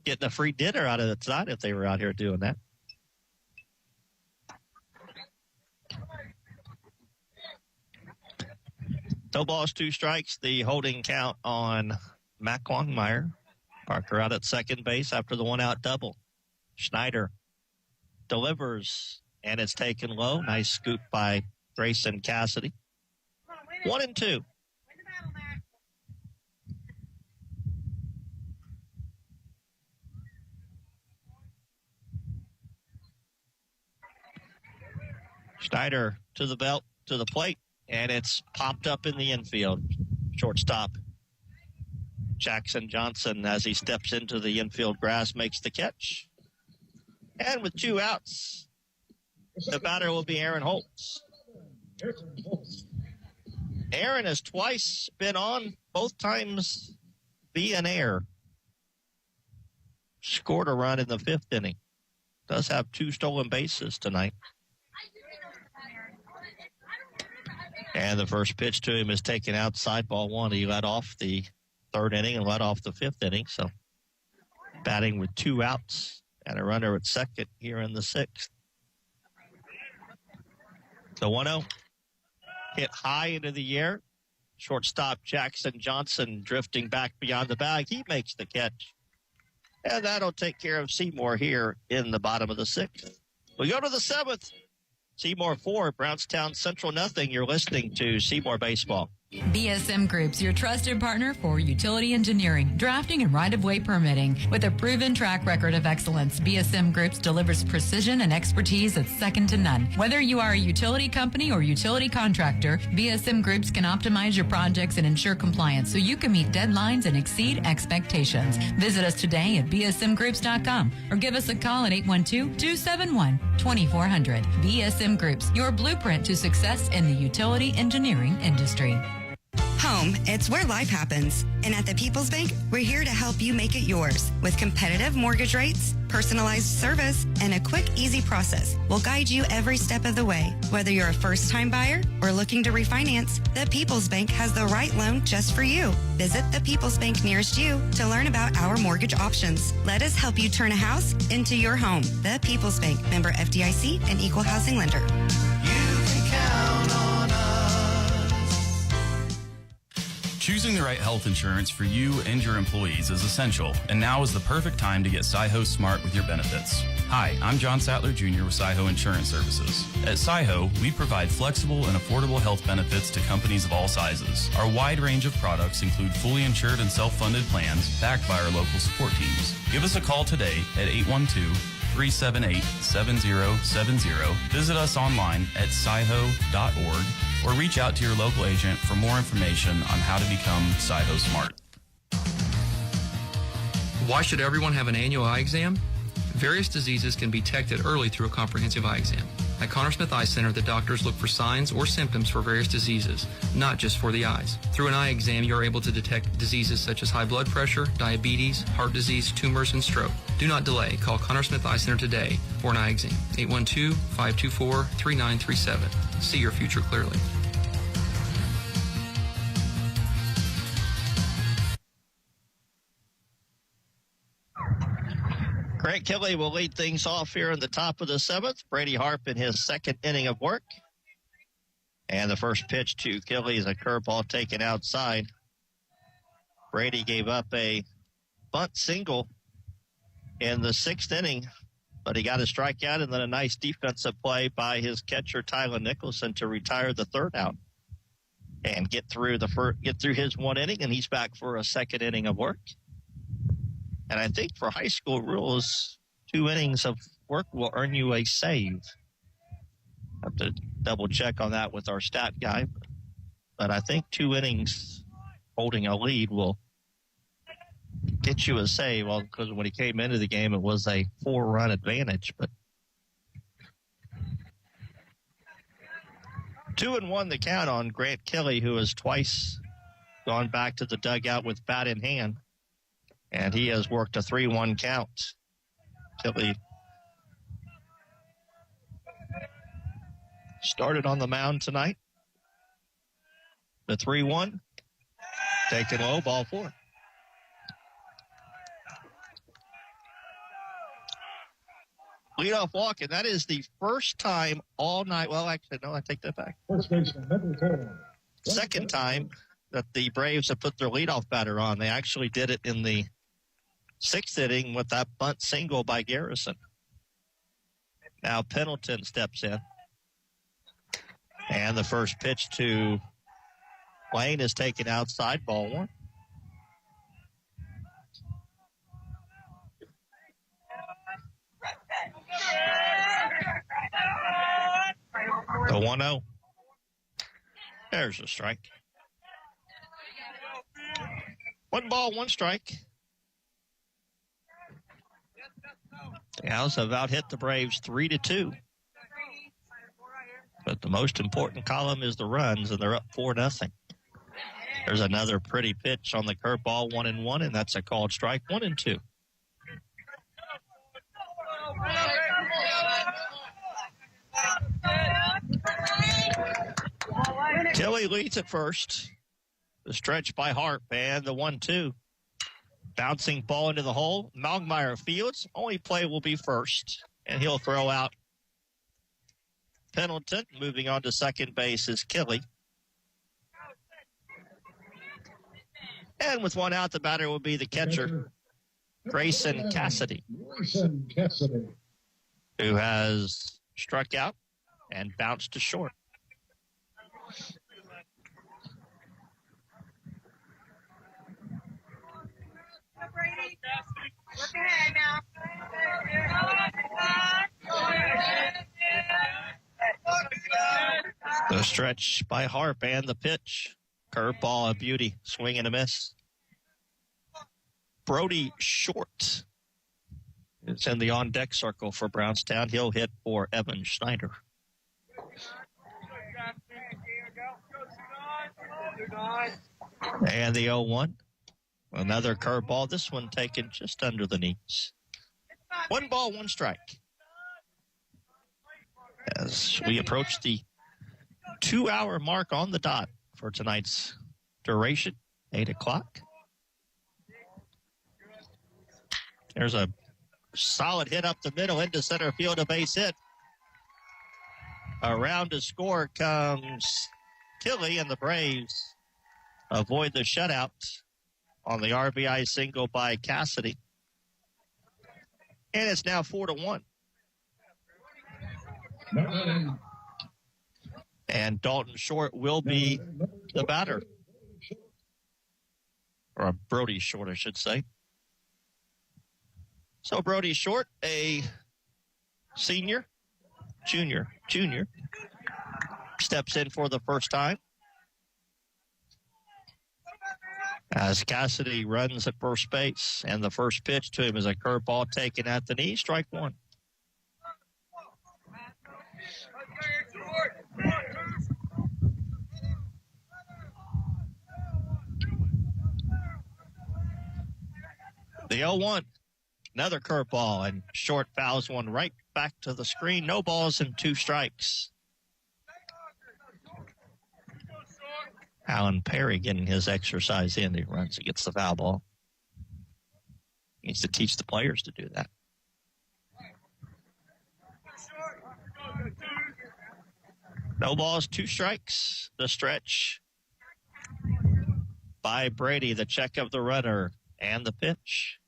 getting a free dinner out of it tonight if they were out here doing that. No balls, 2 strikes. The holding count on Mac Longmire. Parker out at second base after the 1-out double. Schneider delivers, and it's taken low. Nice scoop by Grayson Cassidy. 1-2. Schneider to the belt, to the plate, and it's popped up in the infield. Shortstop Jackson Johnson, as he steps into the infield grass, makes the catch. And with 2 outs, the batter will be Aaron Holtz. Aaron has twice been on, both times via an error. Scored a run in the 5th inning. Does have 2 stolen bases tonight. And the first pitch to him is taken outside, ball 1. He led off the 3rd inning and led off the 5th inning. So batting with 2 outs and a runner at second here in the 6th. The 1-0 hit high into the air. Shortstop Jackson Johnson drifting back beyond the bag. He makes the catch. And that'll take care of Seymour here in the bottom of the 6th. We go to the 7th. Seymour 4, Brownstown Central nothing. You're listening to Seymour Baseball. BSM Group's your trusted partner for utility engineering, drafting, and right-of-way permitting. With a proven track record of excellence, BSM Groups delivers precision and expertise that's second to none. Whether you are a utility company or utility contractor, BSM Groups can optimize your projects and ensure compliance so you can meet deadlines and exceed expectations. Visit us today at bsmgroups.com or give us a call at 812-271-2400. BSM Groups, your blueprint to success in the utility engineering industry. Home, it's where life happens. And at the People's Bank, we're here to help you make it yours. With competitive mortgage rates, personalized service, and a quick, easy process. We'll guide you every step of the way. Whether you're a first-time buyer or looking to refinance, the People's Bank has the right loan just for you. Visit the People's Bank nearest you to learn about our mortgage options. Let us help you turn a house into your home. The People's Bank, member FDIC, and equal housing lender. You can count on us. Choosing the right health insurance for you and your employees is essential, and now is the perfect time to get Seyho Smart with your benefits. Hi, I'm John Sattler Jr. with Seyho Insurance Services. At Seyho, we provide flexible and affordable health benefits to companies of all sizes. Our wide range of products include fully insured and self-funded plans backed by our local support teams. Give us a call today at 812-378-7070. Visit us online at seyho.org or reach out to your local agent for more information on how to become Seyho Smart. Why should everyone have an annual eye exam? Various diseases can be detected early through a comprehensive eye exam. At Connor Smith Eye Center, the doctors look for signs or symptoms for various diseases, not just for the eyes. Through an eye exam, you are able to detect diseases such as high blood pressure, diabetes, heart disease, tumors, and stroke. Do not delay. Call Connor Smith Eye Center today for an eye exam. 812-524-3937. See your future clearly. Grant Kelly will lead things off here in the top of the 7th. Brady Harp in his 2nd inning of work. And the first pitch to Kelly is a curveball taken outside. Brady gave up a bunt single in the 6th inning, but he got a strikeout and then a nice defensive play by his catcher, Tyler Nicholson, to retire the 3rd out and get through his 1 inning, and he's back for a 2nd inning of work. And I think for high school rules, 2 innings of work will earn you a save. I have to double check on that with our stat guy. But I think 2 innings holding a lead will get you a save. Well, because when he came into the game, it was a 4-run advantage. But 2-1 the count on Grant Kelly, who has twice gone back to the dugout with bat in hand. And he has worked a 3-1 count. Kelly started on the mound tonight. The 3-1. Taken low, ball 4. Leadoff walk, and that is the first time all night. Well, actually, no, I take that back. Second time that the Braves have put their leadoff batter on. They actually did it in the 6th inning with that bunt single by Garrison. Now Pendleton steps in. And the first pitch to Lane is taken outside, ball 1. The 1-0. There's a strike. 1 ball, 1 strike. The Owls have out-hit the Braves 3-2. But the most important column is the runs, and they're up 4-0. There's another pretty pitch on the curveball, 1-1, and that's a called strike, 1-2. Kelly leads at first. The stretch by Harp and the 1-2. Bouncing ball into the hole. Malgmeyer fields. Only play will be first, and he'll throw out Pendleton. Moving on to second base is Kelly. And with 1 out, the batter will be the catcher, Grayson Cassidy, who has struck out and bounced to short. Look ahead now. The stretch by Harp and the pitch. Curveball, a beauty. Swing and a miss. Brody Short is in the on-deck circle for Brownstown. He'll hit for Evan Schneider. And the 0-1. Another curveball. This one taken just under the knees. 1 ball, 1 strike. As we approach the 2-hour mark on the dot for tonight's duration, 8 o'clock. There's a solid hit up the middle into center field, a base hit. Around to score comes Tilly, and the Braves avoid the shutout on the RBI single by Cassidy. And it's now 4-1. And Dalton Short will be the batter. Or Brody Short, I should say. So Brody Short, a junior, steps in for the first time. As Cassidy runs at first base, and the first pitch to him is a curveball taken at the knee, strike 1. The 0-1, another curveball, and Short fouls one right back to the screen. No balls and 2 strikes. Alan Perry getting his exercise in. He runs against the foul ball. He needs to teach the players to do that. No balls, 2 strikes. The stretch by Brady, the check of the runner, and the pitch.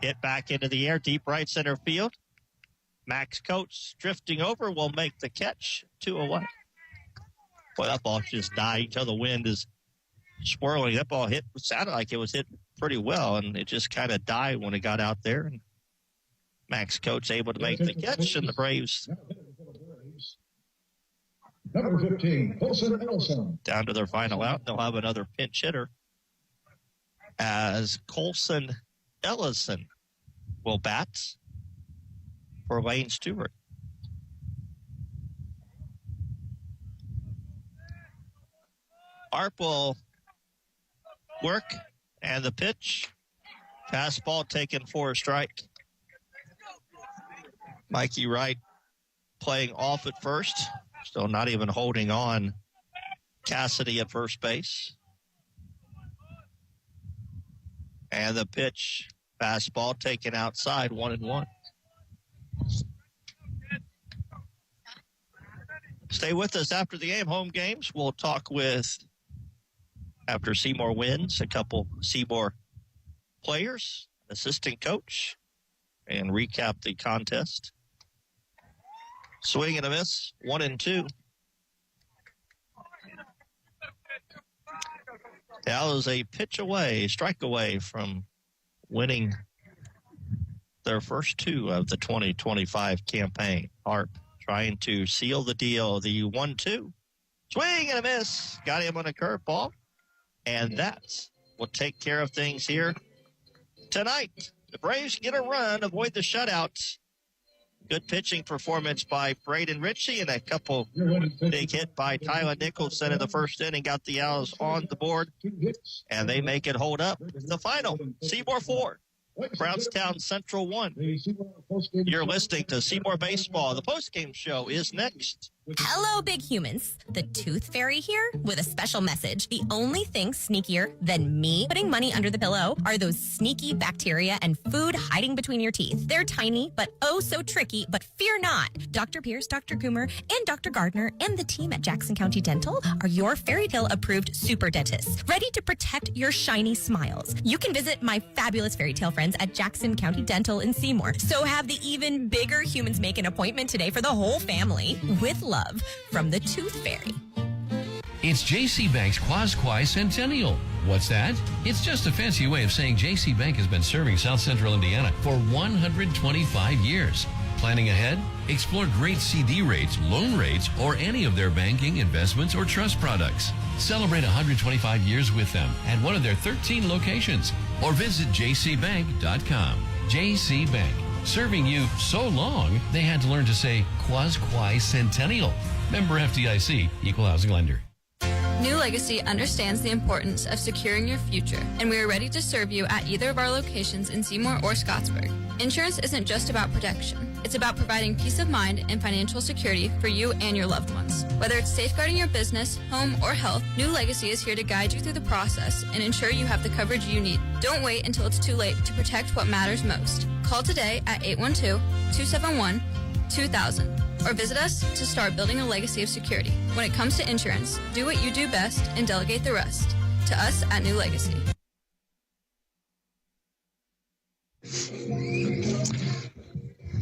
Hit back into the air, deep right center field. Max Coates drifting over will make the catch. 2 away. Boy, that ball just died until the wind is swirling. That ball sounded like it was hit pretty well, and it just kind of died when it got out there. And Max Coates able to make the catch, and the Braves Number 15, Colson Ellison. Down to their final out. They'll have another pinch hitter as Colson Ellison will bat for Lane Stewart. Harp will work, and the pitch. Fastball taken for a strike. Mikey Wright playing off at first. Still not even holding on Cassidy at first base. And the pitch. Fastball taken outside, 1-1. Stay with us after the game. Home games. We'll talk with, after Seymour wins, a couple Seymour players, assistant coach, and recap the contest. Swing and a miss, 1-2. Cal is a pitch away, strike away from winning their first 2 of the 2025 campaign. Harp trying to seal the deal. The 1-2 Swing and a miss. Got him on a curveball. And that will take care of things here tonight. The Braves get a run, avoid the shutout. Good pitching performance by Braden Ritchie, and a couple big hit by Tyler Nicholson in the first inning got the Owls on the board, and they make it hold up. The final, Seymour 4, Brownstown Central 1. You're listening to Seymour Baseball. The postgame show is next. Hello, big humans. The Tooth Fairy here with a special message. The only thing sneakier than me putting money under the pillow are those sneaky bacteria and food hiding between your teeth. They're tiny, but oh so tricky, but fear not. Dr. Pierce, Dr. Coomer, and Dr. Gardner and the team at Jackson County Dental are your fairy tale approved super dentists, ready to protect your shiny smiles. You can visit my fabulous fairy tale friends at Jackson County Dental in Seymour. So have the even bigger humans make an appointment today for the whole family. With love from the Tooth Fairy. It's J.C. Bank's Quasquai Centennial. What's that? It's just a fancy way of saying J.C. Bank has been serving South Central Indiana for 125 years. Planning ahead? Explore great CD rates, loan rates, or any of their banking, investments, or trust products. Celebrate 125 years with them at one of their 13 locations or visit jcbank.com. J.C. Bank. Serving you so long, they had to learn to say Quasquai Centennial. Member FDIC, Equal Housing Lender. New Legacy understands the importance of securing your future, and we are ready to serve you at either of our locations in Seymour or Scottsburg. Insurance isn't just about protection. It's about providing peace of mind and financial security for you and your loved ones. Whether it's safeguarding your business, home, or health, New Legacy is here to guide you through the process and ensure you have the coverage you need. Don't wait until it's too late to protect what matters most. Call today at 812-271-2000 or visit us to start building a legacy of security. When it comes to insurance, do what you do best and delegate the rest. To us at New Legacy.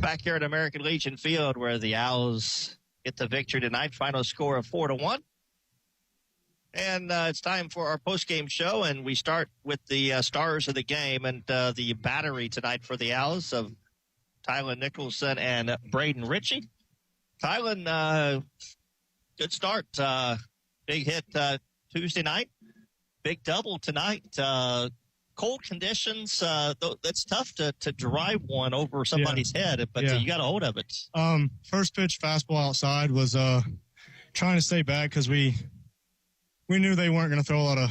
Back here at American Legion Field, where the Owls get the victory tonight, final score of 4-1. And it's time for our postgame show, and we start with the stars of the game and the battery tonight for the Owls of Tyler Nicholson and Braden Ritchie. Tyler, good start. Big hit Tuesday night. Big double tonight. Cold conditions, it's tough to drive one over somebody's head, but you got a hold of it. First pitch fastball outside was trying to stay back because we knew they weren't going to throw a lot of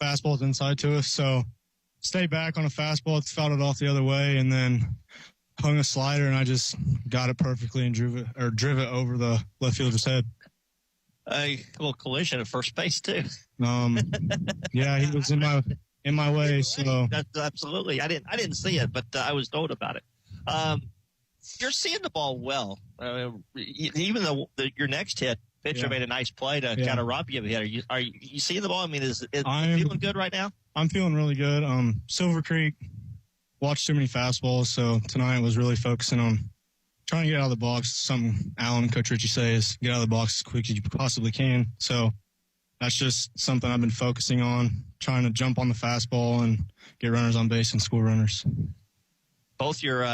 fastballs inside to us, so stay back on a fastball, fouled it off the other way, and then hung a slider, and I just got it perfectly and drive it over the left fielder's head. A little collision at first base too. Yeah, he was in my way. So that's absolutely. I didn't see it, but I was told about it. You're seeing the ball well. Even though your next hit, pitcher made a nice play to kind of rob you of a hit. Are you seeing the ball? I mean, is it feeling good right now? I'm feeling really good. Silver Creek watched too many fastballs, so tonight was really focusing on trying to get out of the box. Something Alan and Coach Ritchie say is get out of the box as quick as you possibly can. So that's just something I've been focusing on, trying to jump on the fastball and get runners on base and score runners. Both your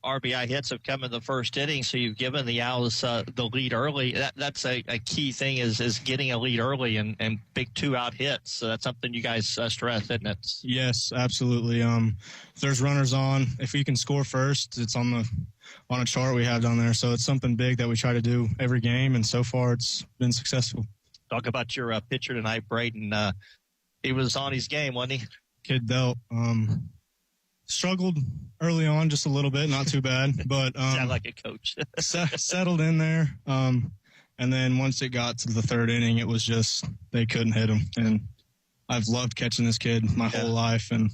RBI hits have come in the first inning, so you've given the Owls the lead early. That's a key thing is getting a lead early and big 2-out hits. So that's something you guys stress, isn't it? Yes, absolutely. If there's runners on, if we can score first, it's on a chart we have down there. So it's something big that we try to do every game, and so far it's been successful. Talk about your pitcher tonight, Braden. He was on his game, wasn't he? Kid dealt. Struggled early on just a little bit, not too bad, but sound like a coach. settled in there. And then once it got to the third inning, it was just they couldn't hit him. And I've loved catching this kid my whole life, and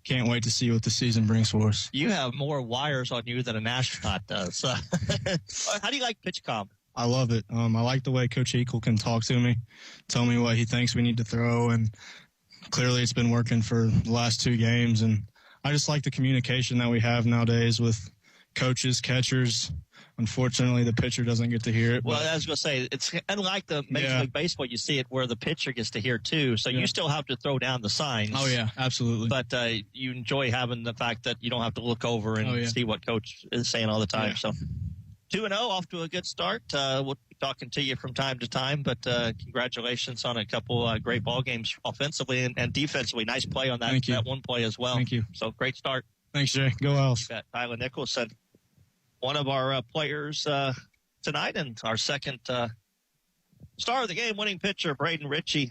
can't wait to see what the season brings for us. You have more wires on you than an astronaut does. How do you like pitch comp? I love it. I like the way Coach Eagle can talk to me, tell me what he thinks we need to throw, and clearly it's been working for the last 2 games. And I just like the communication that we have nowadays with coaches, catchers. Unfortunately, the pitcher doesn't get to hear it. Well, I was going to say, it's unlike the Major League Baseball, you see it where the pitcher gets to hear too. So you still have to throw down the signs. Oh, yeah, absolutely. But you enjoy having the fact that you don't have to look over and see what coach is saying all the time. Yeah. So 2-0, off to a good start. We'll be talking to you from time to time, but congratulations on a couple great ball games offensively and defensively. Nice play on that one play as well. Thank you. So great start. Thanks, Jay. Go Owls. Tyler Nicholson, one of our players tonight, and our second star of the game, winning pitcher, Braden Ritchie.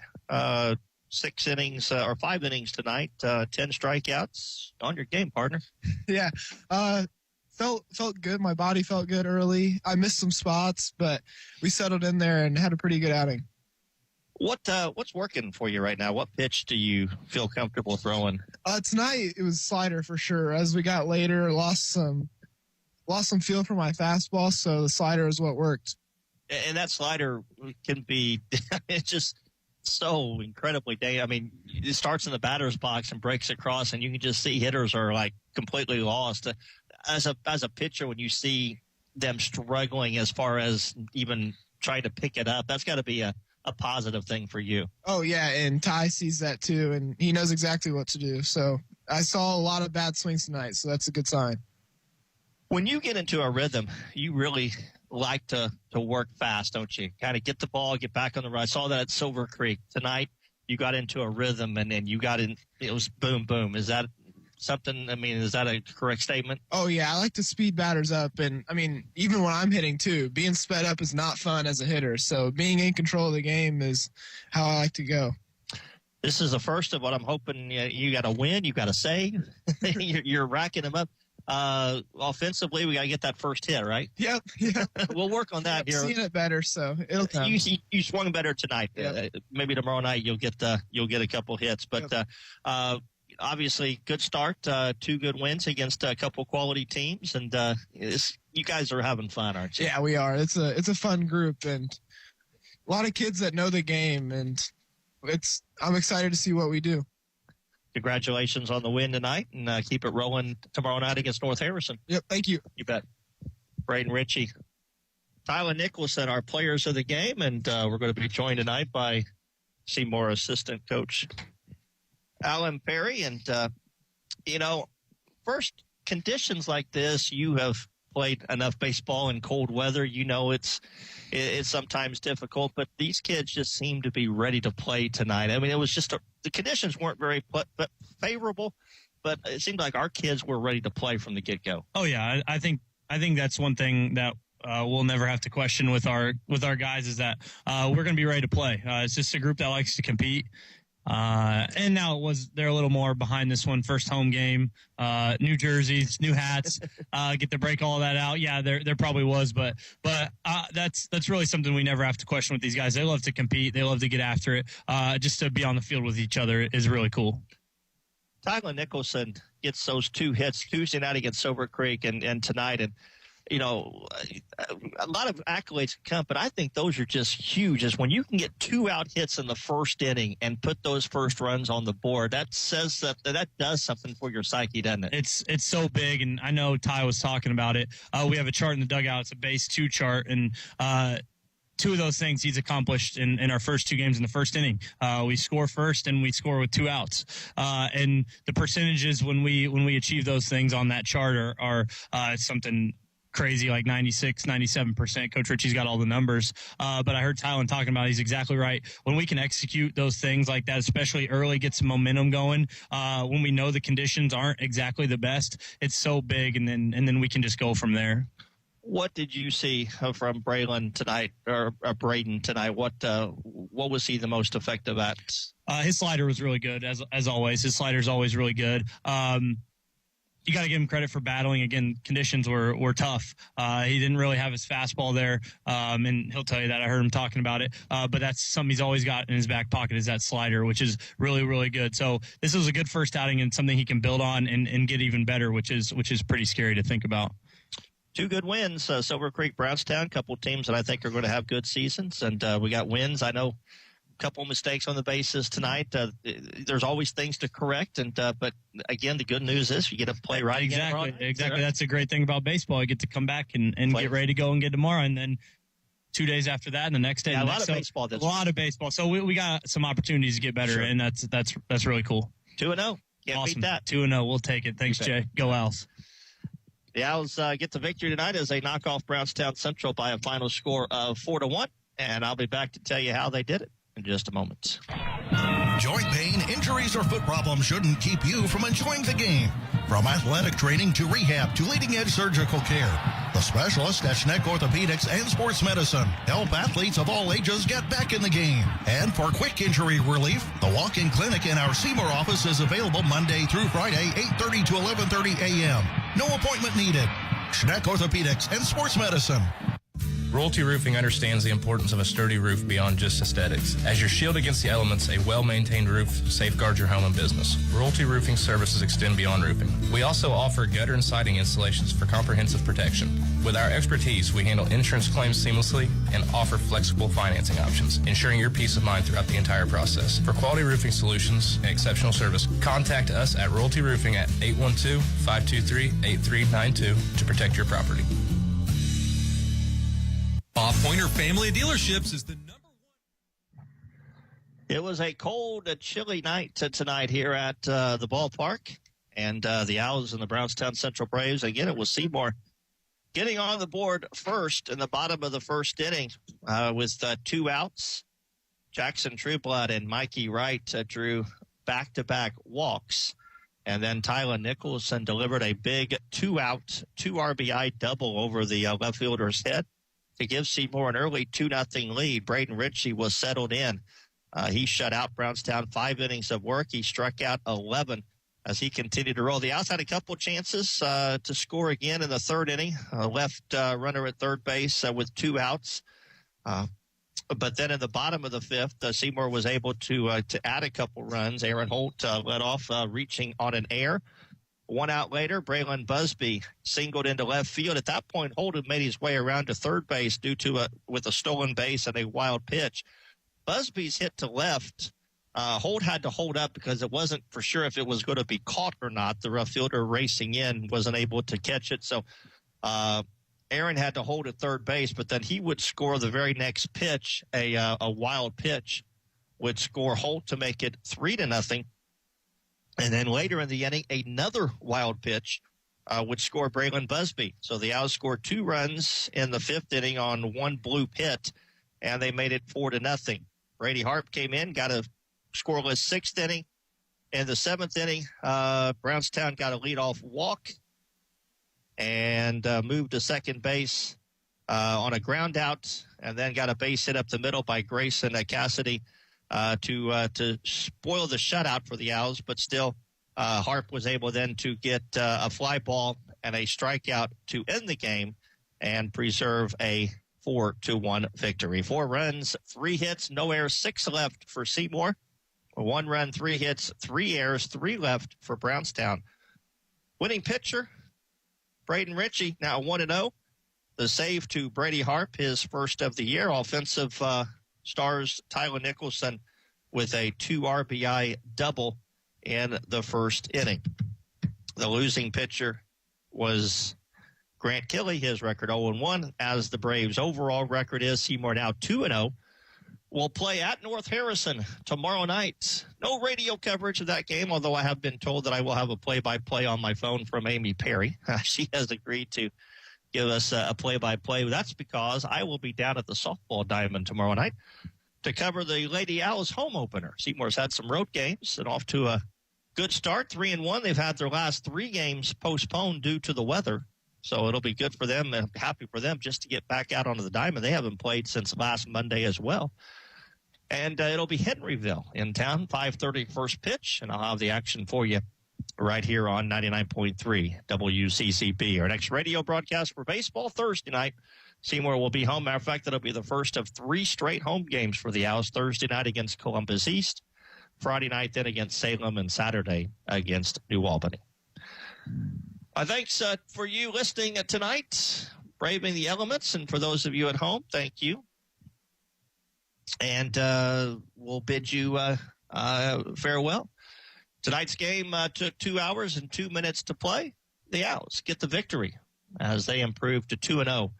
6 innings or 5 innings tonight, 10 strikeouts. On your game, partner. Yeah. Felt good. My body felt good early. I missed some spots, but we settled in there and had a pretty good outing. What's working for you right now? What pitch do you feel comfortable throwing? Tonight it was slider for sure. As we got later, lost some feel for my fastball, so the slider is what worked. And that slider can be it's just so incredibly dangerous. I mean, it starts in the batter's box and breaks across, and you can just see hitters are like completely lost. As a pitcher, when you see them struggling as far as even trying to pick it up, that's got to be a positive thing for you. Oh, yeah, and Ty sees that too, and he knows exactly what to do. So I saw a lot of bad swings tonight, so that's a good sign. When you get into a rhythm, you really like to work fast, don't you? Kind of get the ball, get back on the run. I saw that at Silver Creek. Tonight, you got into a rhythm, and then you got in. It was boom, boom. Is that something? I mean, is that a correct statement? Oh, yeah, I like to speed batters up. And, I mean, even when I'm hitting, too, being sped up is not fun as a hitter. So being in control of the game is how I like to go. This is the first of what I'm hoping. You got to win. You got to save. You're racking them up. Offensively, we got to get that first hit, right? Yep. Yeah. We'll work on that here. Seeing it better, so it'll come. You swung better tonight. Yep. Maybe tomorrow night you'll get a couple hits, but yep. Obviously good start. 2 good wins against a couple quality teams, and you guys are having fun, aren't you? Yeah, we are. It's a fun group and a lot of kids that know the game, and I'm excited to see what we do. Congratulations on the win tonight, and keep it rolling tomorrow night against North Harrison. Yep, thank you. You bet. Braden Ritchie, Tyler Nicholson, our players of the game, and we're going to be joined tonight by Seymour assistant coach Alan Perry. And, first, conditions like this, you have played enough baseball in cold weather. You know it's sometimes difficult, but these kids just seem to be ready to play tonight. I mean, it was just the conditions weren't very favorable, but it seemed like our kids were ready to play from the get-go. Oh yeah, I think that's one thing that we'll never have to question with our guys is that we're going to be ready to play. It's just a group that likes to compete. And now they're a little more behind this one. First home game, new jerseys, new hats, get to break all that out. Yeah, there probably was, but that's really something we never have to question with these guys. They love to compete. They love to get after it. Just to be on the field with each other is really cool. Tyler Nicholson gets those 2 hits Tuesday night against Silver Creek and tonight. And, a lot of accolades come, but I think those are just huge. Is when you can get 2 out hits in the first inning and put those first runs on the board, that says that does something for your psyche, doesn't it? It's so big, and I know Ty was talking about it. We have a chart in the dugout. It's a base 2 chart, and 2 of those things he's accomplished in our first 2 games in the first inning. We score first and we score with 2 outs. And the percentages when we achieve those things on that chart are something crazy, like 96, 97%. Coach Ritchie's got all the numbers. But I heard Tylen talking about it. He's exactly right. When we can execute those things like that, especially early, get some momentum going, when we know the conditions aren't exactly the best, it's so big, and then we can just go from there. What did you see from Braylon tonight, or Braden tonight? What was he the most effective at? His slider was really good, as always. His slider's always really good. You got to give him credit for battling. Again, conditions were tough. He didn't really have his fastball there, and he'll tell you that. I heard him talking about it. But that's something he's always got in his back pocket is that slider, which is really, really good. So this was a good first outing and something he can build on and get even better, which is pretty scary to think about. 2 good wins, Silver Creek, Brownstown, a couple of teams that I think are going to have good seasons, and we got wins. I know a couple of mistakes on the bases tonight. There's always things to correct, but again, the good news is you get to play right exactly, again. Exactly. That's a great thing about baseball. You get to come back and get ready to go and get tomorrow, and then 2 days after that, and the next day. Yeah, a lot of baseball. A lot of baseball. So we got some opportunities to get better, sure. And that's really cool. 2-0. Can't awesome. beat that. 2-0. We'll take it. Thanks, Jay. Go Owls. The Owls get the victory tonight as they knock off Brownstown Central by a final score of 4-1. And I'll be back to tell you how they did it in just a moment. Joint pain, injuries, or foot problems shouldn't keep you from enjoying the game. From athletic training to rehab to leading-edge surgical care, the specialists at Schneck Orthopedics and Sports Medicine help athletes of all ages get back in the game. And for quick injury relief, the walk-in clinic in our Seymour office is available Monday through Friday, 8:30 to 11:30 a.m. No appointment needed. Schneck Orthopedics and Sports Medicine. Royalty Roofing understands the importance of a sturdy roof beyond just aesthetics. As your shield against the elements, a well-maintained roof safeguards your home and business. Royalty Roofing services extend beyond roofing. We also offer gutter and siding installations for comprehensive protection. With our expertise, we handle insurance claims seamlessly and offer flexible financing options, ensuring your peace of mind throughout the entire process. For quality roofing solutions and exceptional service, contact us at Royalty Roofing at 812-523-8392 to protect your property. Bob Pointer Family Dealerships is the number one. It was a cold, chilly night tonight here at the ballpark. And the Owls and the Brownstown Central Braves, again, it was Seymour getting on the board first in the bottom of the first inning with 2 outs. Jackson Trueblood and Mikey Wright drew back-to-back walks. And then Tyler Nicholson delivered a big 2-out, 2 RBI double over the left fielder's head to give Seymour an early 2-0 lead. Braden Ritchie was settled in. He shut out Brownstown 5 innings of work. He struck out 11 as he continued to roll. The Owls had a couple chances to score again in the third inning. Left runner at third base with 2 outs. But then in the bottom of the fifth, Seymour was able to add a couple runs. Aaron Holt led off reaching on an air. 1 out later, Braylon Busby singled into left field. At that point, Holt had made his way around to third base with a stolen base and a wild pitch. Busby's hit to left. Holt had to hold up because it wasn't for sure if it was going to be caught or not. The left fielder racing in wasn't able to catch it. So Aaron had to hold at third base, but then he would score the very next pitch, a wild pitch, would score Holt to make it 3-0. And then later in the inning, another wild pitch would score Braylon Busby. So the Owls scored 2 runs in the 5th inning on 1 bloop hit, and they made it 4-0. Brady Harp came in, got a scoreless 6th inning. In the 7th inning, Brownstown got a leadoff walk and moved to second base on a ground out, and then got a base hit up the middle by Grayson Cassidy to spoil the shutout for the Owls, but still Harp was able then to get a fly ball and a strikeout to end the game and preserve a 4-1 victory. 4 runs, 3 hits, no errors, 6 left for Seymour. 1 run, 3 hits, 3 errors, 3 left for Brownstown. Winning pitcher, Braden Ritchie, now 1-0. The save to Brady Harp, his first of the year. Offensive stars Tyler Nicholson with a 2 RBI double in the first inning. The losing pitcher was Grant Kelly, his record 0-1, as the Braves' overall record is. Seymour now 2-0. Will play at North Harrison tomorrow night. No radio coverage of that game, although I have been told that I will have a play-by-play on my phone from Amy Perry. She has agreed to give us a play-by-play. That's because I will be down at the softball diamond tomorrow night to cover the Lady Owls home opener. Seymour's had some road games and off to a good start, 3-1. They've had their last 3 games postponed due to the weather, so it'll be good for them and happy for them just to get back out onto the diamond. They haven't played since last Monday as well. And it'll be Henryville in town, 5:30 first pitch, and I'll have the action for you right here on 99.3 WZZB. Our next radio broadcast for baseball Thursday night. Seymour will be home. Matter of fact, that'll be the first of 3 straight home games for the Owls. Thursday night against Columbus East, Friday night then against Salem, and Saturday against New Albany. Thanks for you listening tonight, braving the elements, and for those of you at home, thank you. And we'll bid you farewell. Tonight's game took 2 hours and 2 minutes to play. The Owls get the victory as they improve to 2-0.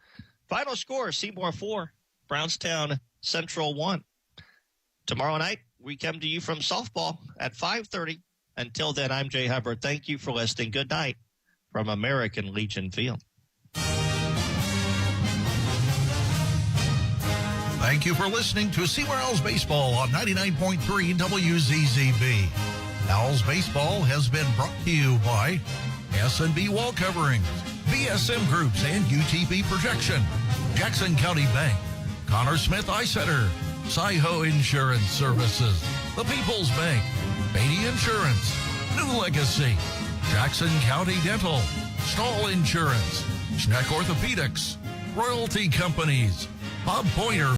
Final score, Seymour 4, Brownstown Central 1. Tomorrow night, we come to you from softball at 5:30. Until then, I'm Jay Hubbard. Thank you for listening. Good night from American Legion Field. Thank you for listening to Seymour Owls Baseball on 99.3 WZZB. Owls Baseball has been brought to you by S&B Wall Coverings, BSM Groups and UTB Protection, Jackson County Bank, Connor Smith Eye Center, Seymour Insurance Services, The People's Bank, Beatty Insurance, New Legacy, Jackson County Dental, Stall Insurance, Schneck Orthopedics, Royalty Companies, Bob Pointer